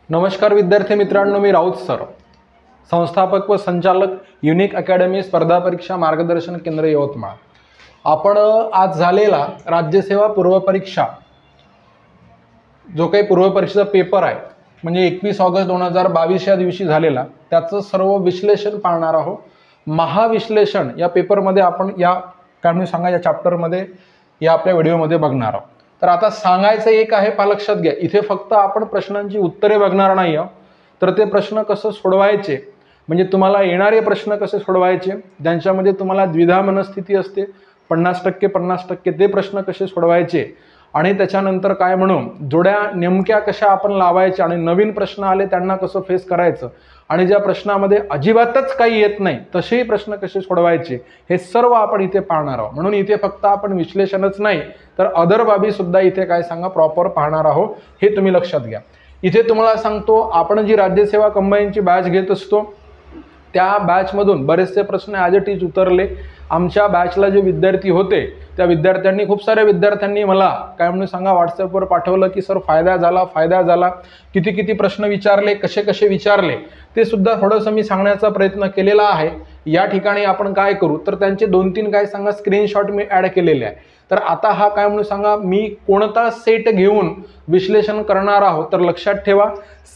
नमस्कार विद्यार्थी मित्रांनो, मी राऊत सर, संस्थापक व संचालक युनिक अकॅडमी स्पर्धा परीक्षा मार्गदर्शन केंद्र यवतमाळ। आपण आज झालेला राज्यसेवा पूर्व परीक्षा जो काही पूर्व परीक्षेचा पेपर आहे म्हणजे 21 ऑगस्ट 2022 या दिवशी झालेला त्याचं सर्व विश्लेषण पाहणार आहोत। महाविश्लेषण या पेपरमध्ये आपण या काय म्हणून सांगा या चॅप्टरमध्ये या आपल्या व्हिडिओमध्ये बघणार आहोत। तर आता सांगायचं एक आहे, पहा लक्षात घ्या, इथे फक्त आपण प्रश्नांची उत्तरे बघणार नाही आहोत, तर ते प्रश्न कसं सोडवायचे म्हणजे तुम्हाला येणारे प्रश्न कसे सोडवायचे ज्यांच्यामध्ये तुम्हाला द्विधा मनस्थिती असते 50% ते प्रश्न कसे सोडवायचे आणि त्याच्यानंतर काय म्हणून जोड्या नेमक्या कशा आपण लावायच्या आणि नवीन प्रश्न आले त्यांना कसं फेस करायचं आणि ज्या प्रश्नामध्ये अजिबातच काही येत नाही तसेही प्रश्न कसे सोडवायचे हे सर्व आपण इथे पाहणार आहोत। म्हणून इथे फक्त आपण विश्लेषणच नाही तर अदर बाबी सुद्धा इथे काय सांगा प्रॉपर पाहणार आहोत, हे तुम्ही लक्षात घ्या। इथे तुम्हाला सांगतो आपण जी राज्यसेवा कंबाईनची बॅच घेत असतो त्या बॅचमधून बरेचसे प्रश्न ॲज इट इज उतरले। आमच्या बॅचला जे विद्यार्थी होते त्या विद्यार्थ्यांनी खूप साऱ्या विद्यार्थ्यांनी मला काय म्हणून सांगा व्हॉट्सअपवर पाठवलं की सर फायदा झाला, किती प्रश्न विचारले, कसे विचारले ते सुद्धा थोडंसं मी सांगण्याचा प्रयत्न केलेला आहे। या ठिकाणी आपण काय करू तर त्यांचे 2-3 काय सांगा स्क्रीनशॉट मी ॲड केलेले आहे। तर आता हा काय म्हणून सांगा मी कोणता सेट घेऊन विश्लेषण करणार आहोत तर लक्षात ठेवा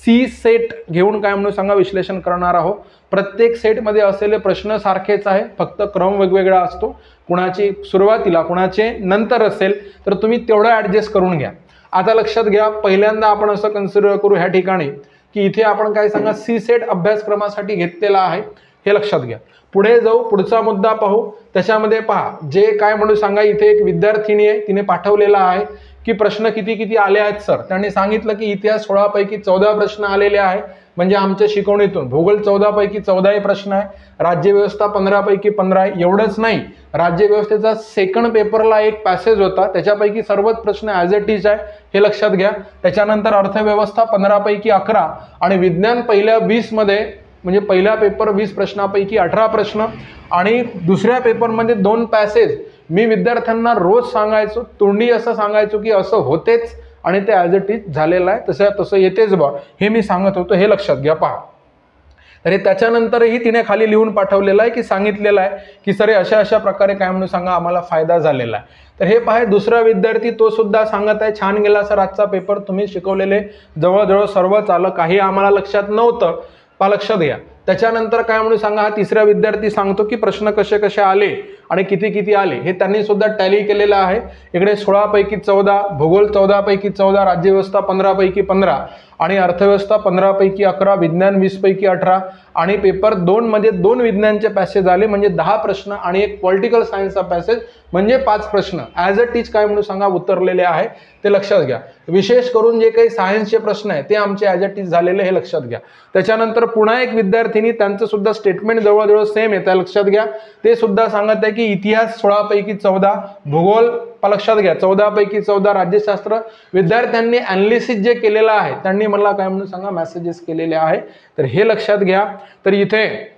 सी सेट घेऊन काय म्हणून सांगा विश्लेषण करणार आहोत। प्रत्येक सेटमध्ये असलेले प्रश्न सारखेच आहे, फक्त क्रम वेगवेगळा असतो, कुणाची सुरुवातीला कुणाचे नंतर असेल तर तुम्ही तेवढं ॲडजस्ट करून घ्या। आता लक्षात घ्या, पहिल्यांदा आपण असं कन्सिडर करू ह्या ठिकाणी की इथे आपण काय सांगा सी सेट अभ्यासक्रमासाठी घेतलेला आहे, हे लक्षात घ्या। पुढे जाऊ, पुढचा मुद्दा पाहू, त्याच्यामध्ये पहा जे काय म्हणून सांगा इथे एक विद्यार्थिनी आहे तिने पाठवलेला आहे की प्रश्न किती आले आहेत सर। त्यांनी सांगितलं की इतिहास 16 पैकी 14 प्रश्न आलेले आहे म्हणजे आमच्या शिकवणीतून, भूगोल 14 पैकी 14 प्रश्न आहे, राज्यव्यवस्था 15 पैकी 15 आहे। एवढंच नाही, राज्यव्यवस्थेचा सेकंड पेपरला एक पॅसेज होता त्याच्यापैकी सर्वच प्रश्न ॲज इट इज आहे, हे लक्षात घ्या। त्याच्यानंतर अर्थव्यवस्था 15 पैकी 11 आणि विज्ञान पहिल्या 20 मध्ये म्हणजे पहिला पेपर 20 प्रश्नापैकी 18 प्रश्न आणि दुसऱ्या पेपरमध्ये 2 पॅसेज मी विद्यार्थ्यांना रोज सांगायचो, तोंडी असं सांगायचो की असं होतेच आणि ते ॲज इट इज झालेलं आहे, तसं येतेच बा, हे मी सांगत होतो, हे लक्षात घ्या। पहा तर त्याच्यानंतरही तिने खाली लिहून पाठवलेलं आहे की सांगितलेलं आहे की सर अशा प्रकारे काय म्हणून सांगा आम्हाला फायदा झालेला आहे। तर हे पहा दुसरा विद्यार्थी तो सुद्धा सांगत आहे छान गेला सर आजचा पेपर, तुम्ही शिकवलेले जवळजवळ सर्वच आलं, काही आम्हाला लक्षात नव्हतं, पहा लक्षात घ्या। त्याच्यानंतर काय म्हणून सांगा हा तिसरा विद्यार्थी सांगतो की प्रश्न कसे आले आणि किती आले हे त्यांनी सुद्धा टॅली केलेलं आहे। इकडे 16 पैकी 14, भूगोल 14 पैकी 14, राज्यव्यवस्था 15 पैकी 15 आणि अर्थव्यवस्था 15 पैकी 11, विज्ञान 20 पैकी 18 आणि पेपर 2 मध्ये 2 विज्ञानचे पॅसेज आले म्हणजे 10 प्रश्न आणि एक पॉलिटिकल सायन्सचा पॅसेज म्हणजे 5 प्रश्न ॲज इट इज काय म्हणून सांगा उतरलेले आहे, ते लक्षात घ्या। विशेष करून जे काही सायन्सचे प्रश्न आहे ते आमचे ॲज इट इज झालेले, हे लक्षात घ्या। त्याच्यानंतर पुन्हा एक विद्यार्थिनी त्यांचं सुद्धा स्टेटमेंट जवळजवळ सेम आहे, त्या लक्षात घ्या। ते सुद्धा सांगत आहे की इतिहास 16 पैकी 14, भूगोल लक्षात घ्या 14 पैकी 14, राज्यशास्त्र विद्यार्थ्यांनी ॲनालिसिस जे केलेलं आहे त्यांनी मला काय म्हणून सांगा मेसेजेस केलेले आहे, तर हे लक्षात घ्या। तर इथे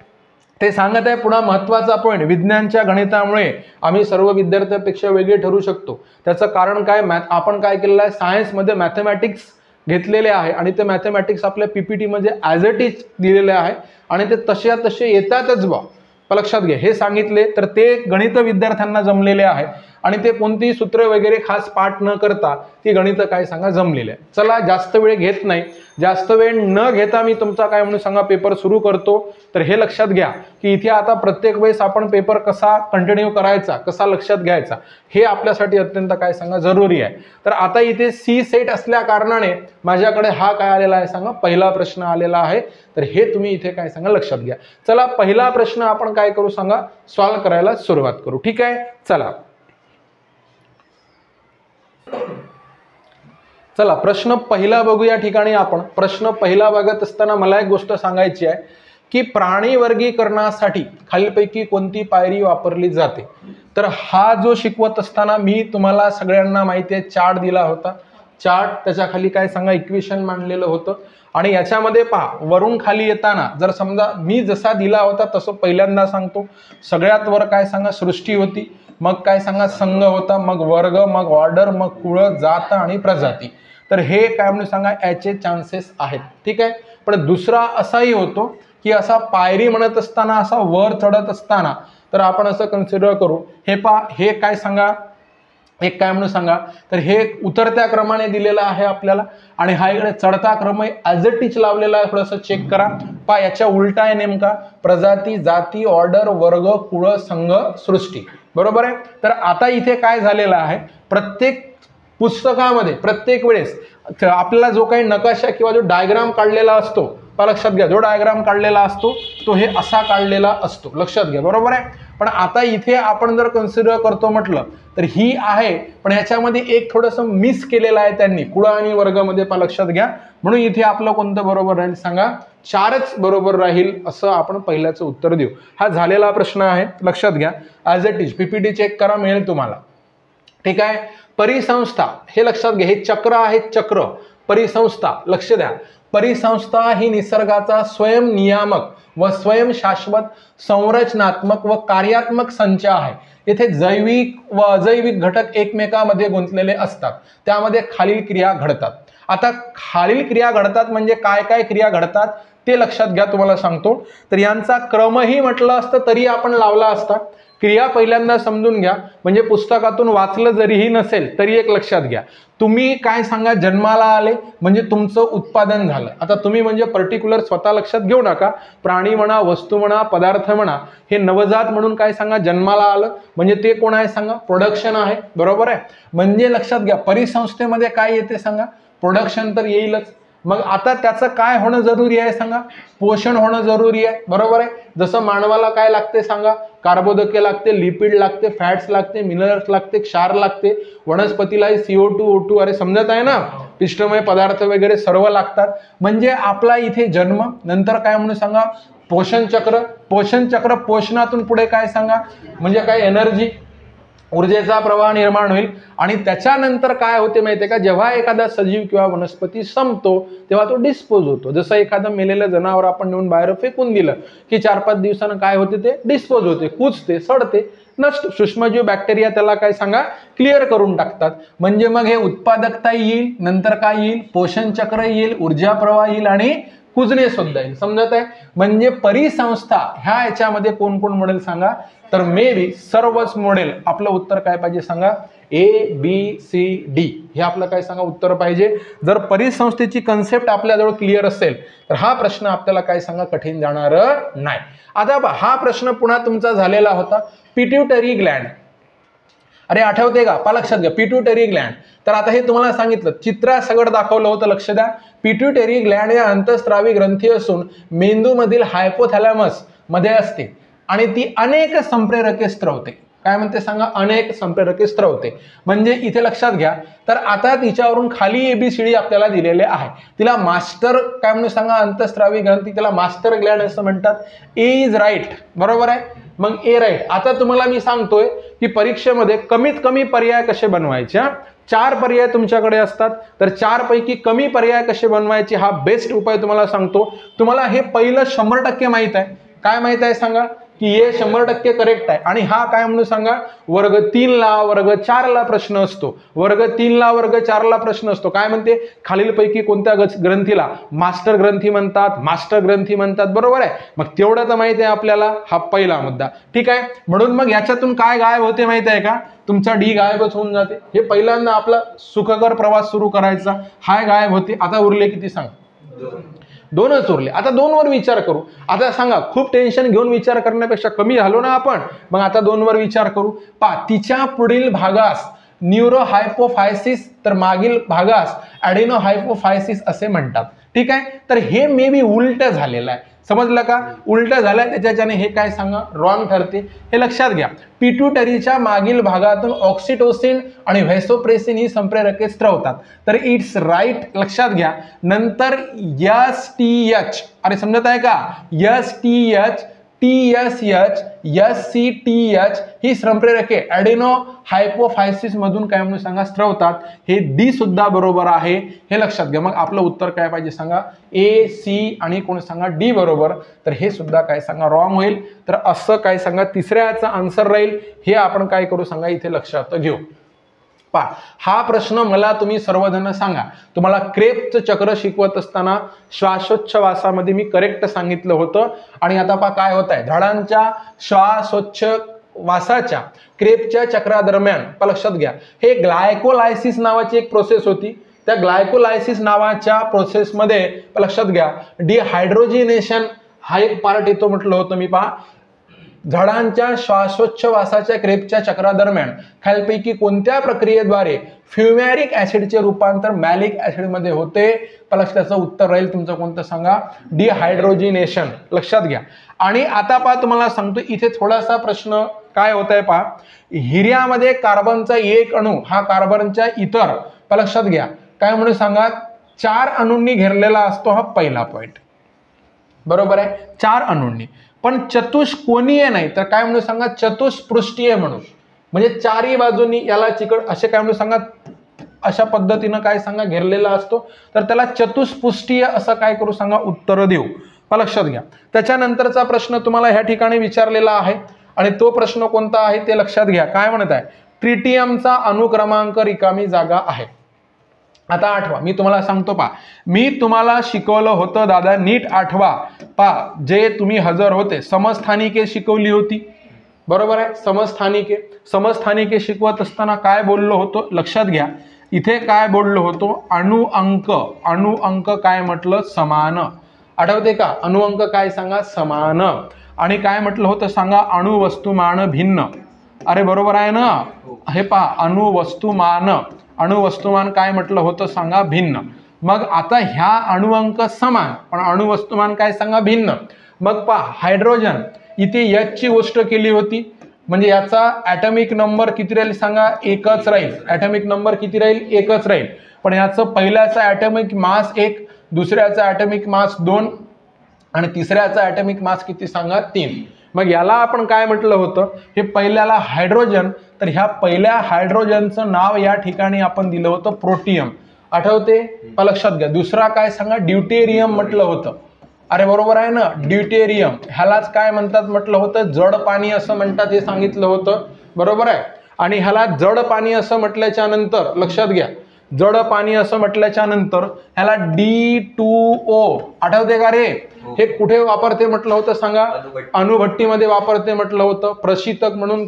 ते सांगत आहे पुन्हा महत्त्वाचा पॉईंट, विज्ञानच्या गणितामुळे आम्ही सर्व विद्यार्थ्यांपेक्षा वेगळे ठरू शकतो। त्याचं कारण काय, आपण काय केलेलं आहे सायन्समध्ये मॅथमॅटिक्स घेतलेले आहे आणि ते मॅथमॅटिक्स आपल्या PPT मध्ये ॲज इट इज दिलेले आहे आणि ते तसे येतातच बा, लक्षात घ्या, हे सांगितले। तर ते गणित विद्यार्थ्यांना जमलेले आहे आणि ते कोणतीही सूत्र वगैरे खास पाठ न करता ती गणित काय सांगा जमलेले आहे। चला जास्त वेळ घेत नाही, जास्त वेळ न घेता मी तुमचा काय म्हणून सांगा पेपर सुरू करतो। तर हे लक्षात घ्या की इथे आता प्रत्येक वेळेस आपण पेपर कसा कंटिन्यू करायचा, कसा लक्षात घ्यायचा हे आपल्यासाठी अत्यंत काय सांगा जरुरी आहे। तर आता इथे सी सेट असल्या कारणाने माझ्याकडे हा काय आलेला आहे सांगा पहिला प्रश्न आलेला आहे, तर हे तुम्ही इथे काय सांगा लक्षात घ्या। चला पहिला प्रश्न आपण काय करू सांगा सॉल्व्ह करायला सुरुवात करू, ठीक आहे। चला प्रश्न पहिला बघू। या ठिकाणी आपण प्रश्न पहिला बघत असताना मला एक गोष्ट सांगायची आहे की प्राणी वर्गीकरणासाठी खालीलपैकी कोणती पायरी वापरली जाते। तर हा जो शिकवत असताना मी तुम्हाला सगळ्यांना माहिती आहे चार्ट दिला होता, चार्ट त्याच्या खाली काय सांगा इक्वेशन मांडलेलं होतं आणि याच्यामध्ये पहा वरून खाली येताना जर समजा मी जसा दिला होता तसं पहिल्यांदा सांगतो, सगळ्यात वर काय सांगा सृष्टी होती, मग काय सांगा संघ होता, मग वर्ग, मग ऑर्डर, मग कुळ, जात आणि प्रजाती। तर हे काय म्हणून सांगा याचे चान्सेस आहेत. ठीक आहे. पण दुसरा असाही होतो की असा पायरी म्हणत असताना असा वर चढत असताना तर आपण असं कन्सिडर करू हे हे काय सांगा एक काय म्हणून सांगा तर हे उतरत्या क्रमाने दिलेलं आहे आपल्याला आणि हा इकडे चढता क्रम ॲज इट इज लावलेला आहे. थोडंसं चेक करा. याच्या उलटा आहे नेमका प्रजाती, जाती, ऑर्डर, वर्ग, कुळ, संघ, सृष्टी. बरोबर आहे. तर आता इथे काय झालेलं आहे प्रत्येक पुस्तकामध्ये प्रत्येक वेळेस आपल्याला जो काही नकाशा किंवा जो डायग्राम काढलेला असतो लक्षात घ्या, जो डायग्राम काढलेला असतो तो हे असा काढलेला असतो. लक्षात घ्या. बरोबर आहे. पण आता इथे आपण जर कन्सिडर करतो म्हटलं तर ही आहे पण ह्याच्यामध्ये एक थोडंसं मिस केलेलं आहे त्यांनी कुळ आणि वर्गामध्ये. लक्षात घ्या. म्हणून इथे आपलं कोणतं बरोबर राहील सांगा 4च बरोबर राहील असं आपण पहिल्याचं उत्तर देऊ. हा झालेला प्रश्न आहे. लक्षात घ्या. As it is PPT check करा मिळेल तुम्हाला. ठीक आहे. परिसंस्था हे लक्षात घ्या. हे चक्र आहे चक्र. परिसंस्था लक्ष द्या. परिसंस्था ही निसर्गाचा स्वयंनियामक व स्वयंशाश्वत संरचनात्मक व कार्यात्मक संच आहे. येथे जैविक व अजैविक घटक एकमेकांमध्ये गुंतलेले असतात. त्यामध्ये खालील क्रिया घडतात. आता खालील क्रिया घडतात म्हणजे काय काय क्रिया घडतात ते लक्षात घ्या. तुम्हाला सांगतो. तर यांचा क्रमही म्हटलं असतं तरी आपण लावला असता. क्रिया पहिल्यांदा समजून घ्या. म्हणजे पुस्तकातून वाचलं जरीही नसेल तरी एक लक्षात घ्या. तुम्ही काय सांगा जन्माला आले म्हणजे तुमचं उत्पादन झालं. आता तुम्ही म्हणजे पर्टिक्युलर स्वतः लक्षात घेऊ नका. प्राणी म्हणा, वस्तू म्हणा, पदार्थ म्हणा, हे नवजात म्हणून काय सांगा जन्माला आलं म्हणजे ते कोण आहे सांगा प्रोडक्शन आहे. बरोबर आहे. म्हणजे लक्षात घ्या परिसंस्थेमध्ये काय येते सांगा प्रोडक्शन तर येईलच. मग आता त्याचं काय होणं जरुरी आहे सांगा पोषण होणं जरुरी आहे. बरोबर आहे. जसं मानवाला काय लागते सांगा कार्बोदके लागते, लिपिड लागते, फॅट्स लागते, मिनरल्स लागते, क्षार लागते. वनस्पतीलाही CO2 O2 अरे समजत आहे ना पिष्टमय पदार्थ वगैरे सर्व लागतात. म्हणजे आपला इथे जन्म नंतर काय म्हणून सांगा पोषण चक्र. पोषण चक्र पोषणातून पुढे काय सांगा म्हणजे काय एनर्जी ऊर्जेचा प्रवाह निर्माण होईल आणि त्याच्यानंतर काय होते माहितीये का जेव्हा एखादा सजीव किंवा वनस्पती संपतो तेव्हा तो डिस्पोज होतो. जसं एखादं मेलेलं जनावर आपण नेऊन बाहेर फेकून दिलं की 4-5 दिवसानं काय होते ते डिस्पोज होते, कुजते, सडते, नष्ट. सूक्ष्मजीव बॅक्टेरिया त्याला काय सांगा क्लिअर करून टाकतात. म्हणजे मग हे उत्पादकता येईल, नंतर काय येईल पोषण चक्र येईल, ऊर्जा प्रवाह येईल आणि कुजणे सुद्धा येईल. समजत आहे. म्हणजे परिसंस्था ह्या याच्यामध्ये कोण कोण मॉडेल सांगा तर मे बी सर्वच मॉडेल. आपलं उत्तर काय पाहिजे सांगा ABCD हे आपलं काय सांगा उत्तर पाहिजे. जर परिसंस्थेची कन्सेप्ट आपल्याजवळ क्लिअर असेल तर हा प्रश्न आपल्याला काय सांगा कठीण जाणार नाही. आता हा प्रश्न पुन्हा तुमचा झालेला होता पिट्युटरी ग्लँड. अरे आठवते का लक्षात घ्या पिट्युटरी ग्लँड. तर आता हे तुम्हाला सांगितलं चित्रा सगळं दाखवलं होतं. लक्ष द्या. पिट्युटरी ग्लँड या अंतःस्रावी ग्रंथी असून मेंदूमधील हायपोथॅलॅमस मध्ये असते आणि ती अनेक संप्रेरके स्त्रवते. काय म्हणते सांगा अनेक संप्रेरके स्त्रवते. म्हणजे इथे लक्षात घ्या. तर आता तिच्यावरून खाली ABCD आपल्याला दिलेले आहे. तिला मास्टर काय म्हणून सांगा अंतःस्रावी ग्रंथी त्याला मास्टर ग्लँड असं म्हणतात. A is right. बरोबर आहे. मग A राईट. आता तुम्हाला मी सांगतोय की परीक्षेमध्ये कमीत कमी पर्याय कसे बनवायचे. 4 पर्याय तुमच्याकडे असतात तर 4 पैकी कमी पर्याय कसे बनवायचे हा बेस्ट उपाय तुम्हाला सांगतो. तुम्हाला हे पहिलं 100% माहित आहे. काय माहित आहे सांगा की हे 100% करेक्ट आहे. आणि हा काय म्हणून सांगा वर्ग 3ला वर्ग 4ला प्रश्न असतो. वर्ग 3ला वर्ग 4ला प्रश्न असतो. काय म्हणते खालीलपैकी कोणत्या ग्रंथीला मास्टर ग्रंथी म्हणतात, मास्टर ग्रंथी म्हणतात. बरोबर आहे. मग तेवढं तर माहिती आहे आपल्याला. हा पहिला मुद्दा. ठीक आहे. म्हणून मग याच्यातून काय गायब होते माहिती आहे का तुमचा D गायबच होऊन जाते. हे पहिल्यांदा आपला सुखकर प्रवास सुरू करायचा. हाय गायब होते. आता उरले किती सांग 2च उरले. आता 2 वर विचार करू. आता सांगा खूप टेन्शन घेऊन विचार करण्यापेक्षा कमी झालो ना आपण. मग आता 2 वर विचार करू. तिच्या पुढील भागास न्यूरो हायपोफायसिस तर मागील भागास ॲडिनो हायपोफायसिस असे म्हणतात. ठीक आहे. तर हे मे बी उलट झालेलं आहे. समजलं का उलट झालंय त्याच्याने हे काय सांगा रॉंग ठरते. हे लक्षात घ्या. पिट्युटरीच्या मागील भागातून ऑक्सिटोसिन आणि व्हेसोप्रेसिन ही संप्रेरके स्त्रवतात. तर इट्स राईट. लक्षात घ्या. नंतर STH अरे समजत आहे का STH TSH SCTH ही संप्रेरके ॲडिनो हायपोफायसिस मधून काय म्हणून सांगा स्त्रवतात. हे D सुद्धा बरोबर आहे. हे लक्षात घ्या. मग आपलं उत्तर काय पाहिजे सांगा A C आणि कोण सांगा D बरोबर. तर हे सुद्धा काय सांगा रॉंग होईल. तर असं काय सांगा तिसऱ्याचा आन्सर राहील. हे आपण काय करू सांगा इथे लक्षात घेऊ. हा प्रश्न मला तुम्ही सर्वजण सांगा, तुम्हाला क्रेप्सचं चक्र शिकवत असताना श्वासोच्छवासामध्ये मी करेक्ट सांगितलं होतं आणि आता काय होत आहे, झाडांच्या श्वासोच्छवासाच्या क्रेप्सच्या चक्रादरम्यान लक्षात घ्या, हे ग्लायकोलायसिस नावाची एक प्रोसेस होती. त्या ग्लायकोलायसिस नावाच्या प्रोसेसमध्ये लक्षात घ्या डिहायड्रोजिनेशन हा एक पार्ट येतो म्हटलं होतं मी. झाडांच्या श्वासोच्छवासाच्या क्रेप्सच्या चक्रादरम्यान खालीलपैकी कोणत्या प्रक्रियेद्वारे फ्युमॅरिक ऍसिडचे रूपांतर मॅलिक ऍसिडमध्ये होते? त्याचं उत्तर राहील तुमचं कोणतं सांगा, डिहायड्रोजिनेशन. लक्षात घ्या. आणि आता तुम्हाला सांगतो इथे थोडासा प्रश्न काय होत आहे हिऱ्यामध्ये कार्बनचा एक अणू हा कार्बनच्या इतर लक्षात घ्या काय म्हणून सांगा 4 अणूंनी घेरलेला असतो. हा पहिला पॉइंट बरोबर आहे, 4 अणूंनी. पण चतुष्कोनीय नाही तर काय म्हणून सांगा, चतुष्पृष्ठीय म्हणून, म्हणजे 4ही बाजूंनी याला चिकट असे काय म्हणून सांगा, अशा पद्धतीनं काय सांगा घेरलेला असतो, तर त्याला चतुष्पृष्ठीय असं काय करू सांगा, उत्तर देऊ. लक्षात घ्या. त्याच्यानंतरचा प्रश्न तुम्हाला ह्या ठिकाणी विचारलेला आहे आणि तो प्रश्न कोणता आहे ते लक्षात घ्या. काय म्हणत आहे, ट्रिटियमचा अनुक्रमांक रिकामी जागा आहे. आता आठवा, मी तुम्हाला सांगतो मी तुम्हाला शिकवलं होतं दादा, नीट आठवा जे तुम्ही हजर होते, समस्थानिके शिकवली होती बरोबर आहे. समस्थानिके शिकवत असताना काय बोललो होतो लक्षात घ्या. इथे काय बोललो होतो, अणुअंक काय म्हटलं, समान. आठवते का, अणुअंक काय सांगा, समान. आणि काय म्हटलं होतं सांगा, अणुवस्तुमान भिन्न. अरे बरोबर आहे ना, हे अणुवस्तुमान काय म्हटलं होतं सांगा, भिन्न. मग आता ह्या अणुअंक समान पण अणुवस्तुमान काय सांगा, भिन्न. मग हायड्रोजन इथे याची गोष्ट केली होती, म्हणजे याचा ॲटॉमिक नंबर किती राहील सांगा, एकच राहील. ॲटॉमिक नंबर किती राहील, एकच राहील. पण याचं पहिल्याचा ॲटॉमिक मास 1, दुसऱ्याचा ॲटॉमिक मास 2 आणि तिसऱ्याचा ॲटॉमिक मास किती सांगा, 3. मग याला आपण काय म्हटलं होतं, हे पहिल्याला हायड्रोजन, तर ह्या पहिल्या हायड्रोजनचं नाव या ठिकाणी आपण दिलं होतं प्रोटियम. आठवते लक्षात घ्या. दुसरा काय सांगा, ड्यूटेरियम म्हटलं होतं. अरे बरोबर आहे ना, ड्यूटेरियम ह्यालाच काय म्हणतात म्हटलं होतं, जड पाणी असं म्हणतात हे सांगितलं होतं बरोबर आहे. आणि ह्याला जड पाणी असं म्हटल्याच्या नंतर लक्षात घ्या, जड पाणी असं म्हटल्याच्या नंतर ह्याला D2O आठवते का रे, हे कुठे वापरते म्हटलं होतं सांगा, अणुभट्टीमध्ये वापरते म्हटलं होतं. प्रशीतक म्हणून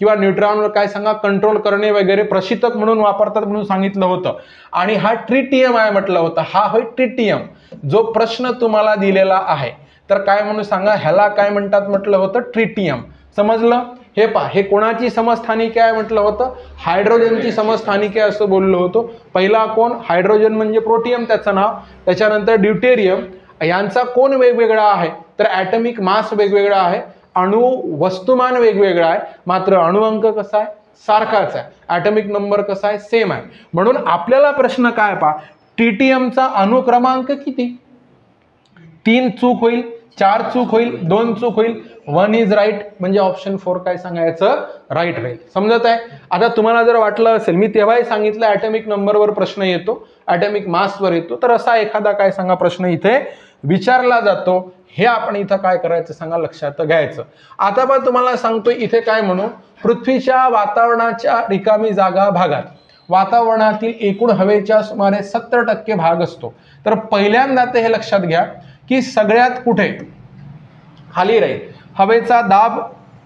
किंवा न्यूट्रॉनवर काय सांगा, कंट्रोल करणे वगैरे प्रशीतक म्हणून वापरतात म्हणून सांगितलं होतं. आणि हा ट्रिटियम आहे म्हटलं होतं. हा होय ट्रिटियम. जो प्रश्न तुम्हाला दिलेला आहे तर काय म्हणून सांगा, ह्याला काय म्हणतात म्हटलं होतं, ट्रिटियम. समजलं. हे कोणाची समस्थानिके आहे म्हटलं होतं, हायड्रोजनची समस्थानिके असं बोललो होतो. पहिला कोण, हायड्रोजन म्हणजे प्रोटियम त्याचं नाव, त्याच्यानंतर ड्यूटेरियम. यांचा कोण वेगवेगळा आहे तर ॲटॉमिक मास वेगवेगळा आहे, अणु वस्तुमान वेगवेगळा आहे, मात्र अणुअंक कसा आहे, सारखाच आहे. ॲटॉमिक नंबर कसा आहे, सेम आहे. म्हणून आपल्याला प्रश्न काय ट्रिटियमचा अनुक्रमांक किती, 3 चूक होईल, 4 चूक होईल, 2 चूक होईल, 1 इज राईट, म्हणजे ऑप्शन 4 काय सांगायचं, राईट राहील. समजत आहे. आता तुम्हाला जर वाटलं असेल, मी तेव्हाही सांगितलं ॲटॉमिक नंबरवर प्रश्न येतो, ॲटॉमिक मासवर येतो, तर असा एखादा काय सांगा प्रश्न इथे विचारला जातो, हे आपण इथं काय करायचं सांगा, लक्षात घ्यायचं. आता तुम्हाला सांगतो इथे काय म्हणू, पृथ्वीच्या वातावरणाच्या रिकामी जागा भागात वातावरणातील एकूण हवेच्या सुमारे 70% भाग असतो. तर पहिल्यांदा ते हे लक्षात घ्या की सगळ्यात कुठे खाली राहील, हवेचा दाब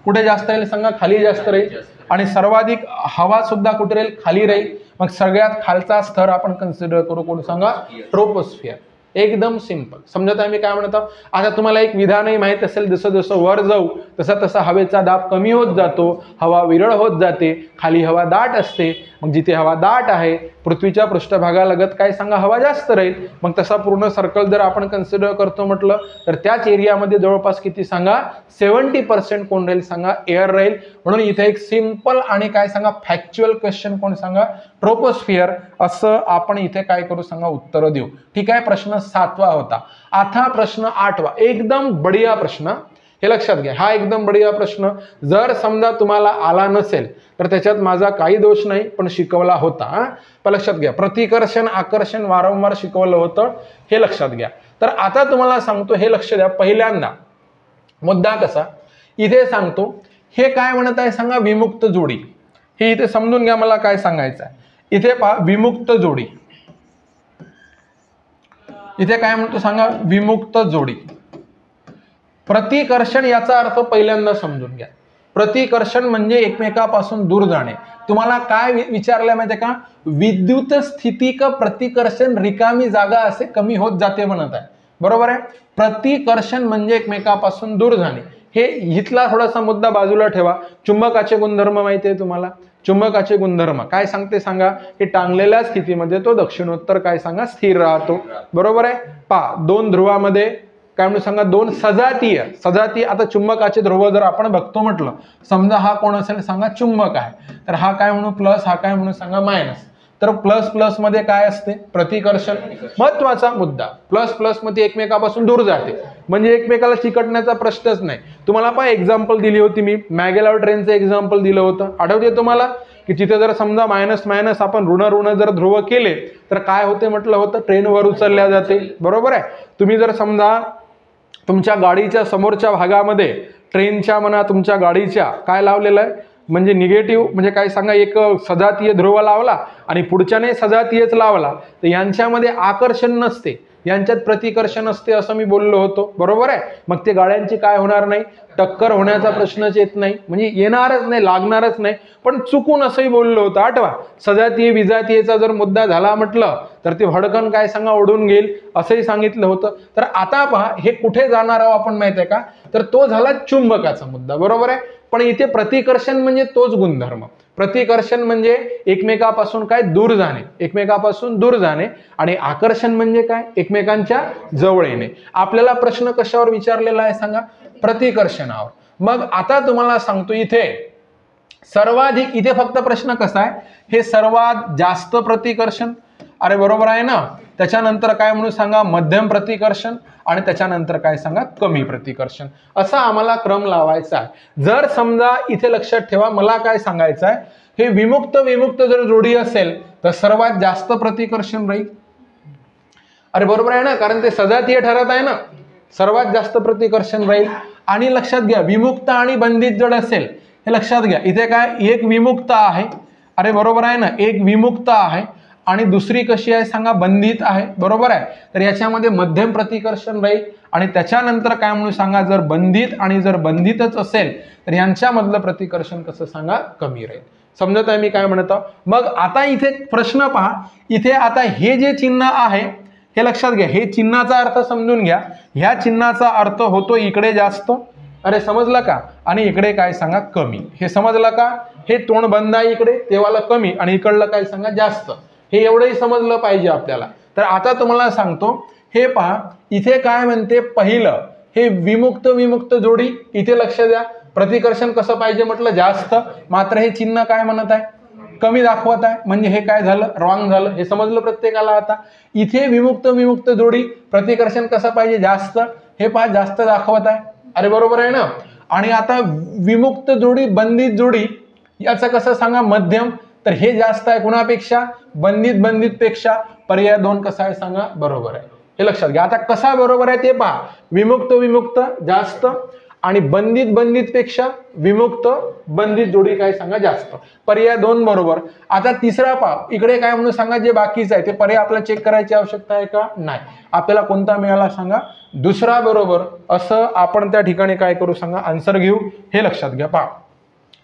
कुठे जास्त राहील सांगा, खाली जास्त राहील. आणि सर्वाधिक हवा सुद्धा कुठे राहील, खाली राहील. मग सगळ्यात खालचा स्तर आपण कन्सिडर करू, कोण सांगा, ट्रोपोस्फिअर. एकदम सिंपल. समजत आहे मी काय म्हणतो. आता तुम्हाला एक विधानही माहित असेल, जसं जसं वर जाऊ तसा तसा हवेचा दाब कमी होत जातो, हवा विरळ होत जाते, खाली हवा दाट असते. मग जिथे हवा दाट आहे पृथ्वीच्या पृष्ठभागालगत काय सांगा, हवा जास्त राहील. मग तसा पूर्ण सर्कल जर आपण कन्सिडर करतो म्हटलं तर त्याच एरियामध्ये जवळपास किती सांगा, 70% कोण राहील सांगा, एअर राहील. म्हणून इथे एक सिंपल आणि काय सांगा, फॅक्च्युअल क्वेश्चन कोण सांगा, ट्रोपोस्फिअर, असं आपण इथे काय करू सांगा, उत्तर देऊ. ठीक आहे. प्रश्न 7वा होता. आता प्रश्न 8वा, एकदम बढिया प्रश्न, हे लक्षात घ्या. हा एकदम बढिया प्रश्न जर समजा तुम्हाला आला नसेल तर त्याच्यात माझा काही दोष नाही, पण शिकवला होता. पण लक्षात घ्या, प्रतिकर्षण आकर्षण वारंवार शिकवलं होतं, हे लक्षात घ्या. तर आता तुम्हाला सांगतो, हे लक्ष द्या. पहिल्यांदा मुद्दा कसा इथे सांगतो, हे काय म्हणत आहे सांगा, विमुक्त जोडी. हे इथे समजून घ्या मला काय सांगायचं आहे. इथे पहा विमुक्त जोडी, इथे काय म्हणतो सांगा, विमुक्त जोडी. प्रतिकर्षण याचा अर्थ पहिल्यांदा समजून घ्या. प्रतिकर्षण म्हणजे एकमेकापासून दूर जाणे. तुम्हाला काय विचारलंय माहितीये का, विद्युत स्थितिक प्रतिकर्षण रिकामी जागा असे कमी होत जाते म्हणत आहे. बरोबर आहे. प्रतिकर्षण म्हणजे एकमेकापासून दूर जाणे. हे इथला थोडासा मुद्दा बाजूला ठेवा. चुंबकाचे गुणधर्म माहिती आहे तुम्हाला. चुंबकाचे गुणधर्म काय सांगते सांगा, की टांगलेल्या स्थितीमध्ये तो दक्षिणोत्तर काय सांगा, स्थिर राहतो. बरोबर आहे. पहा दोन ध्रुवामध्ये काय म्हणून सांगा, दोन सजातीय. आता चुंबकाचे ध्रुव जर आपण बघतो म्हटलं, समजा हा कोण असेल सांगा, चुंबक आहे. तर हा काय म्हणू प्लस, हा काय म्हणून सांगा मायनस. तर प्लस प्लस मध्ये काय असते, प्रतिकर्षण. महत्वाचा मुद्दा, प्लस प्लस मध्ये एकमेकापासून दूर जाते म्हणजे एकमेकाला चिकटण्याचा प्रश्नच नाही. तुम्हाला पहा एक्झाम्पल दिली होती मी, मॅगेलॉर ट्रेनचं एक्झाम्पल दिलं होतं, आठवते तुम्हाला, की तिथे जर समजा मायनस मायनस आपण ऋण ऋण जर ध्रुव केले तर काय होते म्हटलं होतं, ट्रेनवर उचलल्या जाते. बरोबर आहे. तुम्ही जर समजा तुमच्या गाडीच्या समोरच्या भागामध्ये ट्रेनच्या म्हणा तुमच्या गाडीच्या काय लावलेलं आहे, म्हणजे निगेटिव्ह म्हणजे काय सांगा, एक सजातीय ध्रुव लावला आणि पुढच्याने सजातीयच लावला, तर यांच्यामध्ये आकर्षण नसते, यांच्यात प्रतिकर्षण असते असं मी बोललो होतो. बरोबर आहे. मग ते गाड्यांची काय होणार नाही, टक्कर होण्याचा प्रश्नच येत नाही, म्हणजे येणारच नाही, लागणारच नाही. पण चुकून असंही बोललो होतं, आठवा. सजातीय विजातीयचा जर मुद्दा झाला म्हटलं तर ते भडकन काय सांगा ओढून घेईल असंही सांगितलं होतं. तर आता पहा हे कुठे जाणार आहोत आपण माहिती आहे का, तर तो झाला चुंबकाचा मुद्दा. बरोबर आहे. पण इथे प्रतिकर्षण म्हणजे तोच गुणधर्म. प्रतिकर्षण म्हणजे एकमेकापासून काय दूर जाणे, एकमेकापासून दूर जाणे. आणि आकर्षण म्हणजे काय, एकमेकांच्या जवळ येणे. आपल्याला प्रश्न कशावर विचारलेला आहे सांगा, प्रतिकर्षणावर. मग आता तुम्हाला सांगतो इथे सर्वाधिक, इथे फक्त प्रश्न कसा आहे, हे सर्वात जास्त प्रतिकर्षण, अरे बरोबर आहे ना. त्याच्यानंतर काय म्हणून सांगा, मध्यम प्रतिकर्षण, आणि त्याच्यानंतर काय सांगा, कमी प्रतिकर्षण. असा आम्हाला क्रम लावायचा आहे. जर समजा इथे लक्षात ठेवा, मला काय सांगायचं आहे, हे विमुक्त विमुक्त जर जोडी असेल तर सर्वात जास्त प्रतिकर्षण राहील. अरे बरोबर आहे ना, कारण ते सजातीय ठरत आहे ना, सर्वात जास्त प्रतिकर्षण राहील. आणि लक्षात घ्या, विमुक्त आणि बंधित जर असेल, हे लक्षात घ्या, इथे काय एक विमुक्त आहे, अरे बरोबर आहे ना, एक विमुक्त आहे आणि दुसरी कशी आहे सांगा, बंधित आहे. बरोबर आहे. तर याच्यामध्ये मध्यम प्रतिकर्षण राहील. आणि त्याच्यानंतर काय म्हणून सांगा, जर बंधित आणि जर बंधितच असेल तर यांच्यामधलं प्रतिकर्षण कसं सांगा, कमी राहील. समजत आहे मी काय म्हणतो. मग आता इथे प्रश्न पहा, इथे आता हे जे चिन्ह आहे हे लक्षात घ्या, हे चिन्हाचा अर्थ समजून घ्या. ह्या चिन्हाचा अर्थ होतो इकडे जास्त, अरे समजलं का, आणि इकडे काय सांगा, कमी. हे समजलं का, हे तोंड बंद आहे इकडे, तेव्हाला कमी, आणि इकडलं काय सांगा, जास्त. हे एवढंही समजलं पाहिजे आपल्याला. तर आता तुम्हाला सांगतो, हे पहा इथे काय म्हणते, पहिलं हे विमुक्त विमुक्त जोडी, इथे लक्ष द्या, प्रतिकर्षण कसं पाहिजे म्हटलं, जास्त. मात्र हे चिन्ह काय म्हणत आहे, कमी दाखवत आहे, म्हणजे हे काय झालं, रॉंग झालं. हे समजलं प्रत्येकाला. आता इथे विमुक्त विमुक्त जोडी प्रतिकर्षण कसं पाहिजे, जास्त. हे पहा जास्त दाखवत आहे, अरे बरोबर आहे ना. आणि आता विमुक्त जोडी बंधित जोडी याचं कसं सांगा, मध्यम. तर हे जास्त आहे कुणापेक्षा, बंधित पेक्षा. पर्याय 2 कसा आहे सांगा, बरोबर आहे. हे लक्षात घ्या. आता कसा बरोबर आहे ते पहा, विमुक्त विमुक्त जास्त आणि बंधित पेक्षा विमुक्त बंधित जोडी काय सांगा, जास्त. पर्याय 2 बरोबर. आता तिसरा पहा, इकडे काय म्हणून सांगा, जे बाकीचं आहे ते पर्याय आपल्याला चेक करायची आवश्यकता आहे का, नाही. आपल्याला कोणता मिळाला सांगा, दुसरा बरोबर. असं आपण त्या ठिकाणी काय करू सांगा, आन्सर घेऊ. हे लक्षात घ्या. पहा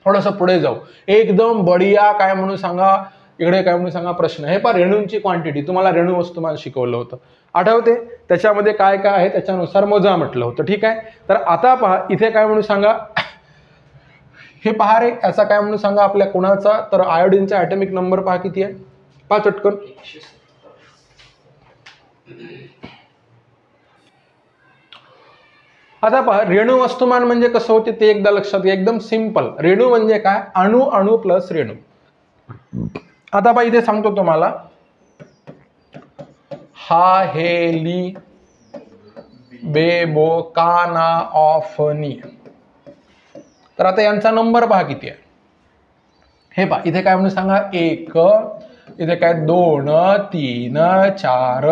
थोडंसं पुढे जाऊ, एकदम बढिया काय म्हणून सांगा, इकडे काय म्हणून सांगा प्रश्न. हे पहा रेणूंची क्वांटिटी, तुम्हाला रेणू वस्तुमान शिकवलं होतं, आठवते. त्याच्यामध्ये काय काय आहे त्याच्यानुसार मोजा म्हटलं होतं. ठीक आहे. तर आता पहा इथे काय म्हणून सांगा, हे पहा रे, याचा काय म्हणून सांगा आपल्या कोणाचा, तर आयोडीनचा ॲटॉमिक नंबर पहा किती आहे, पहा चटकन. आता पहा रेणू वस्तुमान म्हणजे कसं होते ते एकदा लक्षात घ्या, एकदम सिंपल. रेणू म्हणजे काय, अणू अणू प्लस रेणू. आता पहा इथे सांगतो तुम्हाला, हा हे ली बेबो काना ऑफ नी. तर आता यांचा नंबर पहा किती आहे. हे पहा इथे काय म्हणून सांगा, 1, इथे काय 2, 3, 4,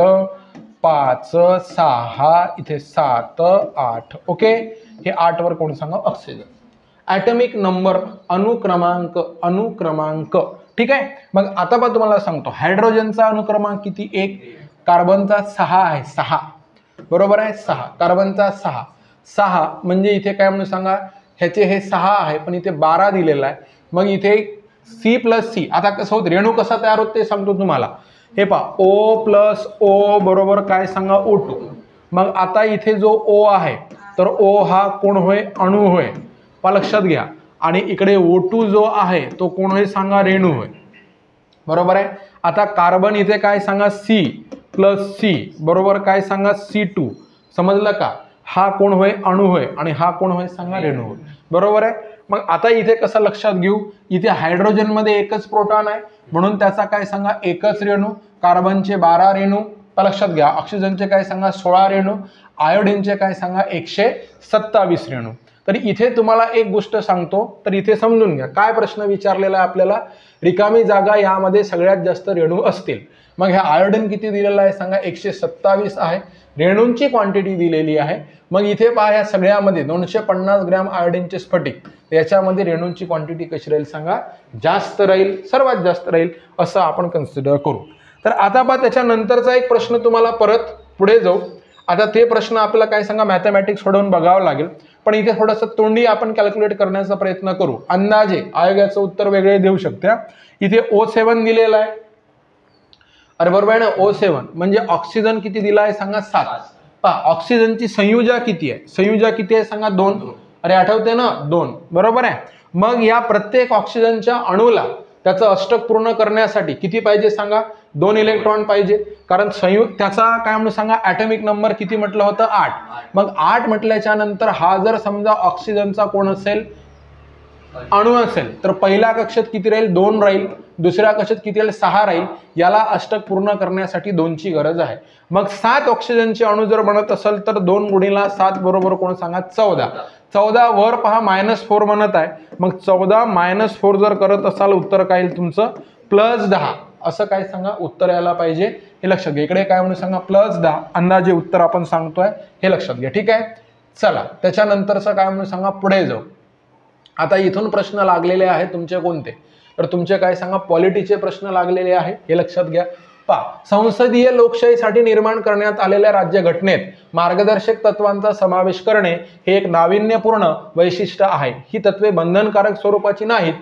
5, 6, इथे 7, 8. ओके. हे 8 वर कोण सांगा, ऑक्सिजन. ॲटॉमिक नंबर, अणुक्रमांक ठीक आहे. मग आता पण तुम्हाला सांगतो हायड्रोजनचा अनुक्रमांक किती, 1, कार्बनचा 6 आहे, 6 बरोबर आहे, 6 कार्बनचा 6 म्हणजे इथे काय म्हणून सांगा, ह्याचे हे 6 आहे पण इथे 12 दिलेला आहे. मग इथे C प्लस C, आता कसं होतं रेणू कसा तयार होत ते सांगतो तुम्हाला. हे पहा O प्लस O बरोबर काय सांगा O2. मग आता इथे जो O आहे तर O हा कोण होय, अणू होय, लक्षात घ्या. आणि इकडे O2 जो आहे तो कोण होय सांगा, रेणू होय, बरोबर आहे. आता कार्बन इथे काय सांगा C प्लस C बरोबर काय सांगा C2, समजलं का. हा कोण होय, अणू होय, आणि हा कोण होय सांगा, रेणू होय, बरोबर आहे. मग आता इथे कसं लक्षात घेऊ, इथे हायड्रोजन मध्ये एकच प्रोटॉन आहे म्हणून त्याचा काय सांगा एकच रेणू, कार्बनचे 12 रेणू, लक्षात घ्या. ऑक्सिजनचे काय सांगा 16 रेणू, आयोडीनचे काय सांगा 127 रेणू. तर इथे तुम्हाला एक गोष्ट सांगतो, तर इथे समजून घ्या काय प्रश्न विचारलेला आहे आपल्याला. रिकामी जागा यामध्ये सगळ्यात जास्त रेणू असतील. मग ह्या आयोडीन किती दिलेला आहे सांगा, 127 आहे. रेणूंची क्वांटिटी दिलेली आहे. मग इथे पहा ह्या सगळ्यामध्ये 250 ग्रॅम आयोडीनचे स्फटिक, याच्यामध्ये रेणूंची क्वांटिटी कशी राहील सांगा, जास्त राहील, सर्वात जास्त राहील, असं आपण कन्सिडर करू. तर आता पहा त्याच्यानंतरचा एक प्रश्न तुम्हाला परत पुढे जाऊ. आता ते प्रश्न आपल्याला काय सांगा मॅथमॅटिक्स सोडवून बघावं लागेल, पण इथे थोडंसं तोंडी आपण कॅल्क्युलेट करण्याचा प्रयत्न करू. अंदाजे आयोगाचं उत्तर वेगळे देऊ शकते. इथे O7 दिलेला आहे, अरे बरोबर आहे ना, O7 म्हणजे ऑक्सिजन किती दिला आहे सांगा 7. पहा ऑक्सिजनची संयुजा किती आहे, संयुजा किती आहे सांगा 2, अरे आठवते ना 2, बरोबर आहे. मग या प्रत्येक ऑक्सिजनच्या अणूला त्याचं अष्टक पूर्ण करण्यासाठी किती पाहिजे सांगा, 2 इलेक्ट्रॉन पाहिजे. कारण त्याचा काय म्हणून सांगा ॲटॉमिक नंबर किती म्हटलं होतं 8. मग 8 म्हटल्याच्या नंतर हा जर समजा ऑक्सिजनचा कोण असेल, अणू असेल, तर पहिल्या कक्षेत किती राहील 2 राहील, दुसऱ्या कक्षेत किती राहील 6 राहील. याला अष्टक पूर्ण करण्यासाठी 2ची गरज आहे. मग 7 ऑक्सिजनचे अणू जर बनत असेल तर 2 गुणिले 7 बरोबर कोण सांगा 14. 14 वर पहा -4 म्हणत आहे. मग 14 - 4 जर करत असाल उत्तर काय येईल तुमचं +10, असं काय सांगा उत्तर यायला पाहिजे, हे लक्षात घ्या. इकडे काय म्हणून सांगा +10 अंदाजे उत्तर आपण सांगतोय, हे लक्षात घ्या. ठीक आहे, चला त्याच्यानंतरचं काय म्हणून सांगा पुढे जाऊ. आता इथून प्रश्न लागलेले आहेत तुमचे कोणते, तर तुमचे काय सांगा पॉलिटीचे प्रश्न लागलेले आहे, हे लक्षात घ्या. पहा संसदीय लोकशाहीसाठी निर्माण करण्यात आलेल्या राज्यघटनेत मार्गदर्शक तत्वांचा समावेश करणे हे एक नाविन्यपूर्ण वैशिष्ट्य आहे. ही तत्वे बंधनकारक स्वरूपाची नाहीत,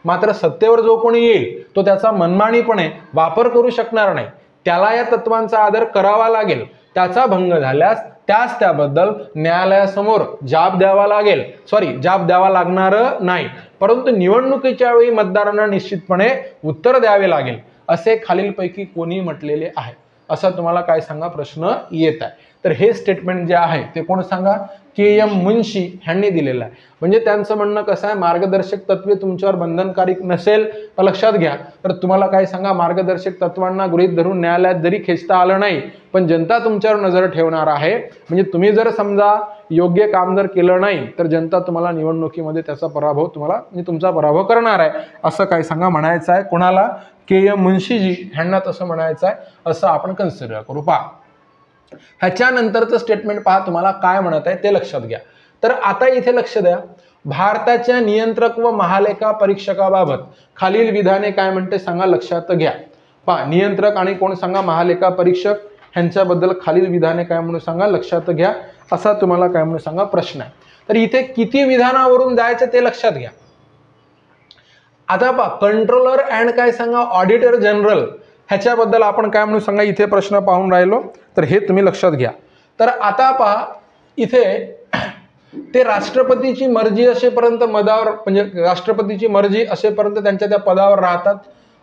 मात्र सत्तेवर जो कोणी येईल तो त्याचा मनमानीपणे वापर करू शकणार नाही. त्याला या तत्वांचा आदर करावा लागेल. त्याचा भंग झाल्यास त्यास त्याबद्दल न्यायालयासमोर जाब द्यावा लागणार नाही, परंतु निवडणुकीच्या वेळी मतदारांना निश्चितपणे उत्तर द्यावे लागेल, असे खालीलपैकी कोणी म्हटलेले आहे, असा तुम्हाला काय सांगा प्रश्न येत आहे. तर हे स्टेटमेंट जे आहे ते कोण सांगा, KM मुन्शी यांनी दिलेलं आहे. म्हणजे त्यांचं म्हणणं कसं आहे, मार्गदर्शक तत्वे तुमच्यावर बंधनकारी नसेल तर लक्षात घ्या, तर तुम्हाला काय सांगा मार्गदर्शक तत्वांना गृहीत धरून न्यायालयात जरी खेचता आलं नाही पण जनता तुमच्यावर नजर ठेवणार आहे. म्हणजे तुम्ही जर समजा योग्य काम जर केलं नाही तर जनता तुम्हाला निवडणुकीमध्ये त्याचा पराभव तुमचा पराभव करणार आहे, असं काय सांगा म्हणायचं आहे. कोणाला, KM मुन्शीजी यांना तसं म्हणायचं आहे, असं आपण कन्सिडर करू. पहा ह्याच्यानंतरचं स्टेटमेंट पहा तुम्हाला काय म्हणत आहे ते लक्षात घ्या. तर आता इथे लक्ष द्या, भारताच्या नियंत्रक व महालेखा परीक्षकाबाबत खालील विधाने काय म्हणते सांगा, लक्षात घ्या. पहा नियंत्रक आणि कोण सांगा महालेखा परीक्षक ह्यांच्याबद्दल खालील विधाने काय म्हणून सांगा, लक्षात घ्या, असा तुम्हाला काय म्हणून सांगा प्रश्न आहे. तर इथे किती विधानावरून जायचं ते लक्षात घ्या. आता पहा कंट्रोलर अँड काय सांगा ऑडिटर जनरल ह्याच्याबद्दल आपण काय म्हणून सांगा इथे प्रश्न पाहून राहिलो, तर हे तुम्ही लक्षात घ्या. तर आता पहा इथे ते राष्ट्रपतीची मर्जी असेपर्यंत पदावर, म्हणजे राष्ट्रपतीची मर्जी असेपर्यंत त्यांच्या त्या पदावर राहतात,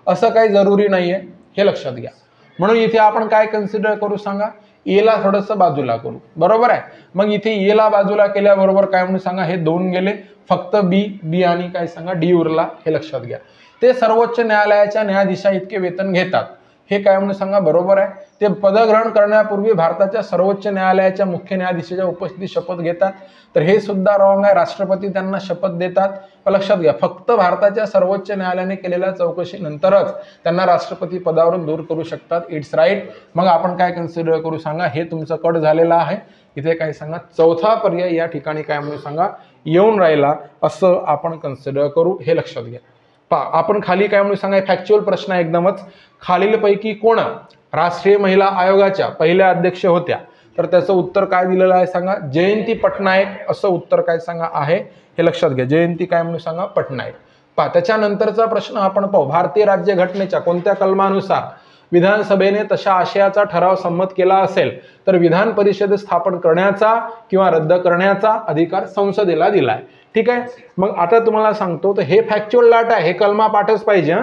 असं काही जरुरी नाहीये, हे लक्षात घ्या. म्हणून इथे आपण काय कन्सिडर करू सांगा, एला थोडंसं बाजूला करू, बरोबर आहे. मग इथे एला बाजूला केल्याबरोबर काय म्हणून सांगा हे 2 गेले, फक्त बी आणि काय सांगा डी उरला, हे लक्षात घ्या. ते सर्वोच्च न्यायालयाच्या न्यायाधीशा इतके वेतन घेतात, हे काय म्हणून सांगा बरोबर आहे. ते पदग्रहण करण्यापूर्वी भारताच्या सर्वोच्च न्यायालयाच्या मुख्य न्यायाधीशाच्या उपस्थितीत शपथ घेतात, तर हे सुद्धा रॉंग आहे. राष्ट्रपती त्यांना शपथ देतात, लक्षात घ्या. फक्त भारताच्या सर्वोच्च न्यायालयाने केलेल्या चौकशीनंतरच त्यांना राष्ट्रपती पदावरून दूर करू शकतात, इट्स राईट. मग आपण काय कन्सिडर करू सांगा, हे तुमचं कट झालेलं आहे. इथे काय सांगा चौथा पर्याय या ठिकाणी काय म्हणून सांगा येऊन राहिला, असं आपण कन्सिडर करू, हे लक्षात घ्या. आपण खाली काय म्हणून सांगा, फॅक्च्युअल प्रश्न आहे एकदमच. खालीलपैकी कोण राष्ट्रीय महिला आयोगाच्या पहिल्या अध्यक्ष होत्या? तर त्याचं उत्तर काय दिलेलं आहे सांगा, जयंती पटनायक असं उत्तर काय सांगा आहे, हे लक्षात घ्या. जयंती काय म्हणून सांगा, पटनायक. त्याच्यानंतरचा प्रश्न आपण पाहू. भारतीय राज्यघटनेच्या कोणत्या कलमानुसार विधानसभेने तशा आशयाचा ठराव संमत केला असेल तर विधान परिषद स्थापन करण्याचा किंवा रद्द करण्याचा अधिकार संसदेला दिलाय. ठीक आहे. मग आता तुम्हाला सांगतो, तर हे फॅक्च्युअल लाट आहे, हे कलमा पाठच पाहिजे.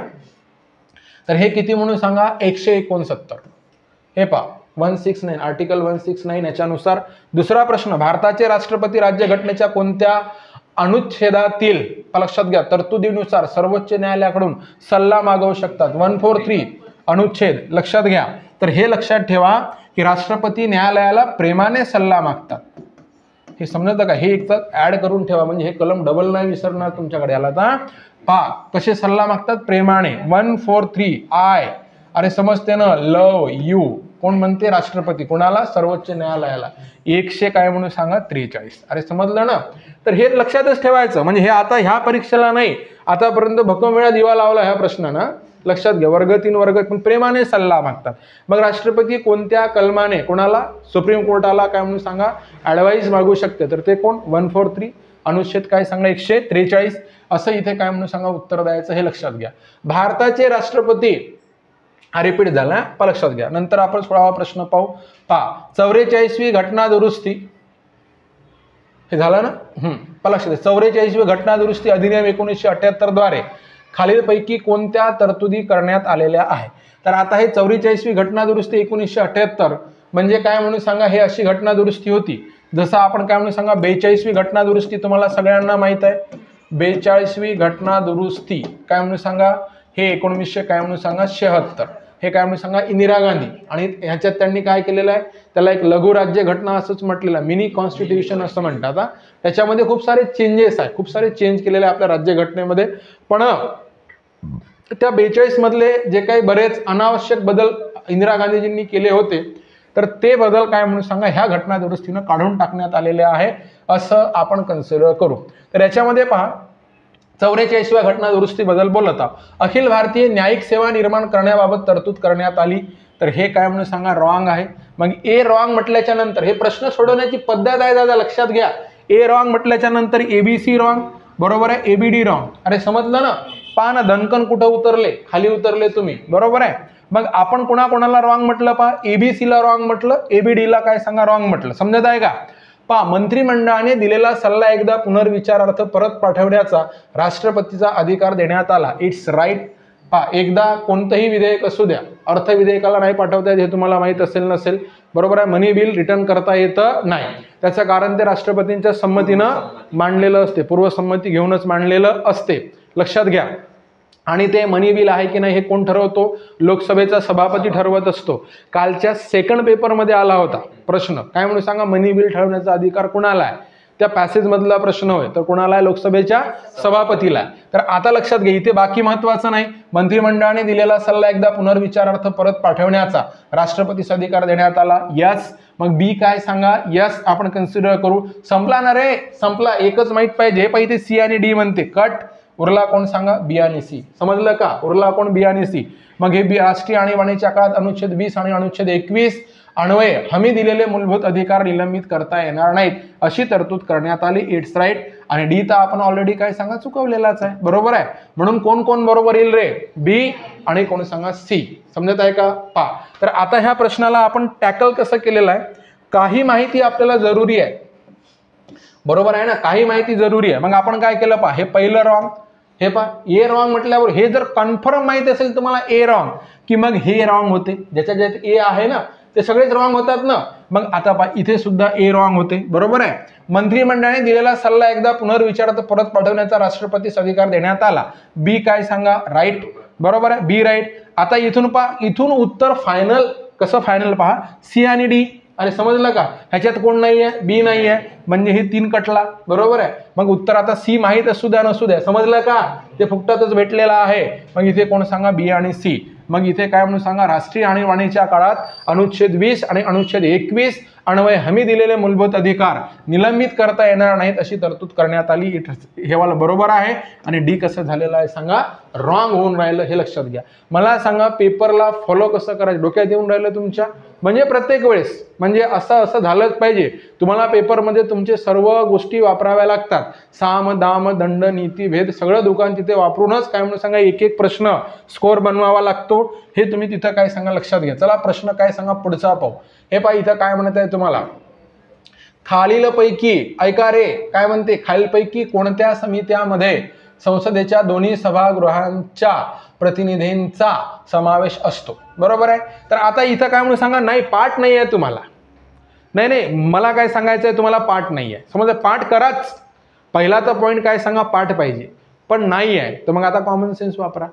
तर हे किती म्हणून सांगा, 169. हे पहा 169, आर्टिकल 169 याच्यानुसार. दुसरा प्रश्न, भारताचे राष्ट्रपती राज्यघटनेच्या कोणत्या अनुच्छेदातील लक्षात घ्या तरतुदीनुसार सर्वोच्च न्यायालयाकडून सल्ला मागवू शकतात? 143 अनुच्छेद लक्षात घ्या. तर हे लक्षात ठेवा की राष्ट्रपती न्यायालयाला प्रेमाने सल्ला मागतात. हे समजतं का? हे एक ऍड करून ठेवा, म्हणजे हे कलम डबल नाही विसरणार तुमच्याकडे. आला आता पहा कसे सल्ला मागतात, प्रेमाने. 143 आय, अरे समजते ना, लव यू. कोण म्हणते? राष्ट्रपती. कोणाला? सर्वोच्च न्यायालयाला. 100 काय म्हणून सांगा, 43. अरे समजलं ना? तर हे लक्षातच ठेवायचं, म्हणजे हे आता ह्या परीक्षेला नाही, आतापर्यंत भक्कम वेळा दिवा लावला ह्या प्रश्नानं. लक्षात घ्या, वर्ग 3 वर्ग पण प्रेमाने सल्ला मागतात. मग राष्ट्रपती कोणत्या कलमाने कोणाला? सुप्रीम कोर्टाला काय म्हणून सांगा, ऍडवाइस मागू शकते. तर ते कोण? 143 अनुच्छेद काय सांगा, 143 असं इथे काय म्हणून सांगा उत्तर द्यायचं, हे लक्षात घ्या. भारताचे राष्ट्रपती हा रिपीट झाला, लक्षात घ्या. नंतर आपण 16वा प्रश्न पाहू. 44वी घटना दुरुस्ती, हे झालं ना. लक्षात घ्या, 44वी घटना दुरुस्ती अधिनियम 1978 द्वारे खालीलपैकी कोणत्या तरतुदी करण्यात आलेल्या आहे? तर आता हे 44वी घटना दुरुस्ती 1978 म्हणजे काय म्हणून सांगा, हे अशी घटना दुरुस्ती होती जसं आपण काय म्हणून सांगा 42वी घटना दुरुस्ती तुम्हाला सगळ्यांना माहित आहे. 42वी घटना दुरुस्ती काय म्हणून सांगा, हे 1900 काय म्हणून सांगा 76. हे काय म्हणून सांगा इंदिरा गांधी. आणि ह्याच्यात त्यांनी काय केलेलं आहे, त्याला एक लघु राज्य घटना असंच म्हटलेलं आहे, मिनी कॉन्स्टिट्यूशन असं म्हणतात. त्याच्यामध्ये खूप सारे चेंजेस आहे, खूप सारे चेंज केलेले आहे आपल्या राज्यघटनेमध्ये. पण त्या 42 मधले जे काही बरेच अनावश्यक बदल इंदिरा गांधीजींनी केले होते, तर ते बदल काय म्हणून सांगा ह्या घटना दुरुस्तीनं काढून टाकण्यात आलेले आहे असं आपण कन्सिडर करू. तर याच्यामध्ये पहा 44व्या घटना दुरुस्ती बद्दल बोलत आहोत. अखिल भारतीय न्यायिक सेवा निर्माण करण्याबाबत तरतूद करण्यात आली. तर हे काय म्हणून सांगा रॉंग आहे. मग ए रॉंग म्हटल्याच्या नंतर हे प्रश्न सोडवण्याची पद्धत आहे दादा, लक्षात घ्या. ए रॉंग म्हटल्याच्या नंतर एबीसी रॉंग, बरोबर आहे, एबीडी रॉंग. अरे समजलं ना? पहा ना, धनकन कुठं उतरले, खाली उतरले तुम्ही, बरोबर आहे. मग आपण कोणाकोणाला रॉंग म्हटलं? पहा एबीसीला रॉंग म्हटलं, एबीडीला काय सांगा रॉंग म्हटलं. समजत आहे का? पहा मंत्रिमंडळाने दिलेला सल्ला एकदा पुनर्विचारार्थ परत पाठवण्याचा राष्ट्रपतीचा अधिकार देण्यात आला. It's right. पहा एकदा कोणतंही विधेयक असू द्या, अर्थ विधेयकाला नाही पाठवता येत हे तुम्हाला माहित असेल नसेल, बरोबर आहे. मनी बिल रिटर्न करता येतं नाही. त्याचं कारण ते राष्ट्रपतींच्या संमतीनं मांडलेलं असते, पूर्वसंमती घेऊनच मांडलेलं असते, लक्षात घ्या. आणि ते मनी बिल आहे की नाही हे कोण ठरवतो? लोकसभेचा सभापती ठरवत असतो. कालच्या सेकंड पेपरमध्ये आला होता प्रश्न, काय म्हणून सांगा मनी बिल ठरवण्याचा अधिकार कोणाला आहे? त्या पॅसेज मधला प्रश्न होय, तर कोणाला आहे? लोकसभेच्या सभापतीला. तर आता लक्षात घ्या, इथे बाकी महत्वाचं नाही. मंत्रिमंडळाने दिलेला सल्ला एकदा पुनर्विचारार्थ परत पाठवण्याचा राष्ट्रपतीस अधिकार देण्यात आला. यस. मग बी काय सांगा? यस आपण कन्सिडर करू. संपला ना रे? संपला. एकच माहित पाहिजे. हे पाहिजे सी आणि डी म्हणते कट. उरला कोण सांगा? बी आणि सी. समजलं का? उरला कोण? बी आणि सी. मग हे राष्ट्रीय आणीबाणीच्या काळात अनुच्छेद 20 आणि अनुच्छेद 21 अन्वये हमी दिलेले मूलभूत अधिकार निलंबित करता येणार नाहीत अशी तरतूद करण्यात आली. It's right. आणि डी तर आपण ऑलरेडी काय सांगा चुकवलेलाच आहे, बरोबर आहे. म्हणून कोण कोण बरोबर येईल रे? बी आणि कोण सांगा? सी. समजत आहे का? पहा, तर आता ह्या प्रश्नाला आपण टॅकल कसं केलेलं आहे. काही माहिती आपल्याला जरुरी आहे, बरोबर आहे ना? काही माहिती जरुरी आहे. मग आपण काय केलं? पहा हे पहिलं रॉंग, हे पहा ए रॉंग म्हटल्यावर हे जर कन्फर्म माहिती असेल तुम्हाला ए रॉंग, की मग हे रॉंग होते. ज्याच्या ज्यात ए आहे ना ते सगळेच रॉंग होतात ना. मग आता पहा इथे सुद्धा ए रॉंग होते, बरोबर आहे. मंत्रिमंडळाने दिलेला सल्ला एकदा पुनर्विचारार्थ परत पाठवण्याचा राष्ट्रपतीस अधिकार देण्यात आला. बी काय सांगा? राईट, बरोबर आहे. बी राईट. आता इथून पहा, इथून उत्तर फायनल. कसं फायनल? पहा सी आणि डी. अरे समजलं का? ह्याच्यात कोण नाही आहे? बी नाही आहे, म्हणजे हे 3 कटला, बरोबर आहे. मग उत्तर आता सी माहीत असू द्या नसू द्या, समजलं का? ते फुकटातच भेटलेलं आहे. मग इथे कोण सांगा? बी आणि सी. मग इथे काय म्हणून सांगा? राष्ट्रीय आणीबाणीच्या काळात अनुच्छेद 20 आणि अनुच्छेद 21 अन्वये हमी दिलेले मूलभूत अधिकार निलंबित करता येणार नाहीत अशी तरतूद करण्यात आली. हे वाला बरोबर आहे आणि डी कसं झालेलं आहे सांगा, रॉंग होऊन राहिलं, हे लक्षात घ्या. मला सांगा पेपरला फॉलो कसं करायचं, डोक्यात येऊन राहिलं तुमच्या, म्हणजे प्रत्येक वेळेस म्हणजे असं झालंच पाहिजे. तुम्हाला पेपरमध्ये तुमचे सर्व गोष्टी वापराव्या लागतात. साम दाम दंड नीती भेद सगळं दुकान तिथे वापरूनच काय म्हणून सांगा एक एक प्रश्न स्कोर बनवावा लागतो. हे तुम्ही तिथं काय सांगा लक्षात घ्या. चला प्रश्न काय सांगा पुढचा पाहू. हे पहा इथं काय म्हणत आहे तुम्हाला, खालीलपैकी ऐका रे काय म्हणते, खालीलपैकी कोणत्या समित्यामध्ये संसदेच्या दोन्ही सभागृहांच्या प्रतिनिधींचा समावेश असतो. बरोबर आहे. तर आता इथं काय म्हणून सांगा, नाही पाठ नाही आहे तुम्हाला, नाही मला काय सांगायचं आहे तुम्हाला, पाठ नाही आहे. समजा पाठ कराच, पहिला तर पॉईंट काय सांगा पाठ पाहिजे, पण नाही आहे तर मग आता कॉमन सेन्स वापरा.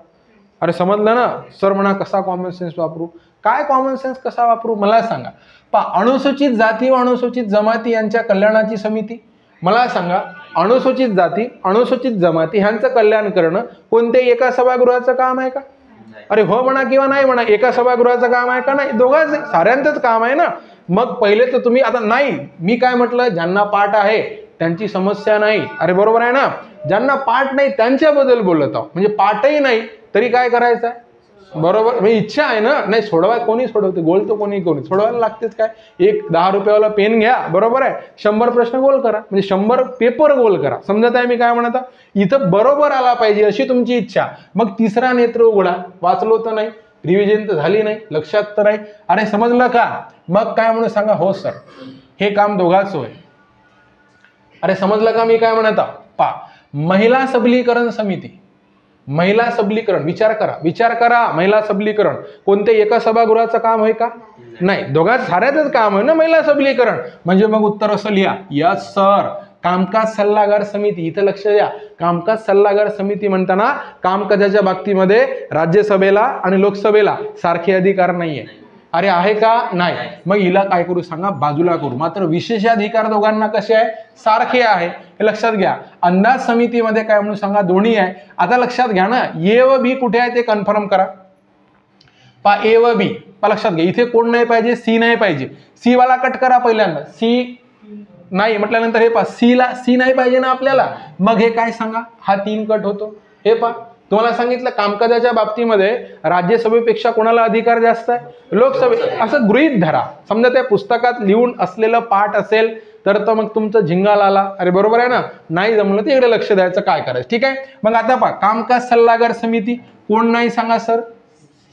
अरे समजलं ना सर, म्हणा कसा कॉमन सेन्स वापरू, काय कॉमन सेन्स कसा वापरू मला सांगा. अनुसूचित जाती व अनुसूचित जमाती यांच्या कल्याणाची समिती, मला सांगा अनुसूचित जाती अनुसूचित जमाती ह्यांचं कल्याण करणं कोणत्या एका सभागृहाचं काम आहे का? अरे हो म्हणा किंवा नाही म्हणा, एका सभागृहाचं काम आहे का? नाही, दोघांचं साऱ्यांचंच काम आहे ना. मग पहिले तर तुम्ही आता नाही, मी काय म्हटलं, ज्यांना पाठ आहे त्यांची समस्या नाही. अरे बरोबर आहे ना, ज्यांना पाठ नाही त्यांच्याबद्दल बोलत आहोत. म्हणजे पाठही नाही तरी काय करायचं आहे, बरोबर, म्हणजे इच्छा आहे ना, नाही सोडवाय कोणी सोडवते, गोल तर कोणी सोडवायला लागतेच. काय एक 10 रुपयावाला पेन घ्या, बरोबर आहे, 100 प्रश्न गोल करा, म्हणजे 100 पेपर गोल करा. समजत आहे मी काय म्हणत आहे, इथं बरोबर आला पाहिजे अशी तुमची इच्छा. मग तिसरा नेत्र उघडा, वाचलो तर नाही, रिव्हिजन तर झाली नाही, लक्षात तर नाही. अरे समजलं का? मग काय म्हणून सांगा, हो सर हे काम दोघांचं होय. अरे समजलं का मी काय म्हणत आहे? पा महिला सबलीकरण समिती, महिला सबलीकरण, विचार करा महिला सबलीकरण कोणत्या एका सभागृहाचं काम आहे का? नाही, दोघांच साऱ्याचंच काम आहे ना महिला सबलीकरण. म्हणजे मग उत्तर असं लिहा, यस सर. कामकाज सल्लागार समिती, इथं लक्ष द्या, कामकाज सल्लागार समिती म्हणताना कामकाजाच्या बाबतीमध्ये राज्यसभेला आणि लोकसभेला सारखे अधिकार नाहीये. अरे आहे का? नाही. मग हिला काय करू सांगा, बाजूला करू. मात्र विशेषाधिकार दोघांना कसे आहे, सारखे आहे, हे लक्षात घ्या. अंदाज समितीमध्ये काय म्हणून सांगा, दोन्ही आहे. आता लक्षात घ्या ना, ए व बी कुठे आहे ते कन्फर्म करा. ए व बी लक्षात घ्या, इथे कोण नाही पाहिजे, सी नाही पाहिजे. सी वाला कट करा पहिल्यांदा, सी नाही म्हटल्यानंतर हे सी नाही पाहिजे ना आपल्याला. मग हे काय सांगा, हा 3 कट होतो. हे तुम्हाला सांगितलं कामकाजाच्या बाबतीमध्ये राज्यसभेपेक्षा कोणाला अधिकार जास्त आहे, लोकसभे, असं गृहीत धरा. समजा त्या पुस्तकात लिहून असलेलं पाठ असेल तर मग तुमचं झिंगाल आला. अरे बरोबर आहे ना, नाही जमलं तर इकडे लक्ष द्यायचं, काय करायचं. ठीक आहे. मग आता पहा, कामकाज सल्लागार समिती कोण नाही सांगा सर,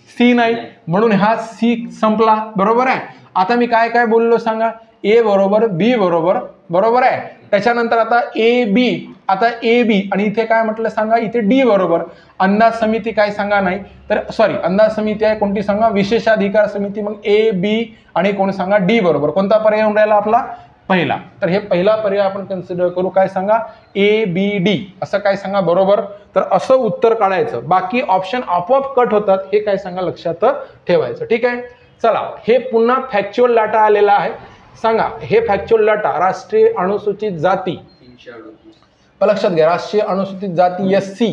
सी नाही, म्हणून हा सी संपला. बरोबर आहे. आता मी काय काय बोललो सांगा, ए बरोबर, बी बरोबर, बरोबर आहे. त्याच्यानंतर आता ए बी, आता ए बी आणि इथे काय म्हटलं सांगा, इथे डी बरोबर. अंदाज समिती काय सांगा, नाही तर सॉरी, अंदाज समिती आहे कोणती सांगा, विशेषाधिकार समिती. मग ए बी आणि कोण सांगा, डी बरोबर. कोणता पर्याय येऊन राहिला आपला, पहिला. तर हे पहिला पर्याय आपण कन्सिडर करू. काय सांगा, ए बी डी असं काय सांगा, बरोबर. तर असं उत्तर काढायचं, बाकी ऑप्शन आपोआप कट होतात, हे काय सांगा लक्षात ठेवायचं. ठीक आहे. चला, हे पुन्हा फॅक्च्युअल डाटा आलेला आहे. सांगा, हे फॅक्च्युअल डाटा राष्ट्रीय अनुसूचित जाती, लक्षात घ्या, राष्ट्रीय अनुसूचित जाती SC,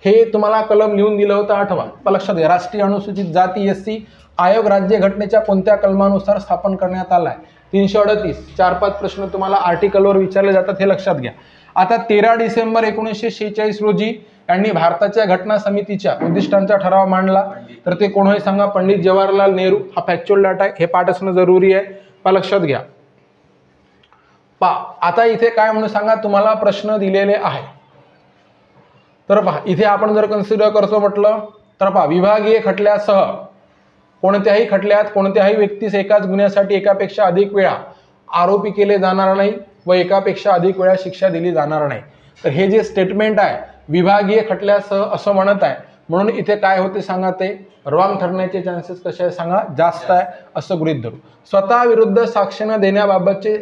हे तुम्हाला कलम लिहून दिलं होतं आठवा. लक्षात घ्या, राष्ट्रीय अनुसूचित जाती SC आयोग राज्य घटनेच्या कोणत्या कलमानुसार स्थापन करण्यात आलाय, 338. 4-5 प्रश्न तुम्हाला आर्टिकलवर विचारले जातात, हे लक्षात घ्या. आता 13 डिसेंबर 1946 रोजी यांनी भारताच्या घटना समितीच्या उद्दिष्टांचा ठराव मांडला. तर ते कोण होय सांगा, पंडित जवाहरलाल नेहरू. हा फॅक्च्युअल डाटा आहे, हे पाठ असणं जरुरी आहे, लक्षात घ्या. आता इथे काय म्हणून सांगा, तुम्हाला प्रश्न दिलेले आहे. तर पहा, इथे आपण जर कन्सिडर करतो म्हटलं तर पहा, विभागीय खटल्यासह कोणत्याही खटल्यात कोणत्याही व्यक्तीस एकाच गुन्ह्यासाठी एकापेक्षा अधिक वेळा आरोपी केले जाणार नाही व एकापेक्षा अधिक वेळा शिक्षा दिली जाणार नाही. तर हे जे स्टेटमेंट आहे विभागीय खटल्यासह असं म्हणत आहे, म्हणून इथे काय होते सांगा, ते रॉंग ठरण्याचे चान्सेस कसे आहे सांगा, जास्त आहे असं गृहीत धरू. स्वतः विरुद्ध साक्ष न देण्याबाबतचे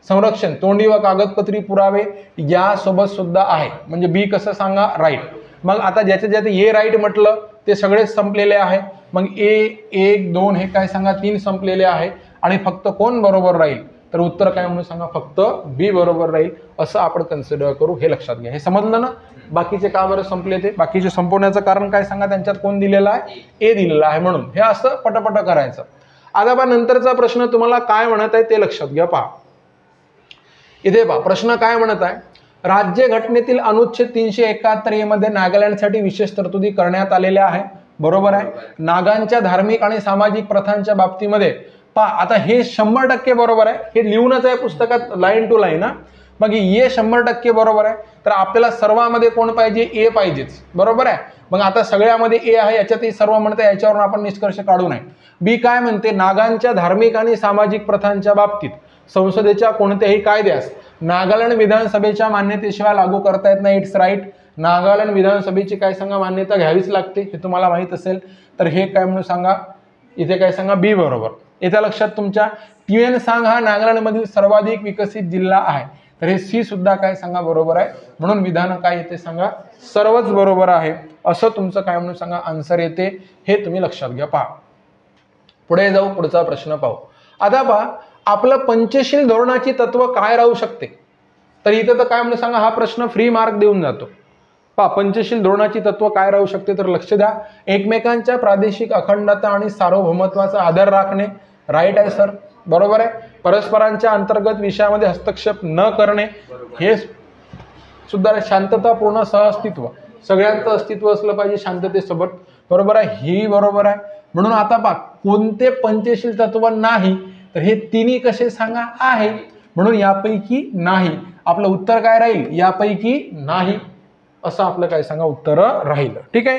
संरक्षण तोंडी व कागदपत्री पुरावे यासोबत सुद्धा आहे. म्हणजे बी कसं सांगा, राईट. मग आता ज्याचे ज्याचे ए राईट म्हटलं ते सगळेच संपलेले आहे. मग ए 1 2 हे काय सांगा 3 संपलेले आहे आणि फक्त कोण बरोबर राहील, तर उत्तर काय म्हणून सांगा, फक्त बी बरोबर राहील असं आपण कन्सिडर करू. हे लक्षात घ्या. हे समजलं ना. बाकीचे का बरं संपले, ते बाकीचे संपवण्याचं कारण काय सांगा, त्यांच्यात कोण दिलेलं आहे, ए दिलेला आहे, म्हणून हे असं पटपट करायचं. आता पहा नंतरचा प्रश्न तुम्हाला काय म्हणत आहे ते लक्षात घ्या. पहा इथे पहा प्रश्न काय म्हणत आहे, राज्य घटनेतील अनुच्छेद 371 मध्ये नागालँडसाठी विशेष तरतुदी करण्यात आलेल्या आहे. बरोबर आहे. नागांच्या धार्मिक आणि सामाजिक प्रथांच्या बाबतीमध्ये पहा आता हे 100% बरोबर आहे. हे लिहूनच आहे पुस्तकात लाईन टू लाईन. मग ये 100% बरोबर आहे. तर आपल्याला सर्वांमध्ये कोण पाहिजे, ए पाहिजेच. बरोबर आहे. मग आता सगळ्यामध्ये ए आहे, याच्यातही सर्व म्हणते, याच्यावरून आपण निष्कर्ष काढू नये. बी काय म्हणते, नागांच्या धार्मिक आणि सामाजिक प्रथांच्या बाबतीत संसदेच्या कोणत्याही कायद्यास नागालँड विधानसभेच्या मान्यतेशिवाय लागू करता येत नाही. It's right. नागालँड विधानसभेची काय सांगा, मान्यता घ्यावीच लागते, हे तुम्हाला माहित असेल. तर हे काय म्हणून सांगा, इथे काय सांगा, बी बरोबर. इथे लक्षात तुमच्या ट्युएन सांग हा नागालँडमधील सर्वाधिक विकसित जिल्हा आहे. तर हे सी सुद्धा काय सांगा बरोबर आहे. म्हणून विधान काय येते सांगा, सर्वच बरोबर आहे असं तुमचं काय म्हणून सांगा आन्सर येते. हे तुम्ही लक्षात घ्या. पहा पुढे जाऊ, पुढचा प्रश्न पाहू. आता पहा आपलं पंचशील धोरणाची तत्व काय राहू शकते. तर इथं तर काय म्हणून सांगा, हा प्रश्न फ्री मार्क देऊन जातो. पहा पंचशील धोरणाची तत्व काय राहू शकते, तर लक्ष द्या, एकमेकांच्या प्रादेशिक अखंडता आणि सार्वभौमत्वाचा आदर राखणे. राईट आहे सर, बरोबर आहे. परस्परांच्या अंतर्गत विषयामध्ये हस्तक्षेप न करणे, हे सुद्धा शांततापूर्ण सहअस्तित्व, सगळ्यांचं अस्तित्व असलं पाहिजे शांततेसोबत. बरोबर आहे, ही बरोबर आहे. म्हणून आता पहा कोणते पंचशील तत्व नाही, तर हे तिन्ही कसे सांगा आहे. म्हणून यापैकी नाही. आपलं उत्तर काय राहील, यापैकी नाही असं आपलं काय सांगा उत्तर राहील. ठीक आहे.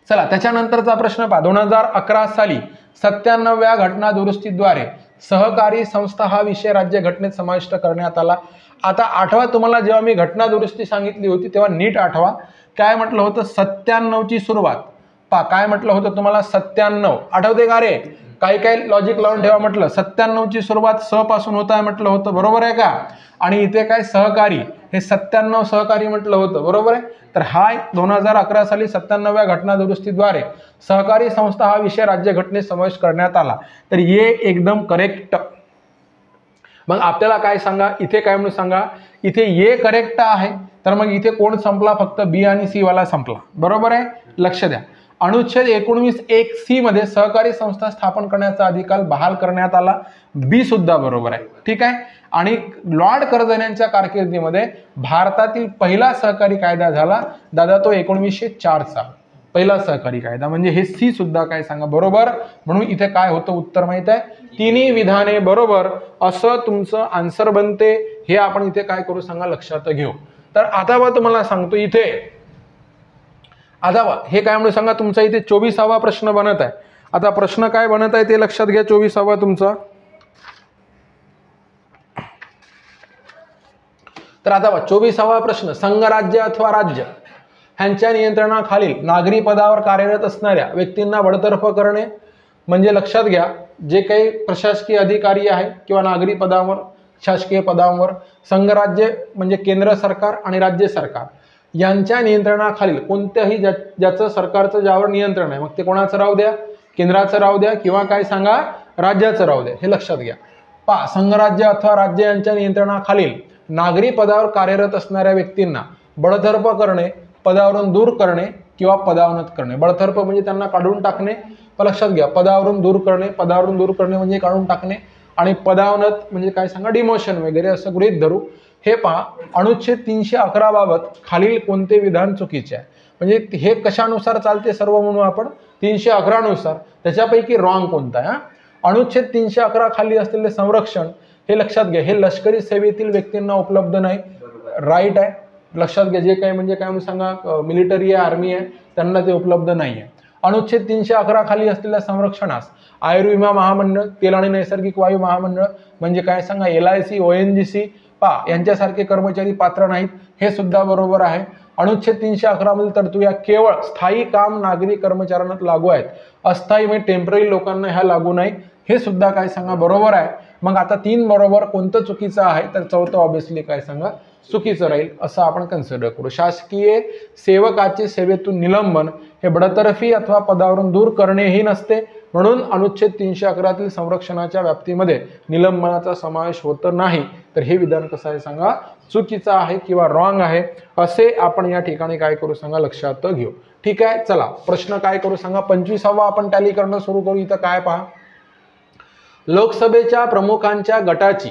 चला त्याच्यानंतरचा प्रश्न पहा. 2011 साली 97व्या घटना दुरुस्तीद्वारे सहकारी संस्था हा विषय राज्य घटनेत समाविष्ट करण्यात आला. आता आठवा, तुम्हाला जेव्हा मी घटना दुरुस्ती सांगितली होती तेव्हा नीट आठवा. काय म्हटलं होतं, 97ची सुरुवात. पहा काय म्हटलं होतं तुम्हाला, 97. आठवते का रे, काही काही लॉजिक लावून ठेवा. म्हटलं 97ची सुरुवात स पासून होत आहे म्हटलं होतं. बरोबर आहे का. आणि इथे काय सहकारी, हे 97 सहकारी म्हटलं होतं. बरोबर आहे. तर हा 2011 साली 97व्या घटना दुरुस्तीद्वारे सहकारी संस्था हा विषय राज्य घटनेत समाविष्ट करण्यात आला. तर ये एकदम करेक्ट. मग आपल्याला काय सांगा, इथे काय म्हणून सांगा, इथे ये करेक्ट आहे. तर मग इथे कोण संपला, फक्त बी आणि सी वाला संपला. बरोबर आहे. लक्ष द्या, अनुच्छेद 19(1)(c) मध्ये सहकारी संस्था स्थापन करण्याचा अधिकार बहाल करण्यात आला. बी सुद्धा बरोबर आहे. ठीक आहे. आणि लॉर्ड कर्झन कारकिर्दीमध्ये भारतातील पहिला सहकारी कायदा झाला दादा, तो 1904चा पहिला सहकारी कायदा. म्हणजे हे सी सुद्धा काय सांगा बरोबर. म्हणून इथे काय होतं उत्तर माहित आहे, तिन्ही विधाने बरोबर असं तुमचं आन्सर बनते. हे आपण इथे काय करू सांगा लक्षात घेऊ. तर आता बा तुम्हाला सांगतो इथे, आता बा हे काय म्हणून सांगा, तुमचा इथे 24वा प्रश्न बनत आहे. आता प्रश्न काय बनत आहे ते लक्षात घ्या. 24वा तुमचा. तर आता बा 24वा प्रश्न, संघराज्य अथवा राज्य ह्यांच्या नियंत्रणाखालील नागरी पदावर कार्यरत असणाऱ्या व्यक्तींना बडतर्फ करणे. म्हणजे लक्षात घ्या, जे काही प्रशासकीय अधिकारी आहे किंवा नागरी पदावर, शासकीय पदावर, संघराज्य म्हणजे केंद्र सरकार आणि राज्य सरकार यांच्या नियंत्रणाखालील कोणत्याही ज्याचं सरकारचं ज्यावर नियंत्रण आहे, मग ते कोणाचं राहू द्या, केंद्राचं राहू द्या किंवा काय सांगा राज्याचं राहू द्या, हे लक्षात घ्या. पहा संघराज्य अथवा राज्य यांच्या नियंत्रणाखालील नागरी पदावर कार्यरत असणाऱ्या व्यक्तींना बडतर्फ करणे, पदावरून दूर करणे किंवा पदावनत करणे. बडतर्फ म्हणजे त्यांना काढून टाकणे. लक्षात घ्या, पदावरून दूर करणे, पदावरून दूर करणे म्हणजे काढून टाकणे, आणि पदावनत म्हणजे काय सांगा डिमोशन वगैरे असं गृहीत धरू. हे पहा अनुच्छेद 311 बाबत खालील कोणते विधान चुकीचे आहे. म्हणजे हे कशानुसार चालते सर्व म्हणून आपण 311 नुसार, त्याच्यापैकी रॉंग कोणता आहे. अनुच्छेद 311 खाली असलेले संरक्षण हे लक्षात घ्या, हे लष्करी सेवेतील व्यक्तींना उपलब्ध नाही. राईट आहे. लक्षात घ्या, जे काही म्हणजे काय म्हणून सांगा मिलिटरी आहे, आर्मी आहे, त्यांना ते उपलब्ध नाही आहे. अनुच्छेद 311 खाली असलेल्या संरक्षणास आयुर्विमा महामंडळ, तेल आणि नैसर्गिक वायू महामंडळ म्हणजे काय सांगा LIC, ONGC पा यांच्यासारखे कर्मचारी पात्र नाहीत. हे सुद्धा बरोबर आहे. अनुच्छेद 311 मधील तरतुदी केवळ स्थायी काम नागरी कर्मचाऱ्यांना लागू आहेत, अस्थायी म्हणजे टेम्पररी लोकांना ह्या लागू नाही. हे सुद्धा काय सांगा बरोबर आहे. मग आता 3 बरोबर, कोणतं चुकीचं आहे, तर चौथं ऑब्विसली काय सांगा चुकीचं राहील असं आपण कन्सिडर करू. शासकीय सेवकाचे सेवेतून निलंबन हे बडतर्फी अथवा पदावरून दूर करणेही नसते. म्हणून अनुच्छेद 311 संरक्षणाच्या व्याप्तीमध्ये निलंबनाचा समावेश होत नाही. तर हे विधान कसं आहे सांगा चुकीचं आहे किंवा रॉंग आहे असे आपण या ठिकाणी काय करू सांगा लक्षात घेऊ. ठीक आहे. चला प्रश्न काय करू सांगा 25वा आपण टॅली करणं सुरू करू. इथं काय पहा, लोकसभेच्या प्रमुखांच्या गटाची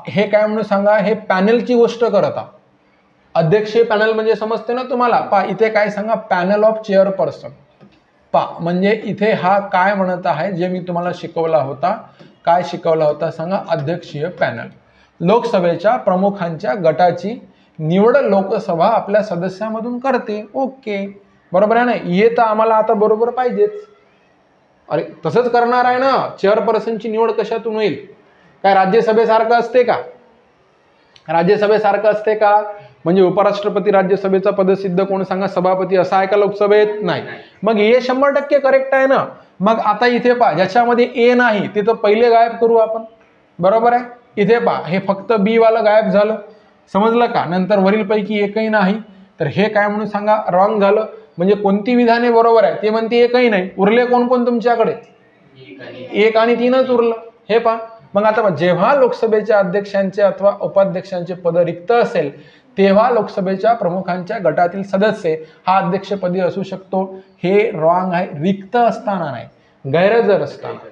हे काय म्हणून सांगा, हे पॅनलची गोष्ट करत आहात. अध्यक्षीय पॅनल म्हणजे समजते ना तुम्हाला. इथे काय सांगा, पॅनल ऑफ चेअरपर्सन. म्हणजे इथे हा काय म्हणत आहे, जे मी तुम्हाला शिकवला होता, काय शिकवला होता सांगा, अध्यक्षीय पॅनल. लोकसभेच्या प्रमुखांच्या गटाची निवड लोकसभा आपल्या सदस्यामधून करते. ओके, बरोबर आहे ना. हे तर आम्हाला आता बरोबर पाहिजेच. अरे तसंच करणार आहे ना. चेअरपर्सनची निवड कशातून होईल? काय राज्यसभेसारखं असते का? राज्यसभेसारखं असते का? म्हणजे उपराष्ट्रपती राज्यसभेचा पदसिद्ध कोण सांगा, सभापती असा आहे का लोकसभेत? नाही. मग हे 100% करेक्ट आहे ना. मग आता इथे ज्याच्यामध्ये ए नाही तिथं पहिले गायब करू आपण, बरोबर आहे. इथे हे फक्त बी वाला गायब झालं, समजलं का. नंतर वरीलपैकी एकही नाही, तर हे काय म्हणून सांगा, रॉंग झालं. म्हणजे कोणती विधाने बरोबर आहे ते म्हणते एकही नाही. उरले कोण कोण तुमच्याकडे? 1 आणि 3च उरलं. हे मग आता जेव्हा लोकसभेच्या अध्यक्षांचे अथवा उपाध्यक्षांचे पद रिक्त असेल तेव्हा लोकसभेच्या प्रमुखांच्या गटातील सदस्य हा अध्यक्षपदी असू शकतो. हे रॉंग आहे. रिक्त असताना नाही, गैरहजर असताना.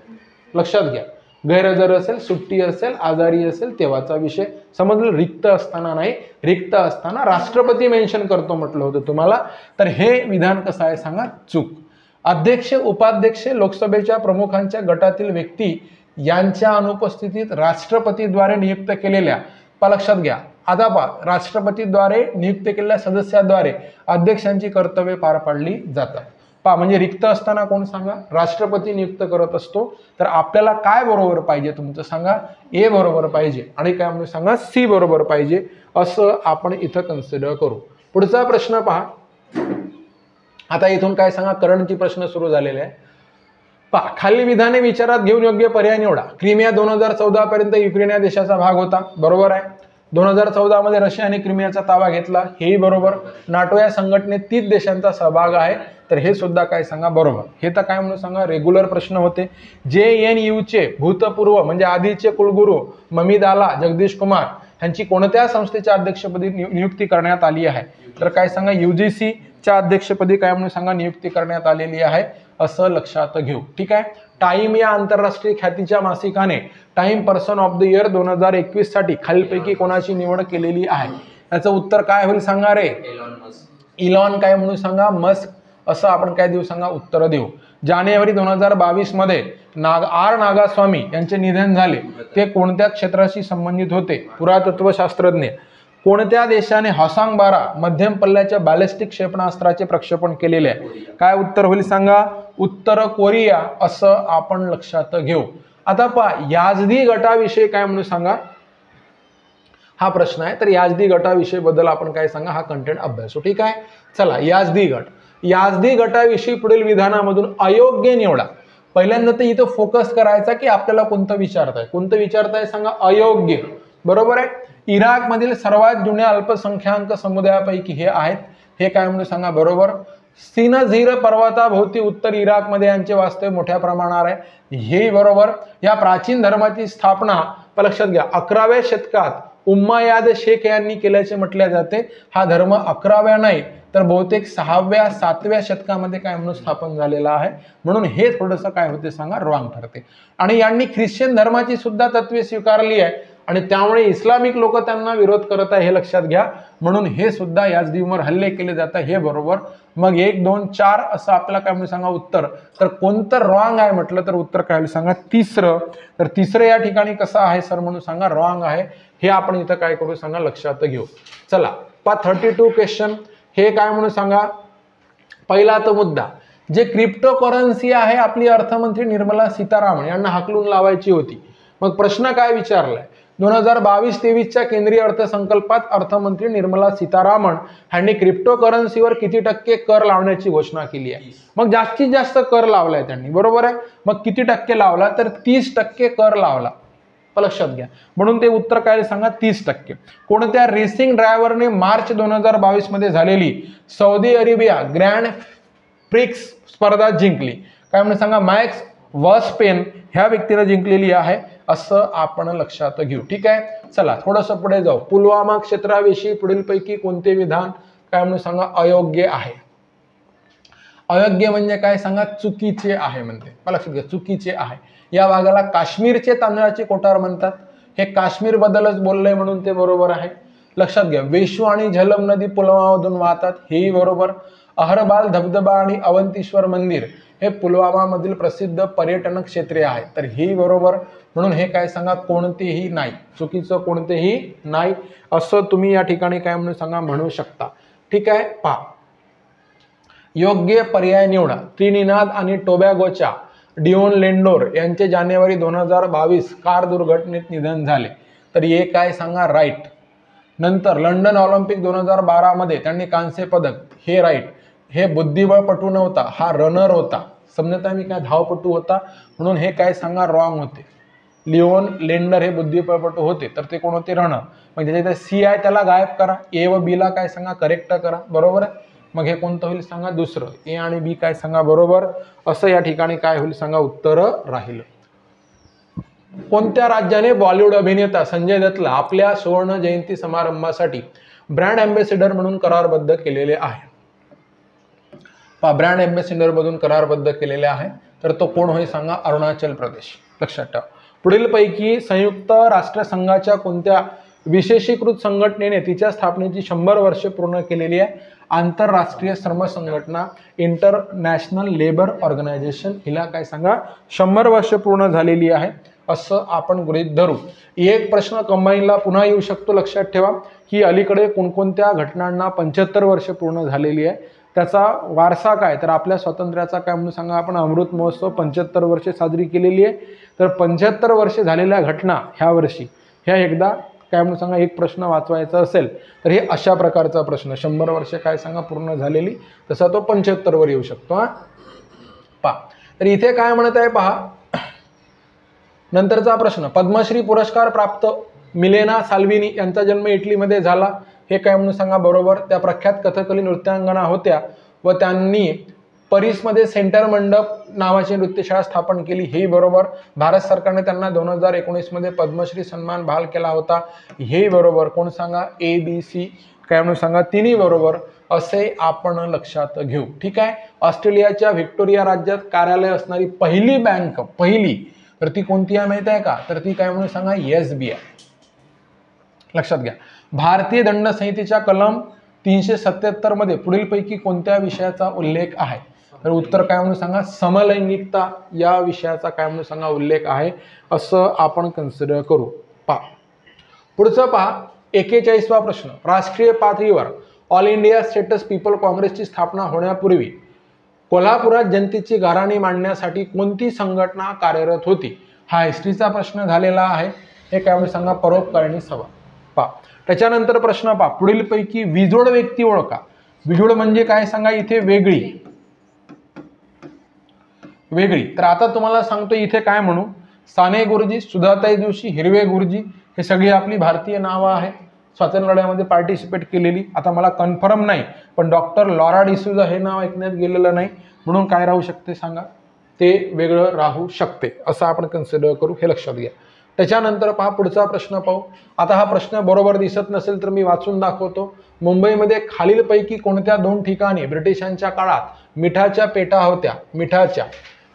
लक्षात घ्या, गैरहजर असेल, सुट्टी असेल, आजारी असेल तेव्हाचा विषय. समजलं. रिक्त असताना नाही. रिक्त असताना राष्ट्रपती मेन्शन करतो म्हटलं होतं तुम्हाला. तर हे विधान कसं आहे सांगा, चूक. अध्यक्ष उपाध्यक्ष लोकसभेच्या प्रमुखांच्या गटातील व्यक्ती यांच्या अनुपस्थितीत राष्ट्रपतीद्वारे नियुक्त केलेल्या, लक्षात घ्या, आता राष्ट्रपतीद्वारे नियुक्त केलेल्या सदस्याद्वारे अध्यक्षांची कर्तव्ये पार पाडली जातात. म्हणजे रिक्त असताना कोण सांगा, राष्ट्रपती नियुक्त करत असतो. तर आपल्याला काय बरोबर पाहिजे तुमचं सांगा, ए बरोबर पाहिजे आणि काय म्हणून सांगा, सी बरोबर पाहिजे. असं आपण इथं कन्सिडर करू. पुढचा प्रश्न पहा. आता इथून काय सांगा, करंटची प्रश्न सुरू झालेले आहे. खाली विधाने विचारात घेऊन योग्य पर्याय निवडा. क्रिमिया 2014 पर्यंत युक्रेन या देशाचा भाग होता, बरोबर आहे. 2014 मध्ये रशियाने क्रिमियाचा ताबा घेतला, हेही बरोबर. नाटो या संघटनेत 30 देशांचा सहभाग आहे, तर हे सुद्धा काय सांगा, बरोबर. हे तर काय म्हणून सांगा, रेग्युलर प्रश्न होते. JNU चे भूतपूर्व म्हणजे आधीचे कुलगुरू ममिदाला जगदीश कुमार यांची कोणत्या संस्थेच्या अध्यक्षपदी नियुक्ती करण्यात आली आहे? तर काय सांगा, UGC च्या अध्यक्षपदी काय म्हणून सांगा, नियुक्ती करण्यात आलेली आहे, असं लक्षात घेऊ. ठीक आहे. टाइम या आंतरराष्ट्रीय ख्यातीच्या मासिकाने Time person of the year 2021 साठी खालीलपैकी कोणाची निवड केलेली आहे? याचं उत्तर काय होईल सांगा रे? इलॉन काय म्हणून सांगा, मस्क. असं आपण काय देऊ सांगा, उत्तर देऊ. जानेवारी 2022 मध्ये नागास्वामी यांचे निधन झाले. ते कोणत्या क्षेत्राशी संबंधित होते? पुरातत्वशास्त्रज्ञ. कोणत्या देशाने हॉसांग-12 मध्यम पल्ल्याच्या बॅलिस्टिक क्षेपणास्त्राचे प्रक्षेपण केलेले आहे? काय उत्तर होईल सांगा, उत्तर कोरिया. असं आपण लक्षात घेऊ. आता याजदी गटाविषयी काय म्हणून सांगा, हा प्रश्न आहे. तर याजदी गटाविषयी बद्दल आपण काय सांगा, हा कंटेंट अभ्यासू. ठीक आहे. चला, याजदी गट. याजदी गटाविषयी पुढील विधानामधून अयोग्य निवडा. पहिल्यांदा तर इथं फोकस करायचा की आपल्याला कोणतं विचारताय. कोणतं विचारताय सांगा, अयोग्य. बरोबर आहे. इराकमधील सर्वात जुन्या अल्पसंख्याक समुदायापैकी हे आहेत. हे काय म्हणून सांगा, बरोबर. सिनझीर पर्वताभोवती उत्तर इराकमध्ये यांचे वास्तव्य मोठ्या प्रमाणावर आहे, हे बरोबर. या प्राचीन धर्माची स्थापना लक्षात घ्या 11व्या शतकात उम्मयाद शेख यांनी केल्याचे म्हटले जाते. हा धर्म 11व्या नाही तर बहुतेक 6व्या 7व्या शतकामध्ये काय म्हणून स्थापन झालेला आहे. म्हणून हे थोडंसं काय होते सांगा, रॉंग ठरते. आणि यांनी ख्रिश्चन धर्माची सुद्धा तत्वे स्वीकारली आहे आणि त्यामुळे इस्लामिक लोक त्यांना विरोध करत आहे, हे लक्षात घ्या. म्हणून हे सुद्धा याजदीवर हल्ले केले जातात, हे बरोबर. मग 1 2 4 असं आपल्याला काय म्हणून सांगा उत्तर. तर कोणतं रॉंग आहे म्हटलं तर उत्तर काय सांगा, तिसरं. तर तिसरं या ठिकाणी कसं आहे सर म्हणून सांगा, रॉंग आहे. हे आपण इथं काय करू सांगा, लक्षात घेऊ. चला 32 क्वेश्चन. हे काय म्हणून सांगा, पहिला तो मुद्दा, जे क्रिप्टो करन्सी आहे आपली अर्थमंत्री निर्मला सीतारामन यांना हाकलून लावायची होती. मग प्रश्न काय विचारलाय, 2022-23च्या केंद्रीय अर्थसंकल्पात अर्थमंत्री निर्मला सीतारामन यांनी क्रिप्टो करन्सीवर किती टक्के कर लावण्याची घोषणा केली आहे? मग जास्तीत जास्त कर लावलाय त्यांनी, बरोबर आहे. मग किती टक्के लावला तर 30% कर लावला, लक्षात घ्या. म्हणून ते उत्तर काय सांगा, 30%. कोणत्या रेसिंग ड्रायव्हरने मार्च 2022 मध्ये झालेली सौदी अरेबिया ग्रँड प्रिक्स स्पर्धा जिंकली? काय म्हणून सांगा, मॅक्स वर्स्टेपेन ह्या व्यक्तीने जिंकलेली आहे, असं आपण लक्षात घेऊ. ठीक आहे. चला थोडंसं पुढे जाऊ. पुलवामा क्षेत्राविषयी पुढीलपैकी कोणते विधान काय म्हणून सांगा, अयोग्य आहे? अयोग्य म्हणजे काय सांगा, चुकीचे आहे म्हणते. मला लक्षात घ्या, चुकीचे आहे. या भागाला काश्मीरचे तांदळाचे कोठार म्हणतात. हे काश्मीर बद्दलच बोललंय म्हणून ते बरोबर आहे. लक्षात घ्या, वेशू आणि झेलम नदी पुलवामामधून वाहतात, हेही बरोबर. अहरबाल धबधबा आणि अवंतीश्वर मंदिर हे पुलवामामधील प्रसिद्ध पर्यटन क्षेत्रे आहे, तर हेही बरोबर. म्हणून हे काय सांगा, कोणतेही नाही, चुकीचं कोणतेही नाही असं तुम्ही या ठिकाणी काय म्हणून सांगा, म्हणू शकता. ठीक आहे, पहा योग्य पर्याय निवडा. त्रिनिदाद आणि टोबॅगोच्या डिओन लेंडोर यांचे जानेवारी 2022 कार दुर्घटनेत निधन झाले, तर हे काय सांगा, राईट. नंतर लंडन ऑलिम्पिक 2012 मध्ये त्यांनी कांस्य पदक, हे राईट. हे बुद्धिबळपटू नव्हता, हा रनर होता. समजत आहे मी काय, धावपटू होता, म्हणून हे काय सांगा, रॉंग होते. लिओन लेंडर हे बुद्धिबळपटू होते, तर ते कोण होते, रनर. मग त्याच्या सी आहे त्याला गायब करा, ए व बी ला काय सांगा, करेक्ट करा, बरोबर आहे. मग हे कोणतं होईल सांगा, दुसरं. ए आणि बी काय सांगा, बरोबर. असं या ठिकाणी काय होईल सांगा, उत्तर राहिलं. कोणत्या राज्याने बॉलिवूड अभिनेता संजय दत्तला आपल्या सुवर्ण जयंती समारंभासाठी ब्रँड अँबॅसेडर म्हणून करारबद्ध केलेले आहे? ब्रँड अँबॅसेडर मधून करारबद्ध केलेले आहे, तर तो कोण होईल सांगा, अरुणाचल प्रदेश. लक्षात ठेवा. पुढीलपैकी संयुक्त राष्ट्रसंघाच्या कोणत्या विशेषीकृत संघटनेने तिच्या स्थापनेची 100 वर्षे पूर्ण केलेली आहे? आंतरराष्ट्रीय श्रम संघटना, इंटरनॅशनल लेबर ऑर्गनायझेशन, हिला काय सांगा, 100 वर्ष पूर्ण झालेली आहे असं आपण गृहीत धरू. एक प्रश्न कंबाईनला पुन्हा येऊ शकतो. लक्षात ठेवा की अलीकडे कोणकोणत्या घटनांना 75 वर्ष पूर्ण झालेली आहे, त्याचा वारसा काय, तर आपल्या स्वातंत्र्याचा काय म्हणून सांगा, आपण अमृत महोत्सव 75 वर्षे साजरी केलेली आहे. तर 75 वर्षे झालेल्या घटना ह्या वर्षी, ह्या एकदा काय म्हणून सांगा, एक प्रश्न वाचवायचा असेल तर हे अशा प्रकारचा प्रश्न, 100 वर्ष काय सांगा पूर्ण झालेली, तसा तो 75 वर येऊ शकतो. पहा, तर इथे काय म्हणत आहे पहा, नंतरचा प्रश्न, पद्मश्री पुरस्कार प्राप्त मिलेना साल्विनी यांचा जन्म इटलीमध्ये झाला, हे काय म्हणून सांगा, बरोबर. त्या प्रख्यात कथकली नृत्यांगना होत्या व त्यांनी पॅरिसमध्ये सेंटर मंडप नावाची नृत्यशाळा स्थापन केली, हे बरोबर. भारत सरकारने त्यांना 2019 मध्ये पद्मश्री सन्मान बहाल केला होता, हे बरोबर. कोण सांगा, ए बी सी काय म्हणून सांगा, तिन्ही बरोबर असे आपण लक्षात घेऊ. ठीक आहे. ऑस्ट्रेलियाच्या व्हिक्टोरिया राज्यात कार्यालय असणारी पहिली बँक, पहिली, तर ती कोणती आहे माहिती आहे का, तर ती काय म्हणून सांगा, SBI. लक्षात घ्या. भारतीय दंड संहितेच्या कलम 377 मध्ये पुढीलपैकी कोणत्या विषयाचा उल्लेख आहे, तर उत्तर काय म्हणून सांगा, समलैंगिकता या विषयाचा काय म्हणून सांगा, उल्लेख आहे असं आपण कन्सिडर करू. पहा पुढचं, पहा 41वा प्रश्न, राष्ट्रीय पातळीवर ऑल इंडिया स्टेटस पीपल काँग्रेसची स्थापना होण्यापूर्वी कोल्हापुरात जनतेची गाऱ्हाणी मांडण्यासाठी कोणती संघटना कार्यरत होती? हा हिस्ट्रीचा प्रश्न झालेला आहे. हे काय म्हणून सांगा, परोपकारिणी सभा. पहा त्याच्यानंतर प्रश्न पहा, पुढीलपैकी विजोड व्यक्ती ओळखा. विजोड म्हणजे काय सांगा, इथे वेगळी, वेगळी. तर आता तुम्हाला सांगतो इथे काय म्हणू, साने गुरुजी, सुधाताई जोशी, हिरवे गुरुजी, हे सगळी आपली भारतीय नावं आहेत, स्वातंत्र्य लढ्यामध्ये पार्टिसिपेट केलेली. आता मला कन्फर्म नाही, पण डॉक्टर लॉरा डिसूजा हे नाव ऐकण्यात गेलेलं नाही, म्हणून काय राहू शकते सांगा, ते वेगळं राहू शकते असं आपण कन्सिडर करू, हे लक्षात घ्या. त्याच्यानंतर पहा पुढचा प्रश्न पाहू. आता हा प्रश्न बरोबर दिसत नसेल तर मी वाचून दाखवतो. मुंबईमध्ये खालीलपैकी कोणत्या 2 ठिकाणी ब्रिटिशांच्या काळात मिठाच्या पेटा होत्या, मिठाच्या,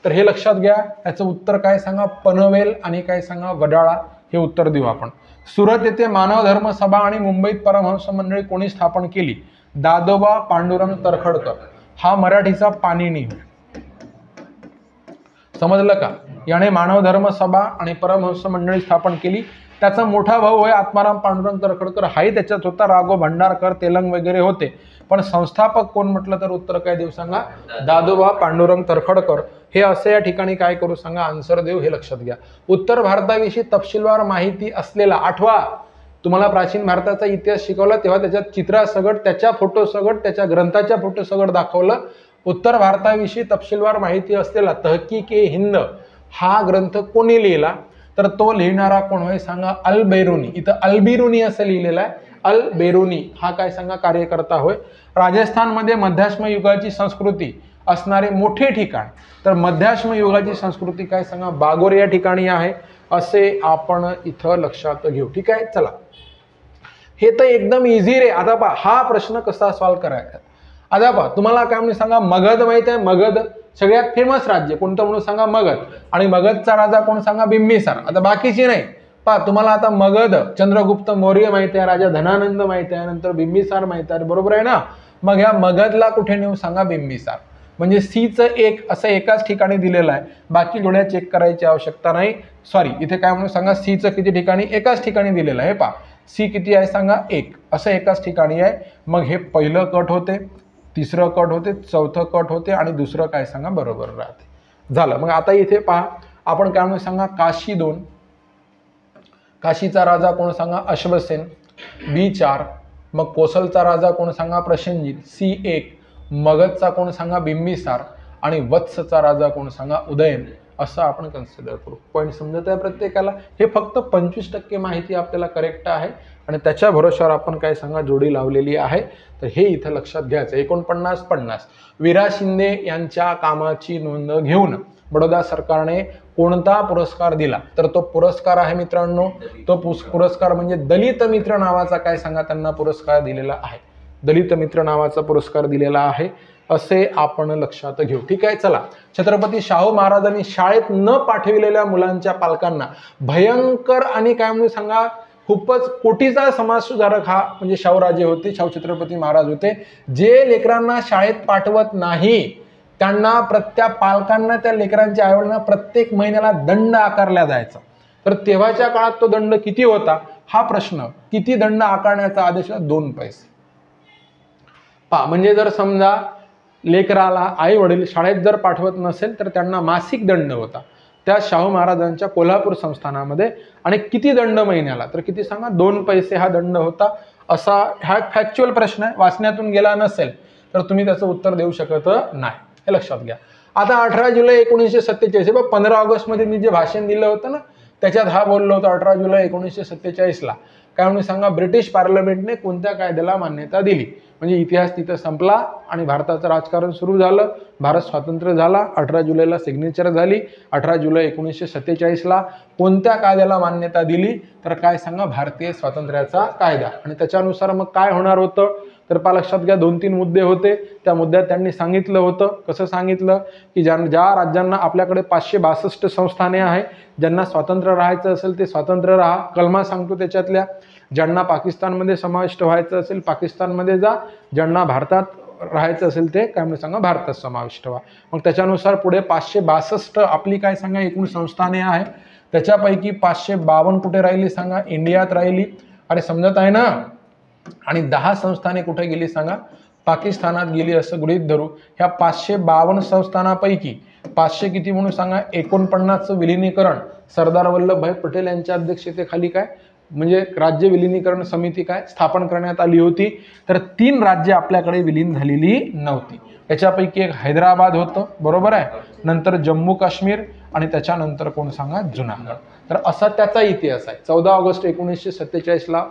तर हे लक्षात घ्या. याचं उत्तर काय सांगा, पनवेल आणि काय सांगा, वडाळा, हे उत्तर देऊ आपण. सुरत येथे मानव धर्म सभा आणि मुंबईत परमहंस मंडळी कोणी स्थापन केली? दादोबा पांडुरंग तरखडकर. हा मराठीचा पाणिनी. समजलं का? याने मानव धर्म सभा आणि परमहंस मंडळी स्थापन केली. त्याचा मोठा भाऊ आहे आत्माराम पांडुरंग तरखडकर, हाही त्याच्यात होता. राघव भंडारकर, तेलंग वगैरे होते, पण संस्थापक कोण म्हटलं तर उत्तर काय देऊ सांगा, दादोबा पांडुरंग तरखडकर. हे असं या ठिकाणी काय करू सांगा, आन्सर देऊ, हे लक्षात घ्या. उत्तर भारताविषयी तपशीलवार माहिती असलेला, आठवा, तुम्हाला प्राचीन भारताचा इतिहास शिकवला तेव्हा त्याच्यात चित्रासकट, त्याच्या फोटोसकट, त्याच्या ग्रंथाच्या फोटोसकट दाखवलं. उत्तर भारताविषयी तपशीलवार माहिती असलेला तहकीक-ए-हिंद हा ग्रंथ कोणी लिहिला, तर तो लिहिणारा कोण होय सांगा, अल बेरुनी. इथं अल बिरुनी असं लिहिलेलं आहे. अल बेरुनी हा काय सांगा, कार्यकर्ता होय. राजस्थानमध्ये मध्याश्म युगाची संस्कृती असणारे मोठे ठिकाण, तर मध्याश्म युगाची संस्कृती काय सांगा, बागोर या ठिकाणी आहे, असे आपण इथं लक्षात घेऊ. ठीक आहे. चला, हे तर एकदम इझी रे. आता पहा हा प्रश्न कसा सॉल्व्ह करायचा. आता पहा तुम्हाला काय म्हणून सांगा, मगध माहित आहे, मगध सगळ्यात फेमस राज्य कोणतं म्हणून सांगा, मगध. आणि मगधचा राजा कोण सांगा, बिंबिसार. आता बाकीची नाही, पहा तुम्हाला आता मगध चंद्रगुप्त मौर्य माहिती आहे, राजा धनानंद माहिती आहे, नंतर बिंबिसार माहिती आहे, बरोबर आहे ना. मग ह्या मगधला कुठे नेऊ सांगा, बिंबिसार. म्हणजे सीचं एक असं एकाच ठिकाणी दिलेलं आहे, बाकी जोड्या चेक करायची आवश्यकता नाही. सॉरी, इथे काय म्हणून सांगा, सीचं किती ठिकाणी, एकाच ठिकाणी दिलेलं आहे. पहा सी किती आहे सांगा, एक, असं एकाच ठिकाणी आहे. मग हे पहिलं कट होते, तिसरं कट होते, चौथं कट होते आणि दुसरं काय सांगा बरोबर राहते. झालं. मग आता इथे पहा आपण काय म्हणून सांगा, काशी 2, काशीचा राजा कोण सांगा, अश्वसेन. B4. मग कोसलचा राजा कोण सांगा, प्रसेनजित. C1. मगधचा कोण सांगा, बिंबिसार. आणि वत्सचा राजा कोण सांगा, उदयन. असं आपण कन्सिडर करू. पॉईंट समजत आहे प्रत्येकाला. हे फक्त 25% माहिती आपल्याला करेक्ट आहे आणि त्याच्या भरोशावर आपण काय सांगा जोडी लावलेली आहे. तर हे इथं लक्षात घ्यायचं. 49-50 विरा शिंदे यांच्या कामाची नोंद घेऊन बडोदा सरकारने कोणता पुरस्कार दिला, तर तो पुरस्कार आहे मित्रांनो, तो पुरस्कार म्हणजे दलित मित्र नावाचा काय सांगा त्यांना पुरस्कार दिलेला आहे. दलित मित्र नावाचा पुरस्कार दिलेला आहे असे आपण लक्षात घेऊ. ठीक आहे. चला, छत्रपती शाहू महाराजांनी शाळेत न पाठविलेल्या मुलांच्या पालकांना भयंकर आणि काय म्हणून सांगा खूपच कोटीचा समाजसुधारक हा म्हणजे शाहूराजे होते, शाहू छत्रपती महाराज होते. जे लेकरांना शाळेत पाठवत नाही त्यांना प्रत्येक पालकांना त्या लेकरांच्या आईवडिलांना प्रत्येक महिन्याला दंड आकारला जायचा. तर तेव्हाच्या काळात तो दंड किती होता हा प्रश्न, किती दंड आकारण्याचा आदेश, 2 पैसे. पहा म्हणजे जर समजा लेकराला आई वडील शाळेत जर पाठवत नसेल तर त्यांना मासिक दंड होता त्या शाहू महाराजांच्या कोल्हापूर संस्थानामध्ये. आणि किती दंड महिन्याला, तर किती सांगा, 2 पैसे हा दंड होता. असा हा फॅक्च्युअल प्रश्न आहे, वाचण्यातून गेला नसेल तर तुम्ही त्याचं उत्तर देऊ शकत नाही, हे लक्षात घ्या. आता 18 जुलै 1947, 15 ऑगस्टमध्ये मी जे भाषण दिलं होतं ना त्याच्यात हा बोललो होतो 18 जुलै 1947ला काय म्हणून सांगा, ब्रिटिश पार्लमेंटने कोणत्या कायद्याला मान्यता दिली. म्हणजे इतिहास तिथं संपला आणि भारताचं राजकारण सुरू झालं, भारत स्वतंत्र झाला. 18 जुलैला सिग्नेचर झाली. 18 जुलै 1947ला कोणत्या कायद्याला मान्यता दिली, तर काय सांगा, भारतीय स्वातंत्र्याचा कायदा. आणि त्याच्यानुसार मग काय होणार होतं, तर पहा लक्षात घ्या, 2-3 मुद्दे होते. त्या मुद्द्यात त्यांनी सांगितलं होतं, कसं सांगितलं की ज्या राज्यांना आपल्याकडे 562 संस्थाने आहे, ज्यांना स्वातंत्र्य राहायचं असेल ते स्वातंत्र्य राहा, कलमा सांगतो त्याच्यातल्या. ज्यांना पाकिस्तानमध्ये समाविष्ट व्हायचं असेल पाकिस्तानमध्ये जा, ज्यांना भारतात राहायचं असेल ते काय म्हणून सांगा भारतात समाविष्ट व्हा. मग त्याच्यानुसार पुढे 562 आपली काय सांगा एकूण संस्थाने आहे. त्याच्यापैकी 552 कुठे राहिली सांगा, इंडियात राहिली. अरे समजत आहे ना. आणि 10 संस्थाने कुठे गेली सांगा, पाकिस्तानात गेली असं गृहीत धरू. ह्या 552 संस्थानापैकी 500 किती म्हणून सांगा, 49चं विलिनीकरण सरदार वल्लभभाई पटेल यांच्या अध्यक्षतेखाली काय म्हणजे राज्य विलिनीकरण समिती काय स्थापन करण्यात आली होती. तर 3 राज्य आपल्याकडे विलीन झालेली नव्हती. त्याच्यापैकी एक हैदराबाद होतं, बरोबर आहे, नंतर जम्मू काश्मीर आणि त्याच्यानंतर कोण सांगा, जुनागड. तर असा त्याचा इतिहास आहे. 14 ऑगस्ट 1947ला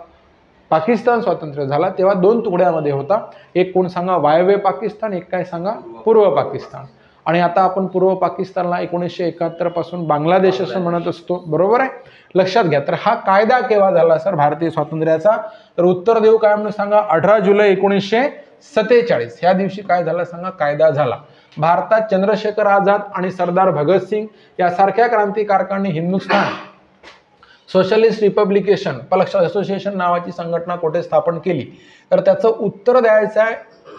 पाकिस्तान स्वातंत्र्य झाला तेव्हा 2 तुकड्यामध्ये होता. एक कोण सांगा वायव्य पाकिस्तान, एक काय सांगा पूर्व पाकिस्तान. आणि आता आपण पूर्व पाकिस्तानला 1971 पासून बांगलादेश असं म्हणत असतो, बरोबर आहे, लक्षात घ्या. तर हा कायदा केव्हा झाला सर भारतीय स्वातंत्र्याचा, तर उत्तर देऊ काय म्हणून सांगा, 18 जुलै 1947 ह्या दिवशी काय झालं सांगा, कायदा झाला. भारतात चंद्रशेखर आझाद आणि सरदार भगतसिंग यासारख्या क्रांतिकारकांनी हिंदुस्थान सोशलिस्ट रिपब्लिकेशन असोसिएशन नावाची संघटना कुठे स्थापन केली, तर त्याचं उत्तर द्यायचं आहे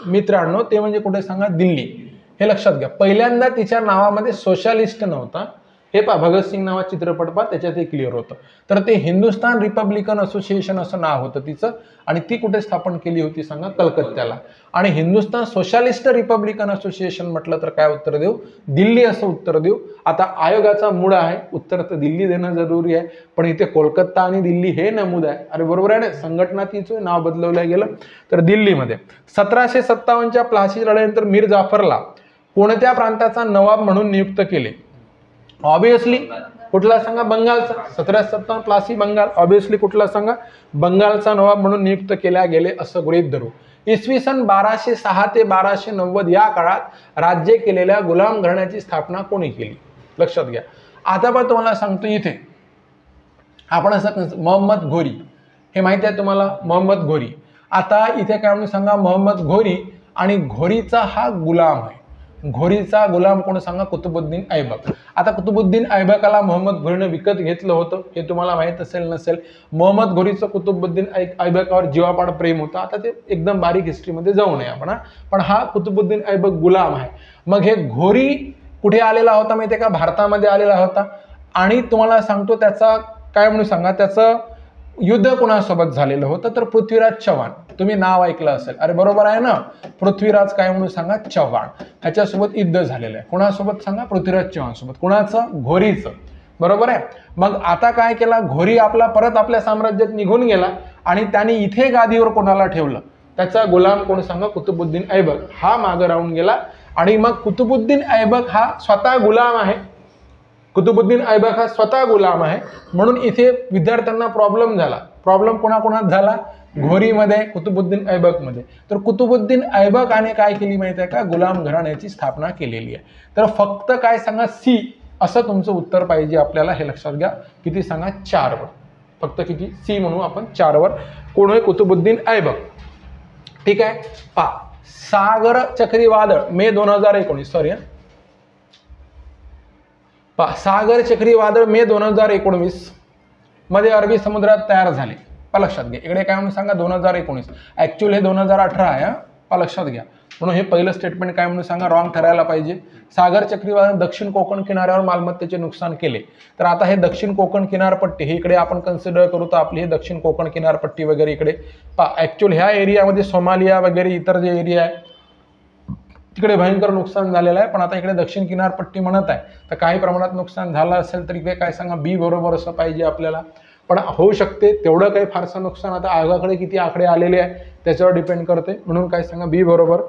मित्रांनो, ते म्हणजे कुठे सांगा, दिल्ली. हे लक्षात घ्या. पहिल्यांदा तिच्या नावामध्ये सोशलिस्ट नव्हता, हे पहा भगतसिंग नावाचा चित्रपट पहा त्याच्यात हे क्लिअर होतं. तर ते हिंदुस्थान रिपब्लिकन असोसिएशन असं नाव होतं तिचं. आणि ती कुठे स्थापन केली होती सांगा, कलकत्त्याला. आणि हिंदुस्थान सोशलिस्ट रिपब्लिकन असोसिएशन म्हटलं तर काय उत्तर देऊ, दिल्ली असं उत्तर देऊ. आता आयोगाचा मूळ आहे, उत्तर तर दिल्ली देणं जरुरी आहे, पण इथे कोलकाता आणि दिल्ली हे नमूद आहे. अरे बरोबर आहे ना, संघटना तिचं नाव बदलवलं गेलं तर दिल्लीमध्ये. 1757च्या प्लासी लढाईनंतर मीर जाफरला कोणत्या प्रांताचा नवाब म्हणून नियुक्त केले, ऑब्विसली कुठला सांगा, बंगालचा. 1757 प्लासी बंगाल, ऑब्विसली कुठला सांगा, बंगालचा नवाब म्हणून नियुक्त केल्या गेले असं गृहीत धरू. इसवी सन 1206 ते 1290 या काळात राज्य केलेल्या गुलाम घराण्याची स्थापना कोणी केली, लक्षात घ्या. आता पण तुम्हाला सांगतो इथे आपण असं मोहम्मद घोरी, हे माहिती आहे तुम्हाला, मोहम्मद घोरी. आता इथे काय म्हणून सांगा, मोहम्मद घोरी आणि घोरीचा हा गुलाम आहे. घोरीचा गुलाम कोण सांगा? कुतुबुद्दीन ऐबक. आता कुतुबुद्दीन ऐबकाला मोहम्मद घोरीनं विकत घेतलं होतं, हे तुम्हाला माहीत असेल नसेल. मोहम्मद घोरीचं कुतुबुद्दीन ऐबकावर जीवापाड प्रेम होतं. आता ते एकदम बारीक हिस्ट्रीमध्ये जाऊ नये आपण, पण हा कुतुबुद्दीन ऐबक गुलाम आहे. मग हे घोरी कुठे आलेला होता माहिती आहे का? भारतामध्ये आलेला होता. आणि तुम्हाला सांगतो त्याचा काय म्हणून सांगा, त्याचं युद्ध कोणासोबत झालेलं होतं? तर पृथ्वीराज चव्हाण. तुम्ही नाव ऐकलं असेल, अरे बरोबर आहे ना, पृथ्वीराज काय म्हणून सांगा? चव्हाण. ह्याच्यासोबत युद्ध झालेलं आहे. कोणासोबत सांगा? पृथ्वीराज चव्हाण सोबत. कोणाचं? घोरीचं. बरोबर आहे. मग आता काय केला? घोरी आपला परत आपल्या साम्राज्यात निघून गेला आणि त्याने इथे गादीवर कोणाला ठेवलं? त्याचा गुलाम कोण सांगा? कुतुबुद्दीन ऐबक. हा मागं राहून गेला आणि मग कुतुबुद्दीन ऐबक हा स्वतः गुलाम आहे. कुतुबुद्दीन ऐबक हा स्वतः गुलाम आहे, म्हणून इथे विद्यार्थ्यांना प्रॉब्लेम झाला. प्रॉब्लेम कोणाकोणात झाला? घोरीमध्ये, कुतुबुद्दीन ऐबकमध्ये. तर कुतुबुद्दीन ऐबकाने काय केली माहिती आहे का? गुलाम घराण्याची स्थापना केलेली आहे. तर फक्त काय सांगा? सी असं तुमचं उत्तर पाहिजे आपल्याला, हे लक्षात घ्या. किती सांगा? 4 वर. फक्त किती? सी म्हणू आपण 4 वर. कोण आहे? कुतुबुद्दीन ऐबक. ठीक आहे. पहा, सागर चक्रीवादळ मे 2019 सॉरी सागर चक्रीवादळ मे 2019 मध्ये अरबी समुद्रात तयार झाले. लक्षात घ्या. इकडे काय म्हणून सांगा? 2019. ऍक्च्युअली हे 2018 आहे. लक्षात घ्या. म्हणून हे पहिलं स्टेटमेंट काय म्हणून सांगा? रॉंग ठरायला पाहिजे. सागर चक्रीवादळ दक्षिण कोकण किनाऱ्यावर मालमत्तेचे नुकसान केले. तर आता हे दक्षिण कोकण किनारपट्टी हे इकडे आपण कन्सिडर करू, तर आपली हे दक्षिण कोकण किनारपट्टी वगैरे इकडे ऍक्च्युअली ह्या एरियामध्ये सोमालिया वगैरे इतर जे एरिया आहे तिकडे भयंकर नुकसान झालेलं आहे. पण आता इकडे दक्षिण किनारपट्टी म्हणत आहे, तर काही प्रमाणात नुकसान झालं असेल तर इकडे काय सांगा? बी बरोबर असं पाहिजे आपल्याला. पण होऊ शकते तेवढं काही फारसं नुकसान आता आयोगाकडे किती आकडे आलेले आहे त्याच्यावर डिपेंड करते. म्हणून काय सांगा? बी बरोबर.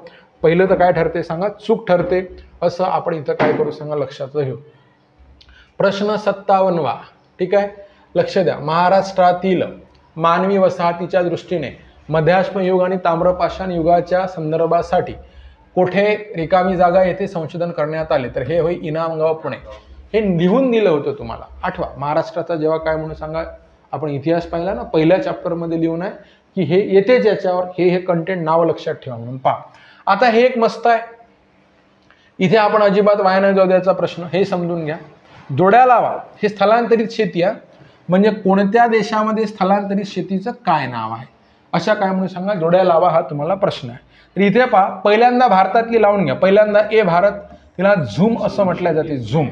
पहिलं तर काय ठरते सांगा? चूक ठरते. असं आपण इथं काय करू सांगा? लक्षात घेऊ. प्रश्न 57वा. ठीक आहे. लक्ष द्या. महाराष्ट्रातील मानवी वसाहतीच्या दृष्टीने मध्याश्म युग आणि ताम्रपाषाण युगाच्या संदर्भासाठी कोठे रिकामी जागा येथे संशोधन करण्यात आले? तर हे होय इनामगाव पुणे. हे लिहून दिलं होतं तुम्हाला. आठवा. महाराष्ट्राचा जेव्हा काय म्हणून सांगा? आपण इतिहास पाहिला ना, पहिल्या चॅप्टरमध्ये लिहून आहे की हे येतेच याच्यावर हे कंटेंट नाव लक्षात ठेवा म्हणून. पहा आता हे एक मस्त आहे. इथे आपण अजिबात वाया न जाऊ द्यायचा प्रश्न. हे समजून घ्या. जोड्या लावा हे स्थलांतरित शेती आहे. म्हणजे कोणत्या देशामध्ये स्थलांतरित शेतीचं काय नाव आहे? अशा काय म्हणून सांगा? जोड्या लावा हा तुम्हाला प्रश्न आहे. तर इथे पहा, पहिल्यांदा भारतातली लावून घ्या. पहिल्यांदा ए भारत, तिला झूम असं म्हटलं जाते. झूम.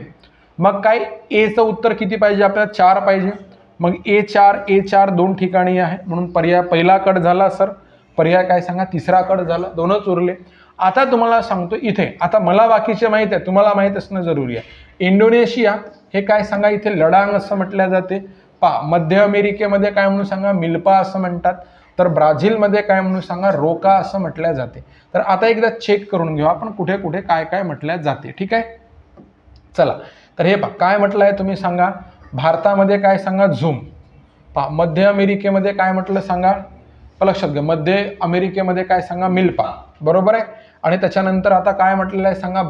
मग काय? एचं उत्तर किती पाहिजे आपल्याला? 4 पाहिजे. मग ए4 2 ठिकाणी आहे म्हणून पर्याय पहिला कट झाला सर. पर्याय काय सांगा? तिसरा कट झाला. 2च उरले. आता तुम्हाला सांगतो इथे, आता मला बाकीचे माहित आहे, तुम्हाला माहित असणं जरुरी आहे. इंडोनेशिया हे काय सांगा? इथे लडांग असं म्हटलं जाते. पहा, मध्य अमेरिकेमध्ये काय म्हणून सांगा? मिल्पा असं म्हणतात. तर ब्राझीलमध्ये काय म्हणून सांगा? रोका असं म्हटल्या जाते. तर आता एकदा चेक करून घेऊ आपण कुठे कुठे काय काय म्हटल्या जाते. ठीक आहे. चला, तर हे पहा काय म्हटलं आहे तुम्ही सांगा? भारतामध्ये काय सांगा? झूम. पहा, मध्य अमेरिकेमध्ये काय म्हटलं सांगा? लक्षात घ्या. मध्य अमेरिकेमध्ये काय सांगा? मिल्पा. बरोबर आहे. आणि त्याच्यानंतर आता काय म्हटलेलं आहे सांगा?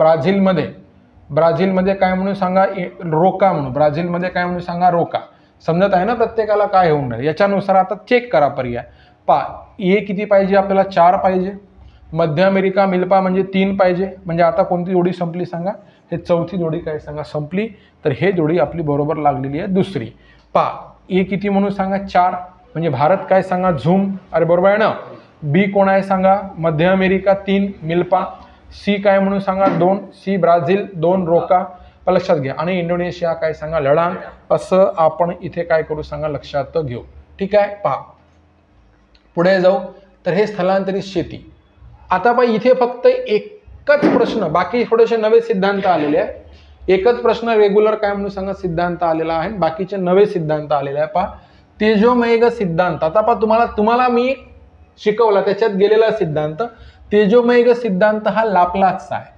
ब्राझीलमध्ये काय म्हणून सांगा? रोका म्हणून. ब्राझीलमध्ये काय म्हणून सांगा? रोका. समजत आहे ना प्रत्येकाला काय होऊन राहील? याच्यानुसार आता चेक करा पर्याय. पहा, ए किती पाहिजे आपल्याला? 4 पाहिजे. मध्य अमेरिका मिल्पा म्हणजे 3 पाहिजे. म्हणजे आता कोणती जोडी संपली सांगा? हे चौथी जोडी काय सांगा? संपली. तर हे जोडी आपली बरोबर लागलेली आहे दुसरी. पहा, ए किती म्हणून सांगा? 4. म्हणजे भारत काय सांगा? झूम. अरे बरोबर आहे ना. बी कोण आहे सांगा? मध्य अमेरिका 3 मिल्पा. सी काय म्हणून सांगा? 2 सी ब्राझील, 2 रोका. लक्षात घ्या. आणि इंडोनेशिया काय सांगा? लडांग. असं आपण इथे काय करू सांगा? लक्षात घेऊ. ठीक आहे. पहा पुढे जाऊ. तर हे स्थलांतरित शेती. आता पहा इथे फक्त एकच प्रश्न, बाकी थोडेसे नवे सिद्धांत आलेले आहे. एकच प्रश्न रेग्युलर काय म्हणून सांगा? सिद्धांत आलेला आहे. बाकीचे नवे सिद्धांत आलेले आहे. पहा, तेजोमय सिद्धांत. आता पहा तुम्हाला मी शिकवला त्याच्यात गेलेला सिद्धांत. तेजोमय सिद्धांत हा लाप्लासचा आहे.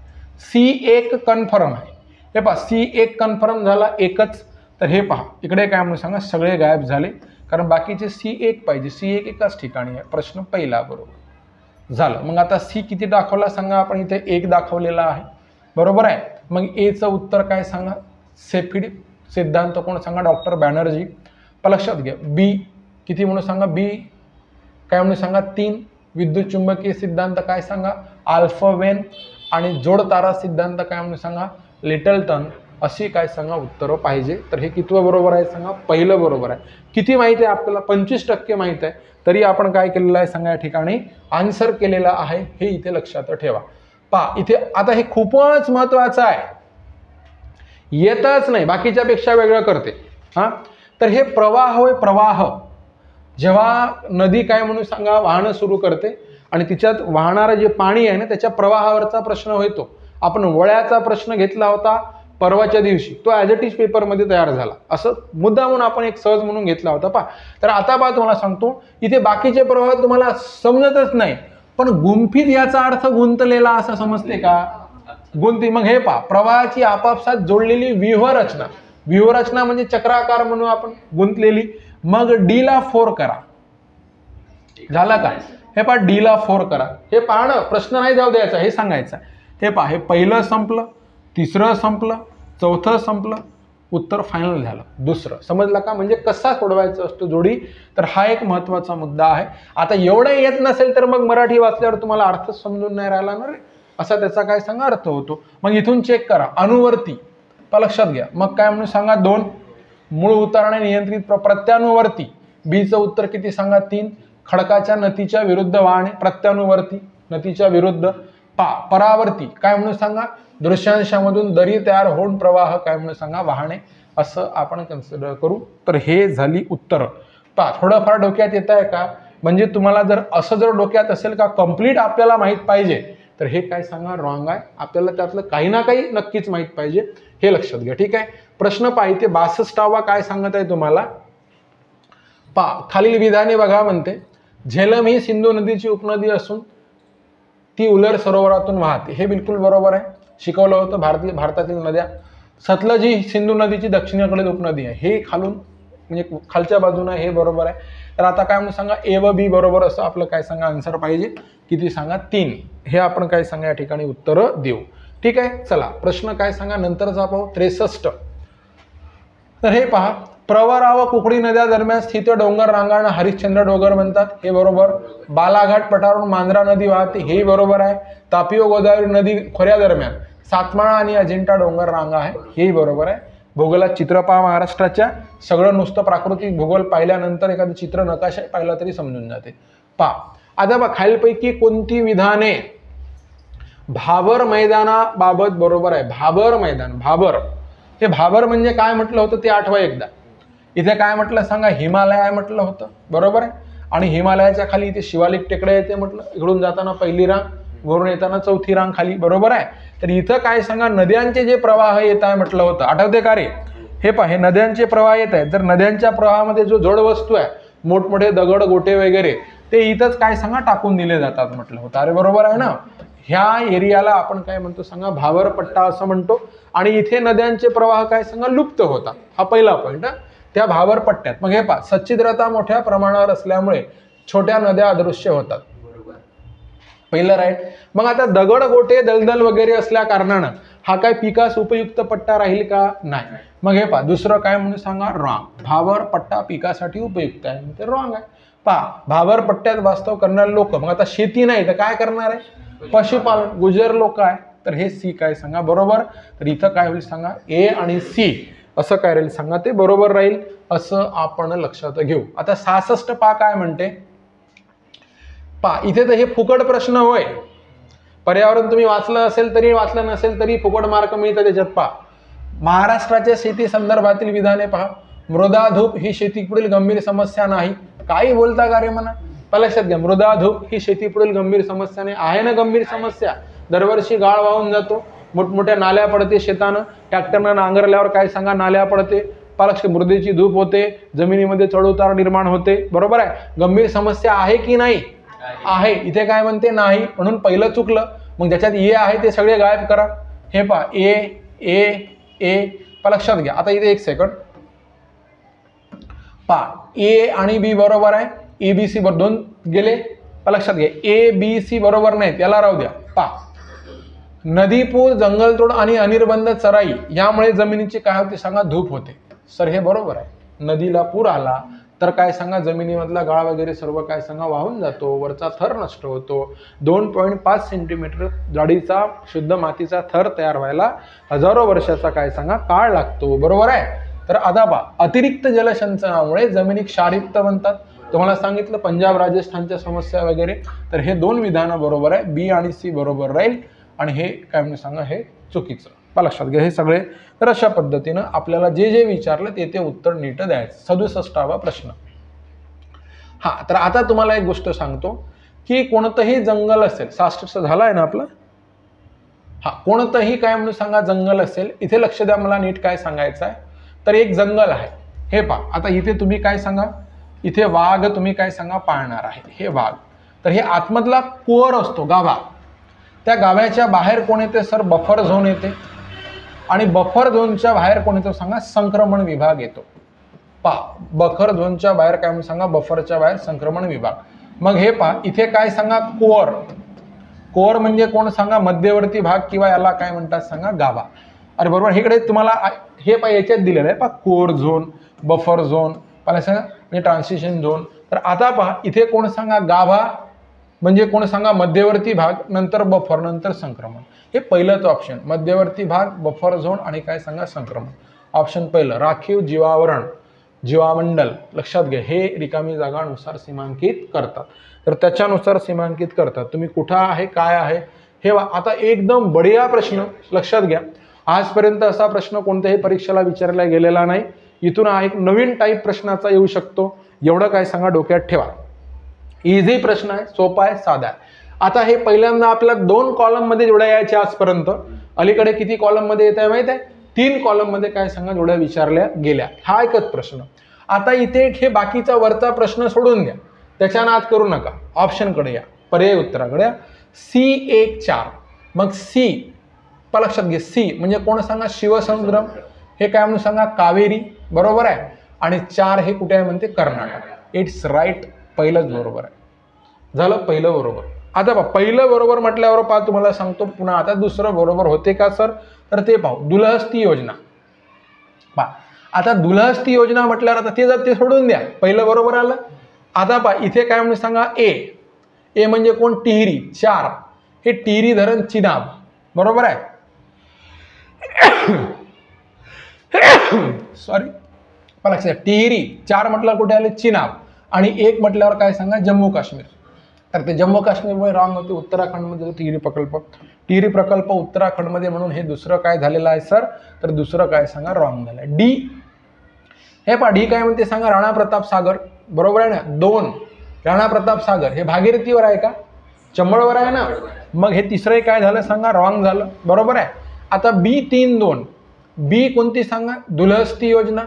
C1 कन्फर्म आहे. हे पहा, C1 कन्फर्म झाला एकच. तर हे पहा इकडे काय म्हणून सांगा? सगळे गायब झाले. कारण बाकीचे C1 पाहिजे. C1 एकाच ठिकाणी आहे. प्रश्न पहिला बरोबर झालं. मग आता सी किती दाखवला सांगा? आपण इथे 1 दाखवलेला आहे. बरोबर आहे. मग एचं उत्तर काय सांगा? सेफिड सिद्धांत कोण सांगा? डॉक्टर बॅनर्जी. लक्षात घ्या. बी किती म्हणून सांगा? बी काय म्हणून सांगा? 3. विद्युत चुंबकीय सिद्धांत काय सांगा? आल्फवेन आणि जोडतारा सिद्धांत काय म्हणून सांगा, लिटलटन, अशी काय सांगा उत्तरं पाहिजे. तर हे कितवं बरोबर आहे सांगा, पहिलं बरोबर आहे. किती माहिती आहे आपल्याला, 25% माहिती आहे, तरी आपण काय केलेलं आहे सांगा, या ठिकाणी आन्सर केलेला आहे, हे इथे लक्षात ठेवा. पहा इथे आता हे खूपच महत्वाचं आहे, येतच नाही, बाकीच्या पेक्षा वेगळं करते. हा, तर हे प्रवाह होय, प्रवाह. जेव्हा नदी काय म्हणून सांगा वाहणं सुरू करते आणि तिच्यात वाहणारं जे पाणी आहे ना, त्याच्या प्रवाहावरचा प्रश्न होतो. आपण वळ्याचा प्रश्न घेतला होता परवाच्या दिवशी, तो ॲज इट इज पेपरमध्ये तयार झाला, असं मुद्दा म्हणून आपण एक सहज म्हणून घेतला होता. पहा, तर आता पहा तुम्हाला सांगतो, इथे बाकीचे प्रवाह तुम्हाला समजतच नाही, पण गुंफीत याचा अर्थ गुंतलेला असं समजते का, गुंती. मग हे पहा, प्रवाहाची आपापसात जोडलेली व्यूहरचना, व्यूहरचना म्हणजे चक्राकार म्हणून आपण गुंतलेली. मग डी ला 4 करा, झाला का, हे पहा डी ला 4 करा. हे पाहणं प्रश्न नाही जाऊ द्यायचा, हे सांगायचं. हे पहा, हे पहिलं संपलं, तिसरं संपलं, चौथं संपलं, उत्तर फायनल झालं दुसरं. समजलं का, म्हणजे कसा सोडवायचा असतो जोडी. तर हा एक महत्वाचा मुद्दा आहे. आता एवढं येत नसेल तर मग मराठी वाचल्यावर तुम्हाला अर्थ समजून नाही राहिला ना रे, असा त्याचा काय सांगा अर्थ होतो. मग इथून चेक करा, अनुवर्ती लक्षात घ्या. मग काय म्हणून सांगा 2, मूळ उतारणे नियंत्रित प्रत्यानुवर्ती, बीचं उत्तर किती सांगा 3, खडकाच्या नतीच्या विरुद्ध वाहणे, प्रत्यानुवर्ती नतीच्या विरुद्ध. परावर्ती काय म्हणून सांगा, दृश्यांशामधून दरी तयार होऊन प्रवाह काय म्हणून सांगा वाहणे, असं आपण कन्सिडर करू. तर हे झाली उत्तर. थोडंफार डोक्यात येत आहे का, म्हणजे तुम्हाला जर असं जर डोक्यात असेल का कंप्लीट आपल्याला माहीत पाहिजे, तर हे काय सांगा रॉंग आहे. आपल्याला त्यातलं काही ना काही नक्कीच माहीत पाहिजे, हे लक्षात घ्या. ठीक आहे, प्रश्न पहा इथे 62वा काय सांगत आहे तुम्हाला. खालील विधाने बघा. म्हणते झेलम ही सिंधू नदीची उपनदी असून ती उलर सरोवरातून वाहते. हे बिलकुल बरोबर आहे, शिकवलं होतं. भारतातील नद्या. सतलज ही सिंधू नदीची दक्षिणेकडील उपनदी आहे, हे खालून म्हणजे खालच्या बाजूने, हे बरोबर आहे. तर आता काय म्हणून सांगा, ए व बी बरोबर असं आपलं काय सांगा आन्सर पाहिजे. किती सांगा 3. हे आपण काय सांगा या ठिकाणी उत्तर देऊ. ठीक आहे, चला प्रश्न काय सांगा नंतरचा पाहू. 63. तर हे पहा, प्रवरा व कुकडी नद्या दरम्यान स्थित डोंगर रांगांना हरिश्चंद्र डोंगर म्हणतात, हे बरोबर. बालाघाट पठारावरून मांजरा नदी वाहते, हे बरोबर आहे. तापी व गोदावरी नदी खोऱ्या दरम्यान सातमाळा आणि अजिंठा डोंगर रांगा आहे, हेही बरोबर आहे. भूगोलात चित्र पहा महाराष्ट्राच्या, सगळं नुसतं प्राकृतिक भूगोल पाहिल्यानंतर एखादं चित्र नकाशा पाहिला तरी समजून जाते. पहा आता बघा, खालीलपैकी कोणती विधाने भाबर मैदानाबाबत बरोबर आहे. भाबर मैदान, भाबर, हे भाबर म्हणजे काय म्हटलं होतं ते आठवा एकदा. इथे काय म्हटलं सांगा, हिमालय म्हटलं होतं, बरोबर आहे. आणि हिमालयाच्या खाली इथे शिवालिक टेकड्या येते म्हटलं, इकडून जाताना पहिली रांग, वरून येताना चौथी रांग खाली, बरोबर आहे. तर इथं काय सांगा, नद्यांचे जे प्रवाह येत आहे म्हटलं होतं, आठवते का रे. हे पहा, हे नद्यांचे प्रवाह येत आहेत. जर नद्यांच्या प्रवाहामध्ये जो जड वस्तू आहे, मोठमोठे दगड गोटे वगैरे, ते इथंच काय सांगा टाकून दिले जातात म्हटलं होतं. अरे बरोबर आहे ना. ह्या एरियाला आपण काय म्हणतो सांगा, भावर पट्टा असं म्हणतो. आणि इथे नद्यांचे प्रवाह काय सांगा लुप्त होतात, हा पहिला पॉईंट. त्या भावर पट्ट्यात मग हे पहा, सच्छिद्रता मोठ्या प्रमाणावर असल्यामुळे छोट्या नद्या अदृश्य होतात, पहिलं राईट. मग आता दगड गोटे दलदल वगैरे असल्या कारणानं हा काय पिकास उपयुक्त पट्टा राहील का, नाही. मग हे पहा, दुसरं काय म्हणून सांगा रॉंग. भावर पट्टा पिकासाठी उपयुक्त आहे, ते रॉंग आहे. पहा, भावर पट्ट्यात वास्तव करणारे लोक, मग आता शेती नाही तर काय करणार आहे, पशुपालन, गुजर लोक आहे. तर हे सी काय सांगा बरोबर. तर इथं काय होईल सांगा, ए आणि सी असं काय राहील सांगा, ते बरोबर राहील, असं आपण लक्षात घेऊ. आता 66 पा काय म्हणते. पा इथे तर हे फुकट प्रश्न होय, पर्यावरण तुम्ही वाचलं असेल तरी वाचलं नसेल तरी फुकट मार्क मिळतं त्याच्यात. पहा, महाराष्ट्राच्या शेती संदर्भातील विधाने पहा. मृदाधूप ही शेतीपुढील गंभीर समस्या नाही. काही बोलता का रे म्हणा, लक्षात घ्या. मृदाधूप ही शेतीपुढील गंभीर समस्या नाही, आहे ना गंभीर समस्या. दरवर्षी गाळ वाहून जातो, मोठमोठ्या नाल्या पडते शेतानं, ट्रॅक्टरनं नांगरल्यावर काय सांगा नाल्या पडते, पालक्ष मृदेची धूप होते, जमिनीमध्ये चढउतार निर्माण होते, बरोबर आहे. गंभीर समस्या आहे की नाही, आहे. इथे काय म्हणते नाही, म्हणून पहिलं चुकलं. मग ज्याच्यात ए आहे ते सगळे गायब करा. हे पहा, ए ए ए लक्षात घ्या. आता इथे एक सेकंड पहा, ए आणि बी बरोबर आहे, ए बी सी बरोबर, दोन गेले, लक्षात घ्या. ए बी सी बरोबर नाहीत, याला राहू द्या. पहा, नदीपूर, जंगलतोड आणि अनिर्बंध चराई यामुळे जमिनीची काय होते सांगा, धूप होते. सर हे बरोबर आहे. नदीला पूर आला, तर काय सांगा, जमिनीमधला गाळ वगैरे सर्व काय सांगा वाहून जातो, वरचा थर नष्ट होतो. 2.5 सेंटीमीटर जाडीचा शुद्ध मातीचा थर तयार व्हायला हजारो वर्षाचा काय सांगा काळ लागतो. बरोबर आहे. तर आता पहा, अतिरिक्त जलसिंचनामुळे जमिनी क्षारयुक्त बनतात. तुम्हाला सांगितलं पंजाब राजस्थानच्या समस्या वगैरे. तर हे दोन विधानं बरोबर आहे, बी आणि सी बरोबर राहील. आणि हे काय म्हणून सांगा हे चुकीचं. लक्षात घ्या हे सगळे. तर अशा पद्धतीनं आपल्याला जे जे विचारलं ते उत्तर नीट द्यायचं. 67वा प्रश्न. हा, तर आता तुम्हाला एक गोष्ट सांगतो की कोणतंही जंगल असेल, 66 झाला आहे ना आपलं. हा, कोणतंही काय म्हणून सांगा जंगल असेल. इथे लक्ष द्या, मला नीट काय सांगायचं आहे. तर एक जंगल आहे, हे पहा. आता इथे तुम्ही काय सांगा, इथे वाघ तुम्ही काय सांगा पाळणार आहे, हे वाघ. तर हे आतमधला कोअर असतो गाभा, त्या गाभ्याच्या बाहेर कोण येते सर, बफर झोन येते. आणि बफर झोनच्या बाहेर कोण येतो सांगा, संक्रमण विभाग येतो. पहा, बफर झोनच्या बाहेर काय म्हणून सांगा, बफरच्या बाहेर संक्रमण विभाग. मग हे पहा, इथे काय सांगा कोअर. कोअर म्हणजे कोण सांगा, मध्यवर्ती भाग, किंवा याला काय म्हणतात सांगा गाभा. अरे बरोबर, इकडे तुम्हाला हे पहा याच्यात दिलेलं आहे पहा, कोअर झोन, बफर झोन, मला सांगा म्हणजे ट्रान्सिशन झोन. तर आता पहा इथे कोण सांगा गाभा म्हणजे कोण सांगा मध्यवर्ती भाग, नंतर बफर, नंतर संक्रमण. हे पहिलंच ऑप्शन, मध्यवर्ती भाग, बफर झोन आणि काय सांगा संक्रमण. ऑप्शन पहिलं राखीव जीवावरण, जीवामंडल. लक्षात घ्या, हे रिकामी जागानुसार सीमांकित करतात. तर त्याच्यानुसार सीमांकित करतात. तुम्ही कुठं आहे काय आहे हे. आता एकदम बढिया प्रश्न, लक्षात घ्या. आजपर्यंत असा प्रश्न कोणत्याही परीक्षेला विचारला गेलेला नाही. इथून हा एक नवीन टाईप प्रश्नाचा येऊ शकतो, एवढं काय सांगा डोक्यात ठेवा. इझी प्रश्न आहे, सोपा आहे, साधा आहे. आता हे पहिल्यांदा आपल्याला 2 कॉलम मध्ये जोड्या यायच्या आजपर्यंत. अलीकडे किती कॉलम मध्ये येत आहे माहित आहे, 3 कॉलम मध्ये काय सांगा जोड्या विचारल्या गेल्या. हा एकच प्रश्न. आता इथे हे बाकीचा वरचा प्रश्न सोडून द्या, त्याच्या नाद करू नका. ऑप्शनकडे या, पर्याय उत्तराकडे या. C14. मग सी लक्षात घे, सी म्हणजे कोण सांगा शिवसमुद्रम, हे काय म्हणून सांगा कावेरी. बरोबर आहे. आणि 4 हे कुठे आहे म्हणते कर्नाटक. इट्स राईट, पहिलंच बरोबर आहे. झालं पहिलं बरोबर. आता पहा, पहिलं बरोबर म्हटल्यावर पहा तुम्हाला सांगतो पुन्हा, आता दुसरं बरोबर होते का सर, तर ते पाहू. दुलहस्ती योजना पहा. आता दुलहस्ती योजना म्हटल्यावर आता ते सोडून द्या, पहिलं बरोबर आलं. आता पहा इथे काय म्हणून सांगा ए म्हणजे कोण टिहरी. 4 हे टिहरी धरण चिनाब. बरोबर आहे. सॉरी, लक्षात टिहरी 4 म्हटलं कुठे आले चिनाब. आणि 1 म्हटल्यावर काय सांगा जम्मू काश्मीर. तर ते जम्मू काश्मीरमध्ये रॉंग होते. उत्तराखंडमध्ये टिहरी प्रकल्प उत्तराखंडमध्ये, म्हणून हे दुसरं काय झालेलं आहे सर, तर दुसरं काय सांगा रॉंग झालं. डी हे पहा, डी काय म्हणते सांगा राणा प्रताप सागर. बरोबर आहे ना. 2 राणा प्रताप सागर हे भागीरथीवर आहे का, चंबळवर आहे ना. मग हे तिसरं काय झालं सांगा रॉंग झालं. बरोबर आहे. आता B32 बी कोणती सांगा, दुलहस्ती योजना.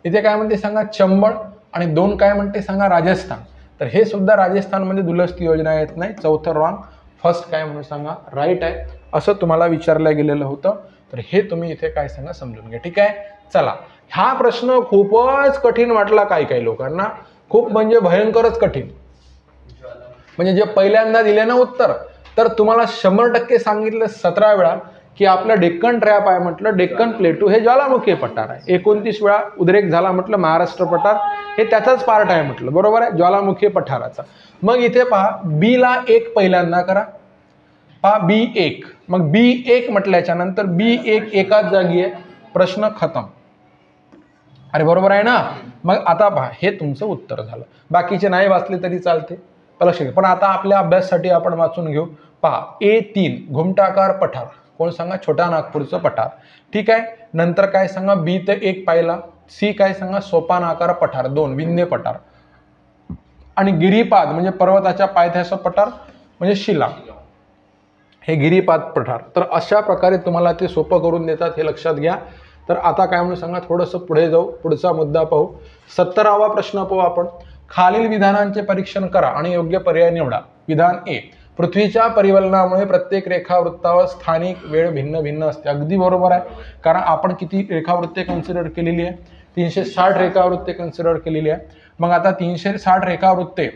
इथे काय म्हणते सांगा चंबळ. आणि 2 काय म्हणते सांगा राजस्थान. तर हे सुद्धा राजस्थानमध्ये दुलहस्ती योजना येत नाही. चौथं रॉंग. फर्स्ट काय म्हणून सांगा राईट आहे. असं तुम्हाला विचारलं गेलेलं होतं. तर हे तुम्ही इथे काय सांगा समजून घ्या. ठीक आहे. चला, हा प्रश्न खूपच कठीण वाटला काही लोकांना, खूप म्हणजे भयंकरच कठीण. म्हणजे जे पहिल्यांदा दिले ना उत्तर, तर तुम्हाला 100% सांगितलं 17 वेळा की आपलं डेक्कन ट्रॅप आहे म्हटलं, डेक्कन प्लेटू हे ज्वालामुखी पठार आहे. 29 वेळा उद्रेक झाला म्हटलं महाराष्ट्र पठार हे त्याचाच पार्ट आहे म्हटलं. बरोबर आहे, ज्वालामुखी पठाराचा. मग इथे पहा बीला 1 पहिल्यांदा करा. पहा B1. मग B1 म्हटल्याच्या नंतर B1 एकाच जागी आहे. प्रश्न खतम. अरे बरोबर आहे ना. मग आता पहा हे तुमचं उत्तर झालं. बाकीचे नाही वाचले तरी चालते, पण आता आपल्या अभ्यासासाठी आपण वाचून घेऊ. पहा A3 घुमटाकार पठार, कोण सांगा छोटा नागपूरचं पठार. ठीक आहे. नंतर काय सांगा बी तर 1 पाहिला. सी काय सांगा सोपान आकार पठार 2 विंध्य पठार. आणि गिरिपाद म्हणजे पर्वताच्या पायथ्याचं पठार म्हणजे शिला, हे गिरिपाद पठार. तर अशा प्रकारे तुम्हाला ते सोपं करून देतात, हे लक्षात घ्या. तर आता काय म्हणून सांगा थोडंसं पुढे जाऊ, पुढचा मुद्दा पाहू. 17वा प्रश्न पाहू आपण. खालील विधानांचे परीक्षण करा आणि योग्य पर्याय निवडा. विधान ए, पृथ्वीच्या परिवलनामुळे प्रत्येक रेखावृत्तावर स्थानिक वेळ भिन्न भिन्न असते. अगदी बरोबर आहे, कारण आपण किती रेखावृत्ते कन्सिडर केलेली आहे, 360 रेखावृत्ते कन्सिडर केलेली आहे. मग आता 360 रेखावृत्ते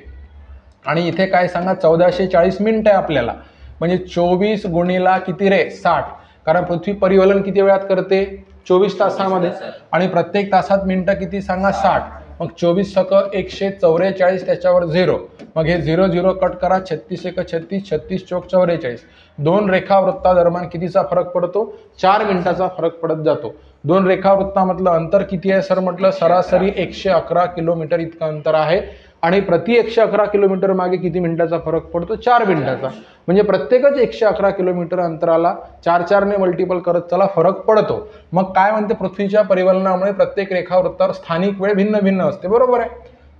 आणि इथे काय सांगा 1440 मिनिटं आहे आपल्याला, म्हणजे 24 गुणिला किती रे 60. कारण पृथ्वी परिवलन किती वेळात करते 24 तासामध्ये, आणि प्रत्येक तासात मिनिटं किती सांगा 60. मग 24 छक 144, त्याच्यावर 0, मग हे 0 0 कट करा, 36 एक 36, 36 चौक 44. 2 रेखावृत्तादरम्यान कितीचा फरक पडतो? 4 मिनिटाचा फरक पडत जातो. 2 रेखावृत्तामधलं अंतर किती आहे सर म्हटलं? सरासरी 111 किलोमीटर इतकं अंतर आहे आणि प्रति 111 किलोमीटर मागे किती मिनिटाचा फरक पडतो? 4 मिनिटाचा. म्हणजे प्रत्येकच 111 किलोमीटर अंतराला 4 ने मल्टिपल करत चला फरक पडतो. मग काय म्हणते? पृथ्वीच्या परिवलनामुळे प्रत्येक रेखावृत्तावर स्थानिक वेळ भिन्न भिन्न असते. बरोबर आहे,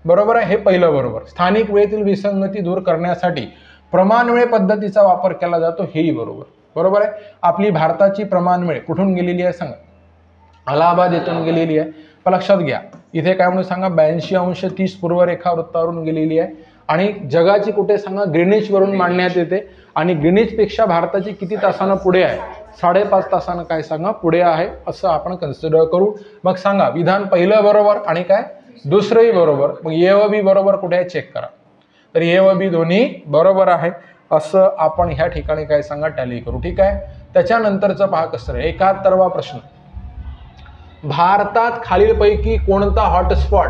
बरोबर आहे, हे पहिलं बरोबर. स्थानिक वेळेतील विसंगती दूर करण्यासाठी प्रमाण वेळ पद्धतीचा वापर केला जातो, हेही बरोबर. बरोबर आहे. आपली भारताची प्रमाण वेळ कुठून गेलेली आहे सांगा? अलाहाबाद येथून गेलेली आहे. पण लक्षात घ्या, इथे काय म्हणून सांगा? 82°30 पूर्व रेखावृत्तावरून गेलेली आहे. आणि जगाची कुठे सांगा? ग्रीनिचवरून मांडण्यात येते. आणि ग्रीनिचपेक्षा भारताची किती तासानं पुढे आहे? 5.5 तासानं काय सांगा? पुढे आहे, असं आपण कन्सिडर करू. मग सांगा, विधान पहिलं बरोबर आणि काय दुसरंही बरोबर. मग ए व बी बरोबर कुठे आहे? चेक करा. तर ए व बी दोन्ही बरोबर आहे, असं आपण ह्या ठिकाणी काय सांगा? टॅली करू. ठीक आहे. त्याच्यानंतरचं पहा कसं आहे. 71वा प्रश्न. भारतात खालीलपैकी कोणता हॉटस्पॉट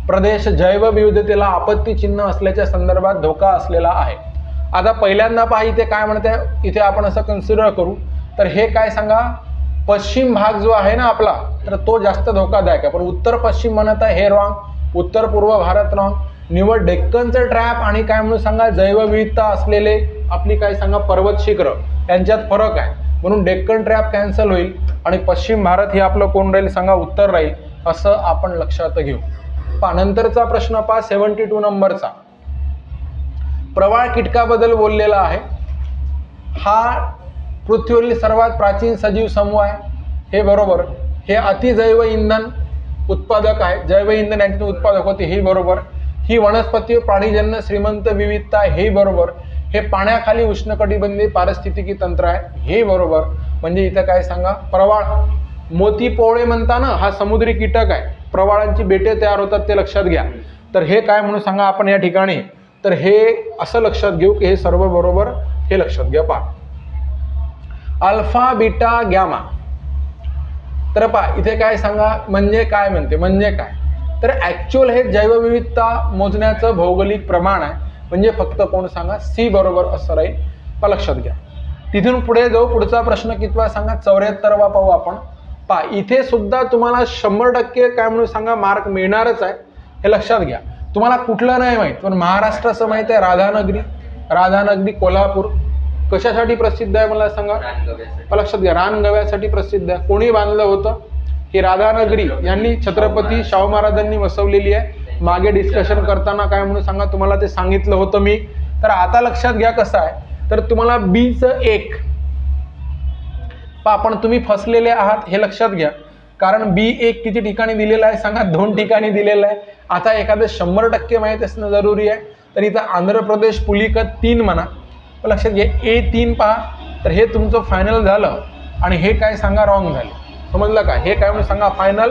प्रदेश जैवविविधतेला आपत्ती चिन्ह असल्याच्या संदर्भात धोका असलेला आहे? आता पहिल्यांदा पहा, इथे काय म्हणते? इथे आपण असं कन्सिडर करू तर हे काय सांगा? पश्चिम भाग जो आहे ना आपला, तर तो जास्त धोकादायक आहे. पण उत्तर पश्चिम म्हणत आहे, हे रॉंग. उत्तर पूर्व भारत रॉंग. निवड डेक्कनचं ट्रॅप आणि काय म्हणून सांगा? जैवविविधता असलेले आपली काय सांगा? पर्वत शिखर, यांच्यात फरक आहे. म्हणून डेक्कन ट्रॅप कॅन्सल होईल आणि पश्चिम भारत हे आपलं कोण राहील सांगा? उत्तर राहील, असं आपण लक्षात घेऊ. नंतरचा प्रश्न पहा, 72 नंबरचा. प्रवाळ कीटकाबद्दल बोललेला आहे. हा पृथ्वीवरील सर्वात प्राचीन सजीव समूह आहे, हे बरोबर. हे अतिजैव इंधन उत्पादक आहे, जैव इंधन यांचे उत्पादक होते, हे बरोबर. ही वनस्पती व प्राणीजन्य श्रीमंत विविधता आहे, हे बरोबर. हे पाण्याखाली उष्णकटिबंधीय पारिस्थितिकी तंत्र आहे, हे बरोबर. म्हणजे इथं काय सांगा? प्रवाळ. मोती पोवळे म्हणता ना, हा समुद्री कीटक आहे. प्रवाळांची बेटे तयार होतात, ते लक्षात घ्या. तर हे काय म्हणून सांगा आपण या ठिकाणी? तर हे असं लक्षात घेऊ की हे सर्व बरोबर, हे लक्षात घ्या. पहा, अल्फा बीटा गॅमा. तर पहा इथे काय सांगा? म्हणजे काय म्हणते? म्हणजे काय? तर ॲक्च्युअल हे जैवविविधता मोजण्याचं भौगोलिक प्रमाण आहे. म्हणजे फक्त कोण सांगा? सी बरोबर असं राहील. पहा लक्षात घ्या. तिथून पुढे जाऊ. पुढचा प्रश्न कितवा सांगा? 74वा पाहू आपण. पहा इथे सुद्धा तुम्हाला 100% काय म्हणून सांगा? मार्क मिळणारच आहे, हे लक्षात घ्या. तुम्हाला कुठलं नाही माहीत, पण महाराष्ट्राचं माहीत आहे. राधानगरी. राधानगरी कोल्हापूर कशासाठी प्रसिद्ध आहे मला सांगा? लक्षात घ्या, रानगव्यासाठी प्रसिद्ध आहे. कोणी बांधलं होतं? ही राधानगरी यांनी छत्रपती शाहू महाराजांनी वसवलेली आहे. मागे डिस्कशन करताना काय म्हणून सांगा? तुम्हाला ते सांगितलं होतं मी. तर आता लक्षात घ्या कसं आहे. तर तुम्हाला बीचं 1 पण तुम्ही फसलेले आहात, हे लक्षात घ्या. कारण B1 किती ठिकाणी दिलेलं आहे सांगा? 2 ठिकाणी दिलेलं आहे. आता एखादं 100% माहीत असणं जरुरी आहे. तर इथं आंध्र प्रदेश पुलिकत 3 म्हणा. लक्षात घ्या, A3 पहा. तर हे तुमचं फायनल झालं आणि हे काय सांगा? रॉंग झालं. समजलं का? हे काय म्हणून सांगा? फायनल.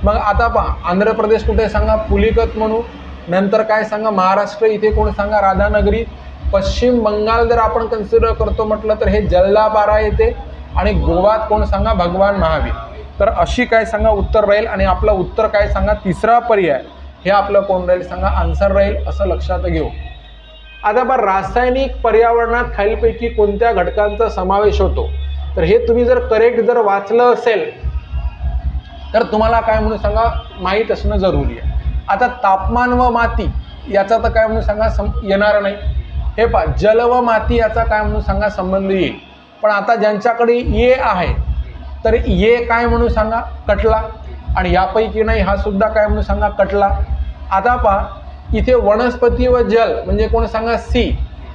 मग आता पहा, आंध्र प्रदेश कुठे सांगा? पुलिकत म्हणू. नंतर काय सांगा? महाराष्ट्र इथे कोण सांगा? राधानगरी. पश्चिम बंगाल जर आपण कन्सिडर करतो म्हटलं तर हे जल्दापारा येते. आणि गोवात कोण सांगा? भगवान महावीर. तर अशी काय सांगा? उत्तर राहील. आणि आपलं उत्तर काय सांगा? तिसरा पर्याय हे आपलं कोण राहील सांगा? आन्सर राहील, असं लक्षात घेऊ. आता बघा, रासायनिक पर्यावरणात खालीलपैकी कोणत्या घटकांचा समावेश होतो? तर हे तुम्ही जर करेक्ट जर वाचलं असेल तर तुम्हाला काय म्हणून सांगा? माहीत असणं जरुरी आहे. आता तापमान व माती याचा तर काय म्हणून सांगा? येणार नाही. हे पहा, जल व माती याचा काय म्हणून सांगा? संबंध येईल. पण आता ज्यांच्याकडे ये आहे तर ये काय म्हणून सांगा? कटला. आणि यापैकी नाही, हा सुद्धा काय म्हणून सांगा? कटला. आता पहा, इथे वनस्पती व जल म्हणजे कोण सांगा? सी.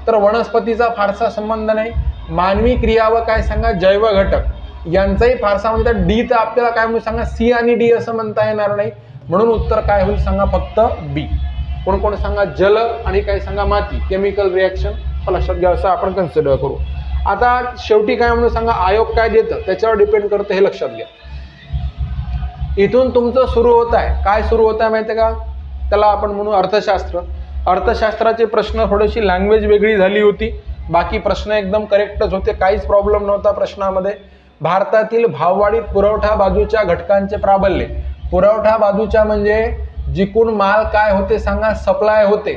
तर वनस्पतीचा फारसा संबंध नाही. मानवी क्रिया व काय सांगा? जैव घटक यांचाही फारसा म्हणजे डी. तर आपल्याला काय म्हणून सांगा? सी आणि डी असं म्हणता येणार नाही. म्हणून उत्तर काय होईल सांगा? फक्त बी. कोण कोण सांगा? जल आणि काय सांगा? माती. केमिकल रिॲक्शन लक्षात घ्या, असं आपण कन्सिडर करू. आता शेवटी काय म्हणून सांगा? आयोग काय देतं त्याच्यावर डिपेंड करतं, हे लक्षात घ्या. इथून तुमचं सुरू होत आहे. काय सुरू होत आहे माहिती आहे का? त्याला आपण म्हणू अर्थशास्त्र. अर्थशास्त्राचे प्रश्न थोडीशी लँग्वेज वेगळी झाली होती. बाकी प्रश्न एकदम करेक्टच होते, काहीच प्रॉब्लेम नव्हता प्रश्नामध्ये. भारतातील भाववाढीत पुरवठा बाजूच्या घटकांचे प्राबल्य. पुरवठा बाजूच्या म्हणजे जिकून माल काय होते सांगा, सप्लाय होते,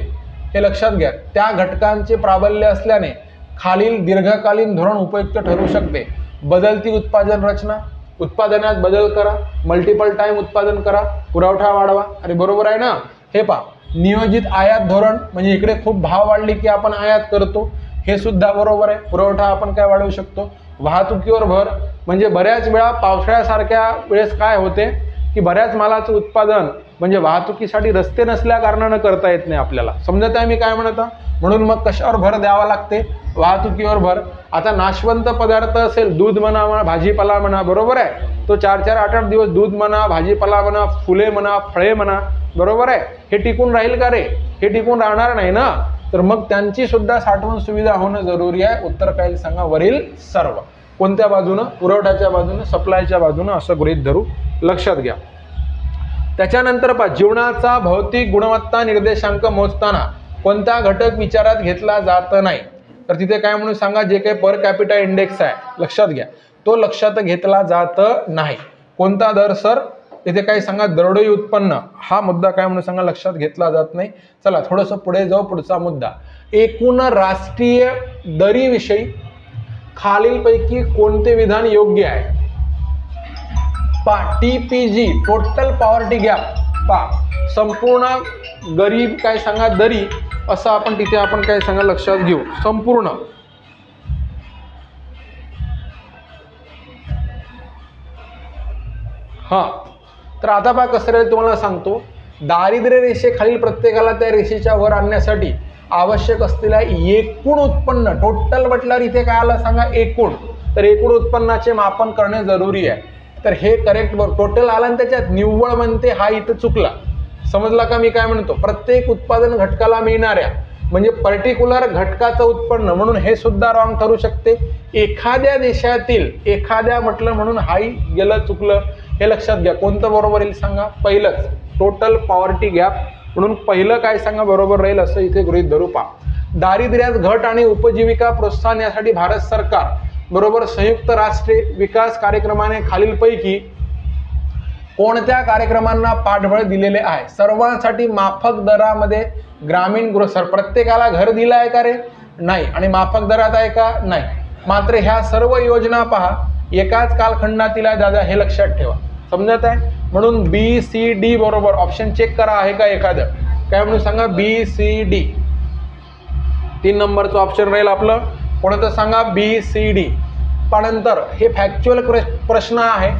हे लक्षात घ्या. त्या घटकांचे प्राबल्य असल्याने खालील दीर्घकालीन धोरण उपयुक्त ठरू शकते. बदलती उत्पादन रचना, उत्पादनात बदल करा, मल्टिपल टाइम उत्पादन करा, पुरवठा वाढवा. अरे बरोबर आहे ना. हे पहा, नियोजित आयात धोरण, म्हणजे इकडे खूप भाव वाढले की आपण आयात करतो, हे सुद्धा बरोबर आहे. पुरवठा आपण काय वाढवू शकतो. वाहतुकीवर भर, म्हणजे बऱ्याच वेळा पावसाळ्यासारख्या वेळेस काय होते की बऱ्याच मालाचं उत्पादन म्हणजे वाहतुकीसाठी रस्ते नसल्या कारणानं करता येत नाही आपल्याला. समजत आहे मी काय म्हणत आहे. म्हणून मग कशावर भर द्यावा लागते, वाहतुकीवर भर. आता नाशवंत पदार्थ असेल, दूध म्हणा, भाजीपाला म्हणा, बरोबर आहे, तो 4-4, 8-8 दिवस दूध म्हणा, भाजीपाला म्हणा, फुले म्हणा, फळे म्हणा, बरोबर आहे, हे टिकून राहील का रे, हे टिकून राहणार नाही ना. तर मग त्यांची सुद्धा साठवण सुविधा होणं जरुरी आहे. उत्तर काय येईल सांगा, वरील सर्व. कोणत्या बाजूनं, पुरवठ्याच्या बाजूनं, सप्लायच्या बाजूनं, असं गृहीत धरू, लक्षात घ्या. त्याच्यानंतर पहा, जीवनाचा भौतिक गुणवत्ता निर्देशांक मोजताना कोणता घटक विचारात घेतला जात नाही. तर तिथे काय म्हणून सांगा, जे काही पर कॅपिटा इंडेक्स आहे, लक्षात घ्या, तो लक्षात घेतला जात नाही. कोणता दर सर, तिथे काय सांगा, दरडोई उत्पन्न, हा मुद्दा काय म्हणून सांगा, लक्षात घेतला जात नाही. चला थोडंसं पुढे जाऊ. पुढचा मुद्दा, एकूण राष्ट्रीय दरीविषयी खालीलपैकी कोणते विधान योग्य आहे. TPG, टोटल पॉवर्टी गॅप, संपूर्ण गरीब काय सांगा दरी, असं आपण तिथे आपण काय सांगा लक्षात घेऊ. संपूर्ण तर आता पहा कसं राहील तुम्हाला सांगतो. दारिद्र्य रेषेखालील प्रत्येकाला त्या रेषेच्या वर आणण्यासाठी आवश्यक असलेल्या एकूण उत्पन्न, टोटल म्हटल्यावर इथे काय आलं सांगा, एकूण. तर एकूण उत्पन्नाचे मापन करणे जरुरी आहे. तर हे करेक्ट बरोबर, टोटल आला आणि त्याच्यात निव्वळ म्हणते, हा इथं चुकला. समजला का मी काय म्हणतो. प्रत्येक उत्पादन घटकाला मिळणाऱ्या म्हणजे पर्टिक्युलर घटकाचं उत्पन्न, म्हणून हे सुद्धा रॉंग ठरू शकते. एखाद्या देशातील, एखाद्या म्हटलं म्हणून हाही गेलं, चुकलं, हे लक्षात घ्या. कोणतं बरोबर येईल सांगा, पहिलंच, टोटल पॉवर्टी गॅप, म्हणून पहिलं काय सांगा बरोबर राहील, असं इथे गृहीत धरू. पहा, दारिद्र्यात घट आणि उपजीविका प्रोत्साहन यासाठी भारत सरकार बरोबर संयुक्त राष्ट्र विकास कार्यक्रमाने खालीलपैकी कोणत्या कार्यक्रमांना पाठबळ दिलेले आहे. सर्वांसाठी माफक दरामध्ये ग्रामीण गृह, प्रत्येकाला घर दिलं आहे का रे, नाही, आणि माफक दरात आहे का, नाही. मात्र ह्या सर्व योजना पहा एकाच कालखंडातील आहे दादा, हे लक्षात ठेवा. समजत आहे. म्हणून BCD बरोबर, ऑप्शन चेक करा आहे का एखादं, काय म्हणून सांगा, BCD 3 नंबरचं ऑप्शन राहील आपलं. कोणतं सांगा, BCD. त्यानंतर हे फॅक्च्युअल प्रश्न आहे.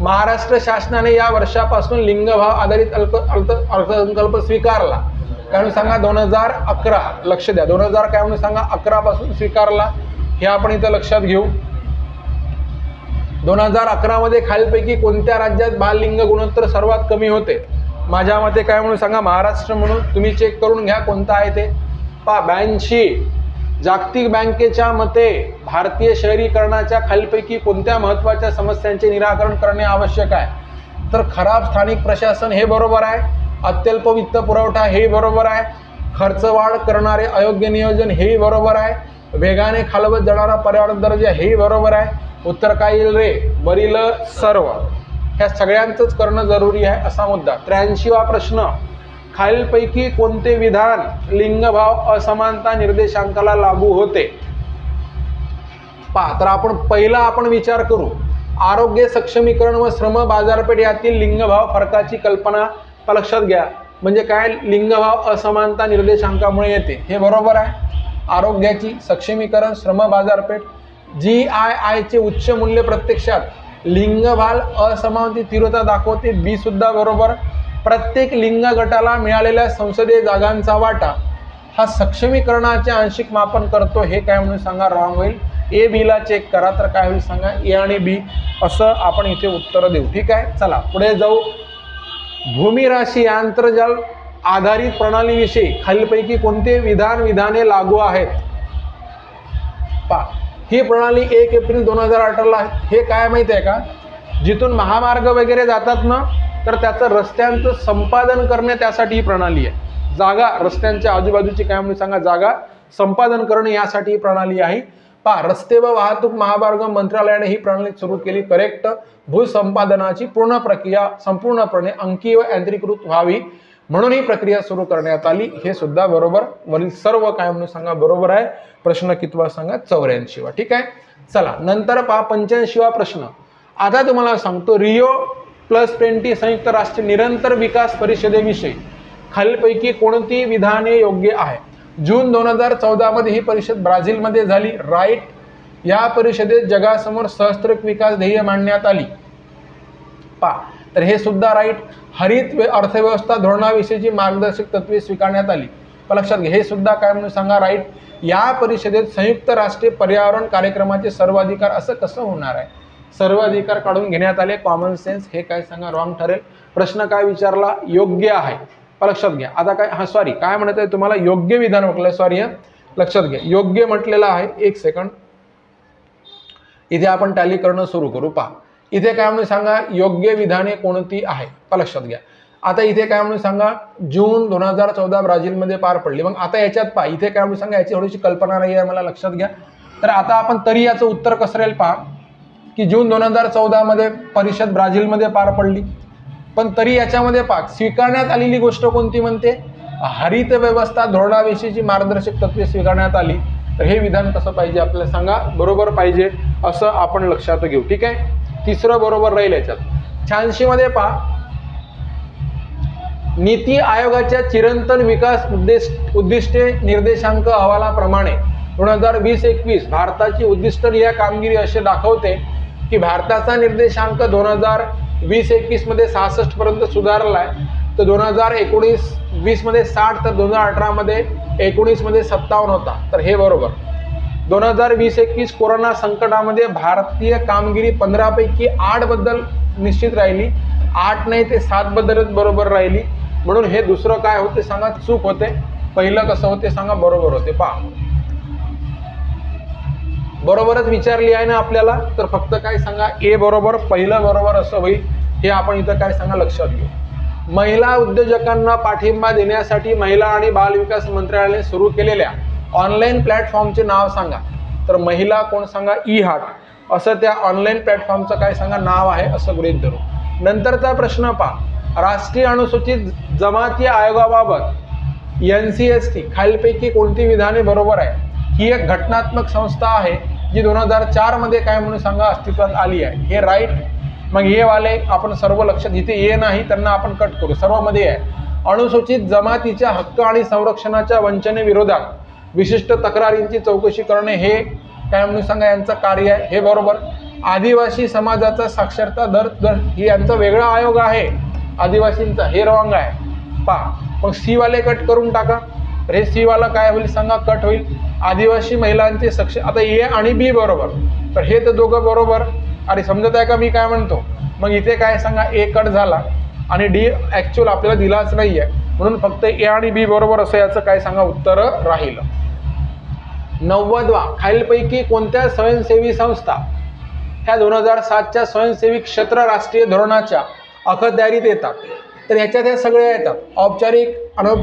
महाराष्ट्र शासनाने या वर्षापासून लिंगभाव आधारित अर्थसंकल्प स्वीकारला, काय म्हणून सांगा, 2011. लक्ष द्या, 2000 काय म्हणून सांगा, 11 पासून स्वीकारला, हे आपण इथं लक्षात घेऊ. 2011 मध्ये खालीलपैकी कोणत्या राज्यात बाललिंग गुणोत्तर सर्वात कमी होते. माझ्या मते काय म्हणून सांगा, महाराष्ट्र. म्हणून तुम्ही चेक करून घ्या कोणतं आहे ते. 82. जागतिक बँकेच्या मते भारतीय शहरीकरणाच्या खालीलपैकी कोणत्या महत्त्वाच्या समस्यांचे निराकरण करणे आवश्यक आहे. तर खराब स्थानिक प्रशासन, हे बरोबर आहे. अत्यल्प वित्त पुरवठा, हे बरोबर आहे. खर्च वाढ करणारे अयोग्य नियोजन, हेही बरोबर आहे. वेगाने खालवत जाणारा पर्यावरण दर्जा, हेही बरोबर आहे. उत्तर काय येईल रे, वरील सर्व. ह्या सगळ्यांचंच करणं जरुरी आहे, असा मुद्दा. 83वा प्रश्न, खालीलपैकी कोणते विधान लिंगभाव असमानता निर्देशांकाला लागू होते. पहा, तर आपण पहिला विचार करू, आरोग्य सक्षमीकरण व श्रम बाजारपेठ यातील लिंगभाव फरकाची कल्पना लक्षात घ्या. म्हणजे काय, लिंगभाव असमानता निर्देशांकामुळे येते, हे बरोबर आहे. आरोग्याची सक्षमीकरण, श्रम बाजारपेठ, GII चे उच्च मूल्य प्रत्यक्षात लिंगभाव असमानतेची तीव्रता दाखवते, बी सुद्धा बरोबर. प्रत्येक लिंग गटाला मिळालेल्या संसदीय जागांचा वाटा हा सक्षमीकरणाचे आंशिक मापन करतो, हे काय म्हणून सांगा, रॉंग होईल. A, B ला चेक करा, तर काय होईल सांगा, A आणि B, असं आपण इथे उत्तर देऊ. ठीक आहे, चला पुढे जाऊ. भूमिराशी आंतरजाल आधारित प्रणालीविषयी खालीलपैकी कोणते विधाने लागू आहेत. पहा, ही प्रणाली 1 एप्रिल 2018 आहे. हे काय माहिती आहे का, जिथून महामार्ग वगैरे जातात ना, तर त्याचं रस्त्यांचं संपादन करणे, त्यासाठी ही प्रणाली आहे. जागा रस्त्यांच्या आजूबाजूची काय म्हणून सांगा, जागा संपादन करणे, यासाठी ही प्रणाली आहे. पहा, रस्ते व वाहतूक महामार्ग मंत्रालयाने ही प्रणाली सुरू केली. करेक्ट. भूसंपादनाची पूर्ण प्रक्रिया संपूर्णपणे अंकीय व यांत्रिकृत व्हावी म्हणून ही प्रक्रिया सुरू करण्यात आली. हे सुद्धा बरोबर. वरील सर्व काय म्हणून सांगा बरोबर आहे. प्रश्न कितवा सांगा? 84वा. ठीक आहे. चला नंतर पहा 85वा प्रश्न. आता तुम्हाला सांगतो Rio+20 संयुक्त राष्ट्र निरंतर विकास परिषदेविषयी खालीलपैकी कोणती विधाने योग्य आहे? जून 2014 मध्ये ही परिषद ब्राझीलमध्ये झाली. राईट. या परिषदेत जगासमोर सहस्त्रक विकास ध्येय मांडण्यात आली. पहा, तर हे सुद्धा राईट. हरित अर्थव्यवस्था धोरणाविषयीची मार्गदर्शक तत्त्वे स्वीकारण्यात आली. लक्षात घ्या. हे सुद्धा काय म्हणून सांगा? राईट. या परिषदेत संयुक्त राष्ट्रीय पर्यावरण कार्यक्रमाचे सर्व अधिकार असं कसं होणार आहे? सर्व अधिकार काढून घेण्यात आले. Common sense. हे काय सांगा? रॉंग ठरेल. प्रश्न काय विचारला? योग्य आहे. लक्षात घ्या. आता काय सॉरी काय म्हणत आहे तुम्हाला? योग्य विधान म्हटलं. सॉरी लक्षात घ्या. योग्य म्हटलेलं आहे. एक सेकंड. इथे आपण टॅली करणं सुरू करू. पहा, इथे काय म्हणून सांगा? योग्य विधाने कोणती आहे? लक्षात घ्या. आता इथे काय म्हणून सांगा? जून 2014 ब्राझीलमध्ये पार पडली. मग आता याच्यात पहा, इथे काय म्हणून सांगा? याची थोडीशी कल्पना नाही आहे मला. लक्षात घ्या. तर आता आपण तरी याचं उत्तर कसं राहील? पहा की जून 2014 मध्ये परिषद ब्राझीलमध्ये पार पडली. पण तरी याच्यामध्ये पहा स्वीकारण्यात आलेली गोष्ट कोणती म्हणते? हरित व्यवस्था धोरणाविषयीची मार्गदर्शक तत्त्वे स्वीकारण्यात आली. तर हे विधान कसं पाहिजे आपल्याला सांगा? बरोबर पाहिजे असं आपण लक्षात घेऊ. ठीक आहे. तिसरं बरोबर राहील याच्यात. 86 मध्ये पहा, नीती आयोगाच्या चिरंतन विकास उद्दिष्टे निर्देशांक अहवालाप्रमाणे 2020-21 भारताची उद्दिष्टे या कामगिरी असे दाखवते की भारताचा निर्देशांक 2020-21 मध्ये 66 पर्यंत सुधारला आहे. तर 2019-20 मध्ये 60, तर 2018 मध्ये 19 मध्ये 57 होता. तर हे बरोबर. 2020-21 कोरोना संकटामध्ये भारतीय कामगिरी 15 पैकी 8 बद्दल निश्चित राहिली. 8 नाही ते 7 बद्दलच बरोबर राहिली. म्हणून हे दुसरं काय होते सांगा? चूक होते. पहिलं कसं होते सांगा? बरोबर होते. पहा, बरोबरच विचारली आहे ना आपल्याला. तर फक्त काय सांगा? ए बरोबर. पहिलं बरोबर असं होईल. हे आपण इथं काय सांगा? लक्षात घेऊ. महिला उद्योजकांना पाठिंबा देण्यासाठी महिला आणि बाल विकास मंत्रालयाने सुरू केलेल्या ऑनलाईन प्लॅटफॉर्मचे नाव सांगा. तर महिला कोण सांगा? ई-हार्ट असं त्या ऑनलाईन प्लॅटफॉर्मचं काय सांगा? नाव आहे असं गृहीत धरू. नंतरचा प्रश्न पहा, राष्ट्रीय अनुसूचित जमाती आयोगाबाबत NCST खालीलपैकी कोणती विधाने बरोबर आहे? ही एक घटनात्मक संस्था आहे जी 2004 मध्ये काय म्हणून सांगा? अस्तित्वात आली आहे. हे राईट. मग हे वाले आपण सर्व लक्षात, जिथे ये नाही त्यांना आपण कट करू. सर्व मध्ये आहे. अनुसूचित जमातीच्या हक्क आणि संरक्षणाच्या वंचनेविरोधात विशिष्ट तक्रारींची चौकशी करणे हे काय म्हणून सांगा? यांचं कार्य आहे. हे बरोबर. आदिवासी समाजाचा साक्षरता दर ही यांचा वेगळा आयोग आहे आदिवासींचा. हे रॉंग आहे. पहा, मग सी वाले कट करून टाका. तर हे सी वाला काय होईल सांगा? कट होईल. आदिवासी महिलांचे आता ए आणि बी बरोबर. तर हे तर दोघं बरोबर. अरे समजत आहे का मी काय म्हणतो? मग इथे काय सांगा? ए कट झाला आणि डी ॲक्च्युअल आपल्याला दिलाच नाही आहे. म्हणून फक्त ए आणि बी बरोबर असं याचं काय सांगा? उत्तर राहील. 90वा खालीलपैकी कोणत्या स्वयंसेवी संस्था ह्या 2007च्या स्वयंसेवी क्षेत्र राष्ट्रीय धोरणाच्या अखत्यारीत येतात? तर ह्याच्यात ह्या सगळ्या येतात. औपचारिक, अनौपचारिक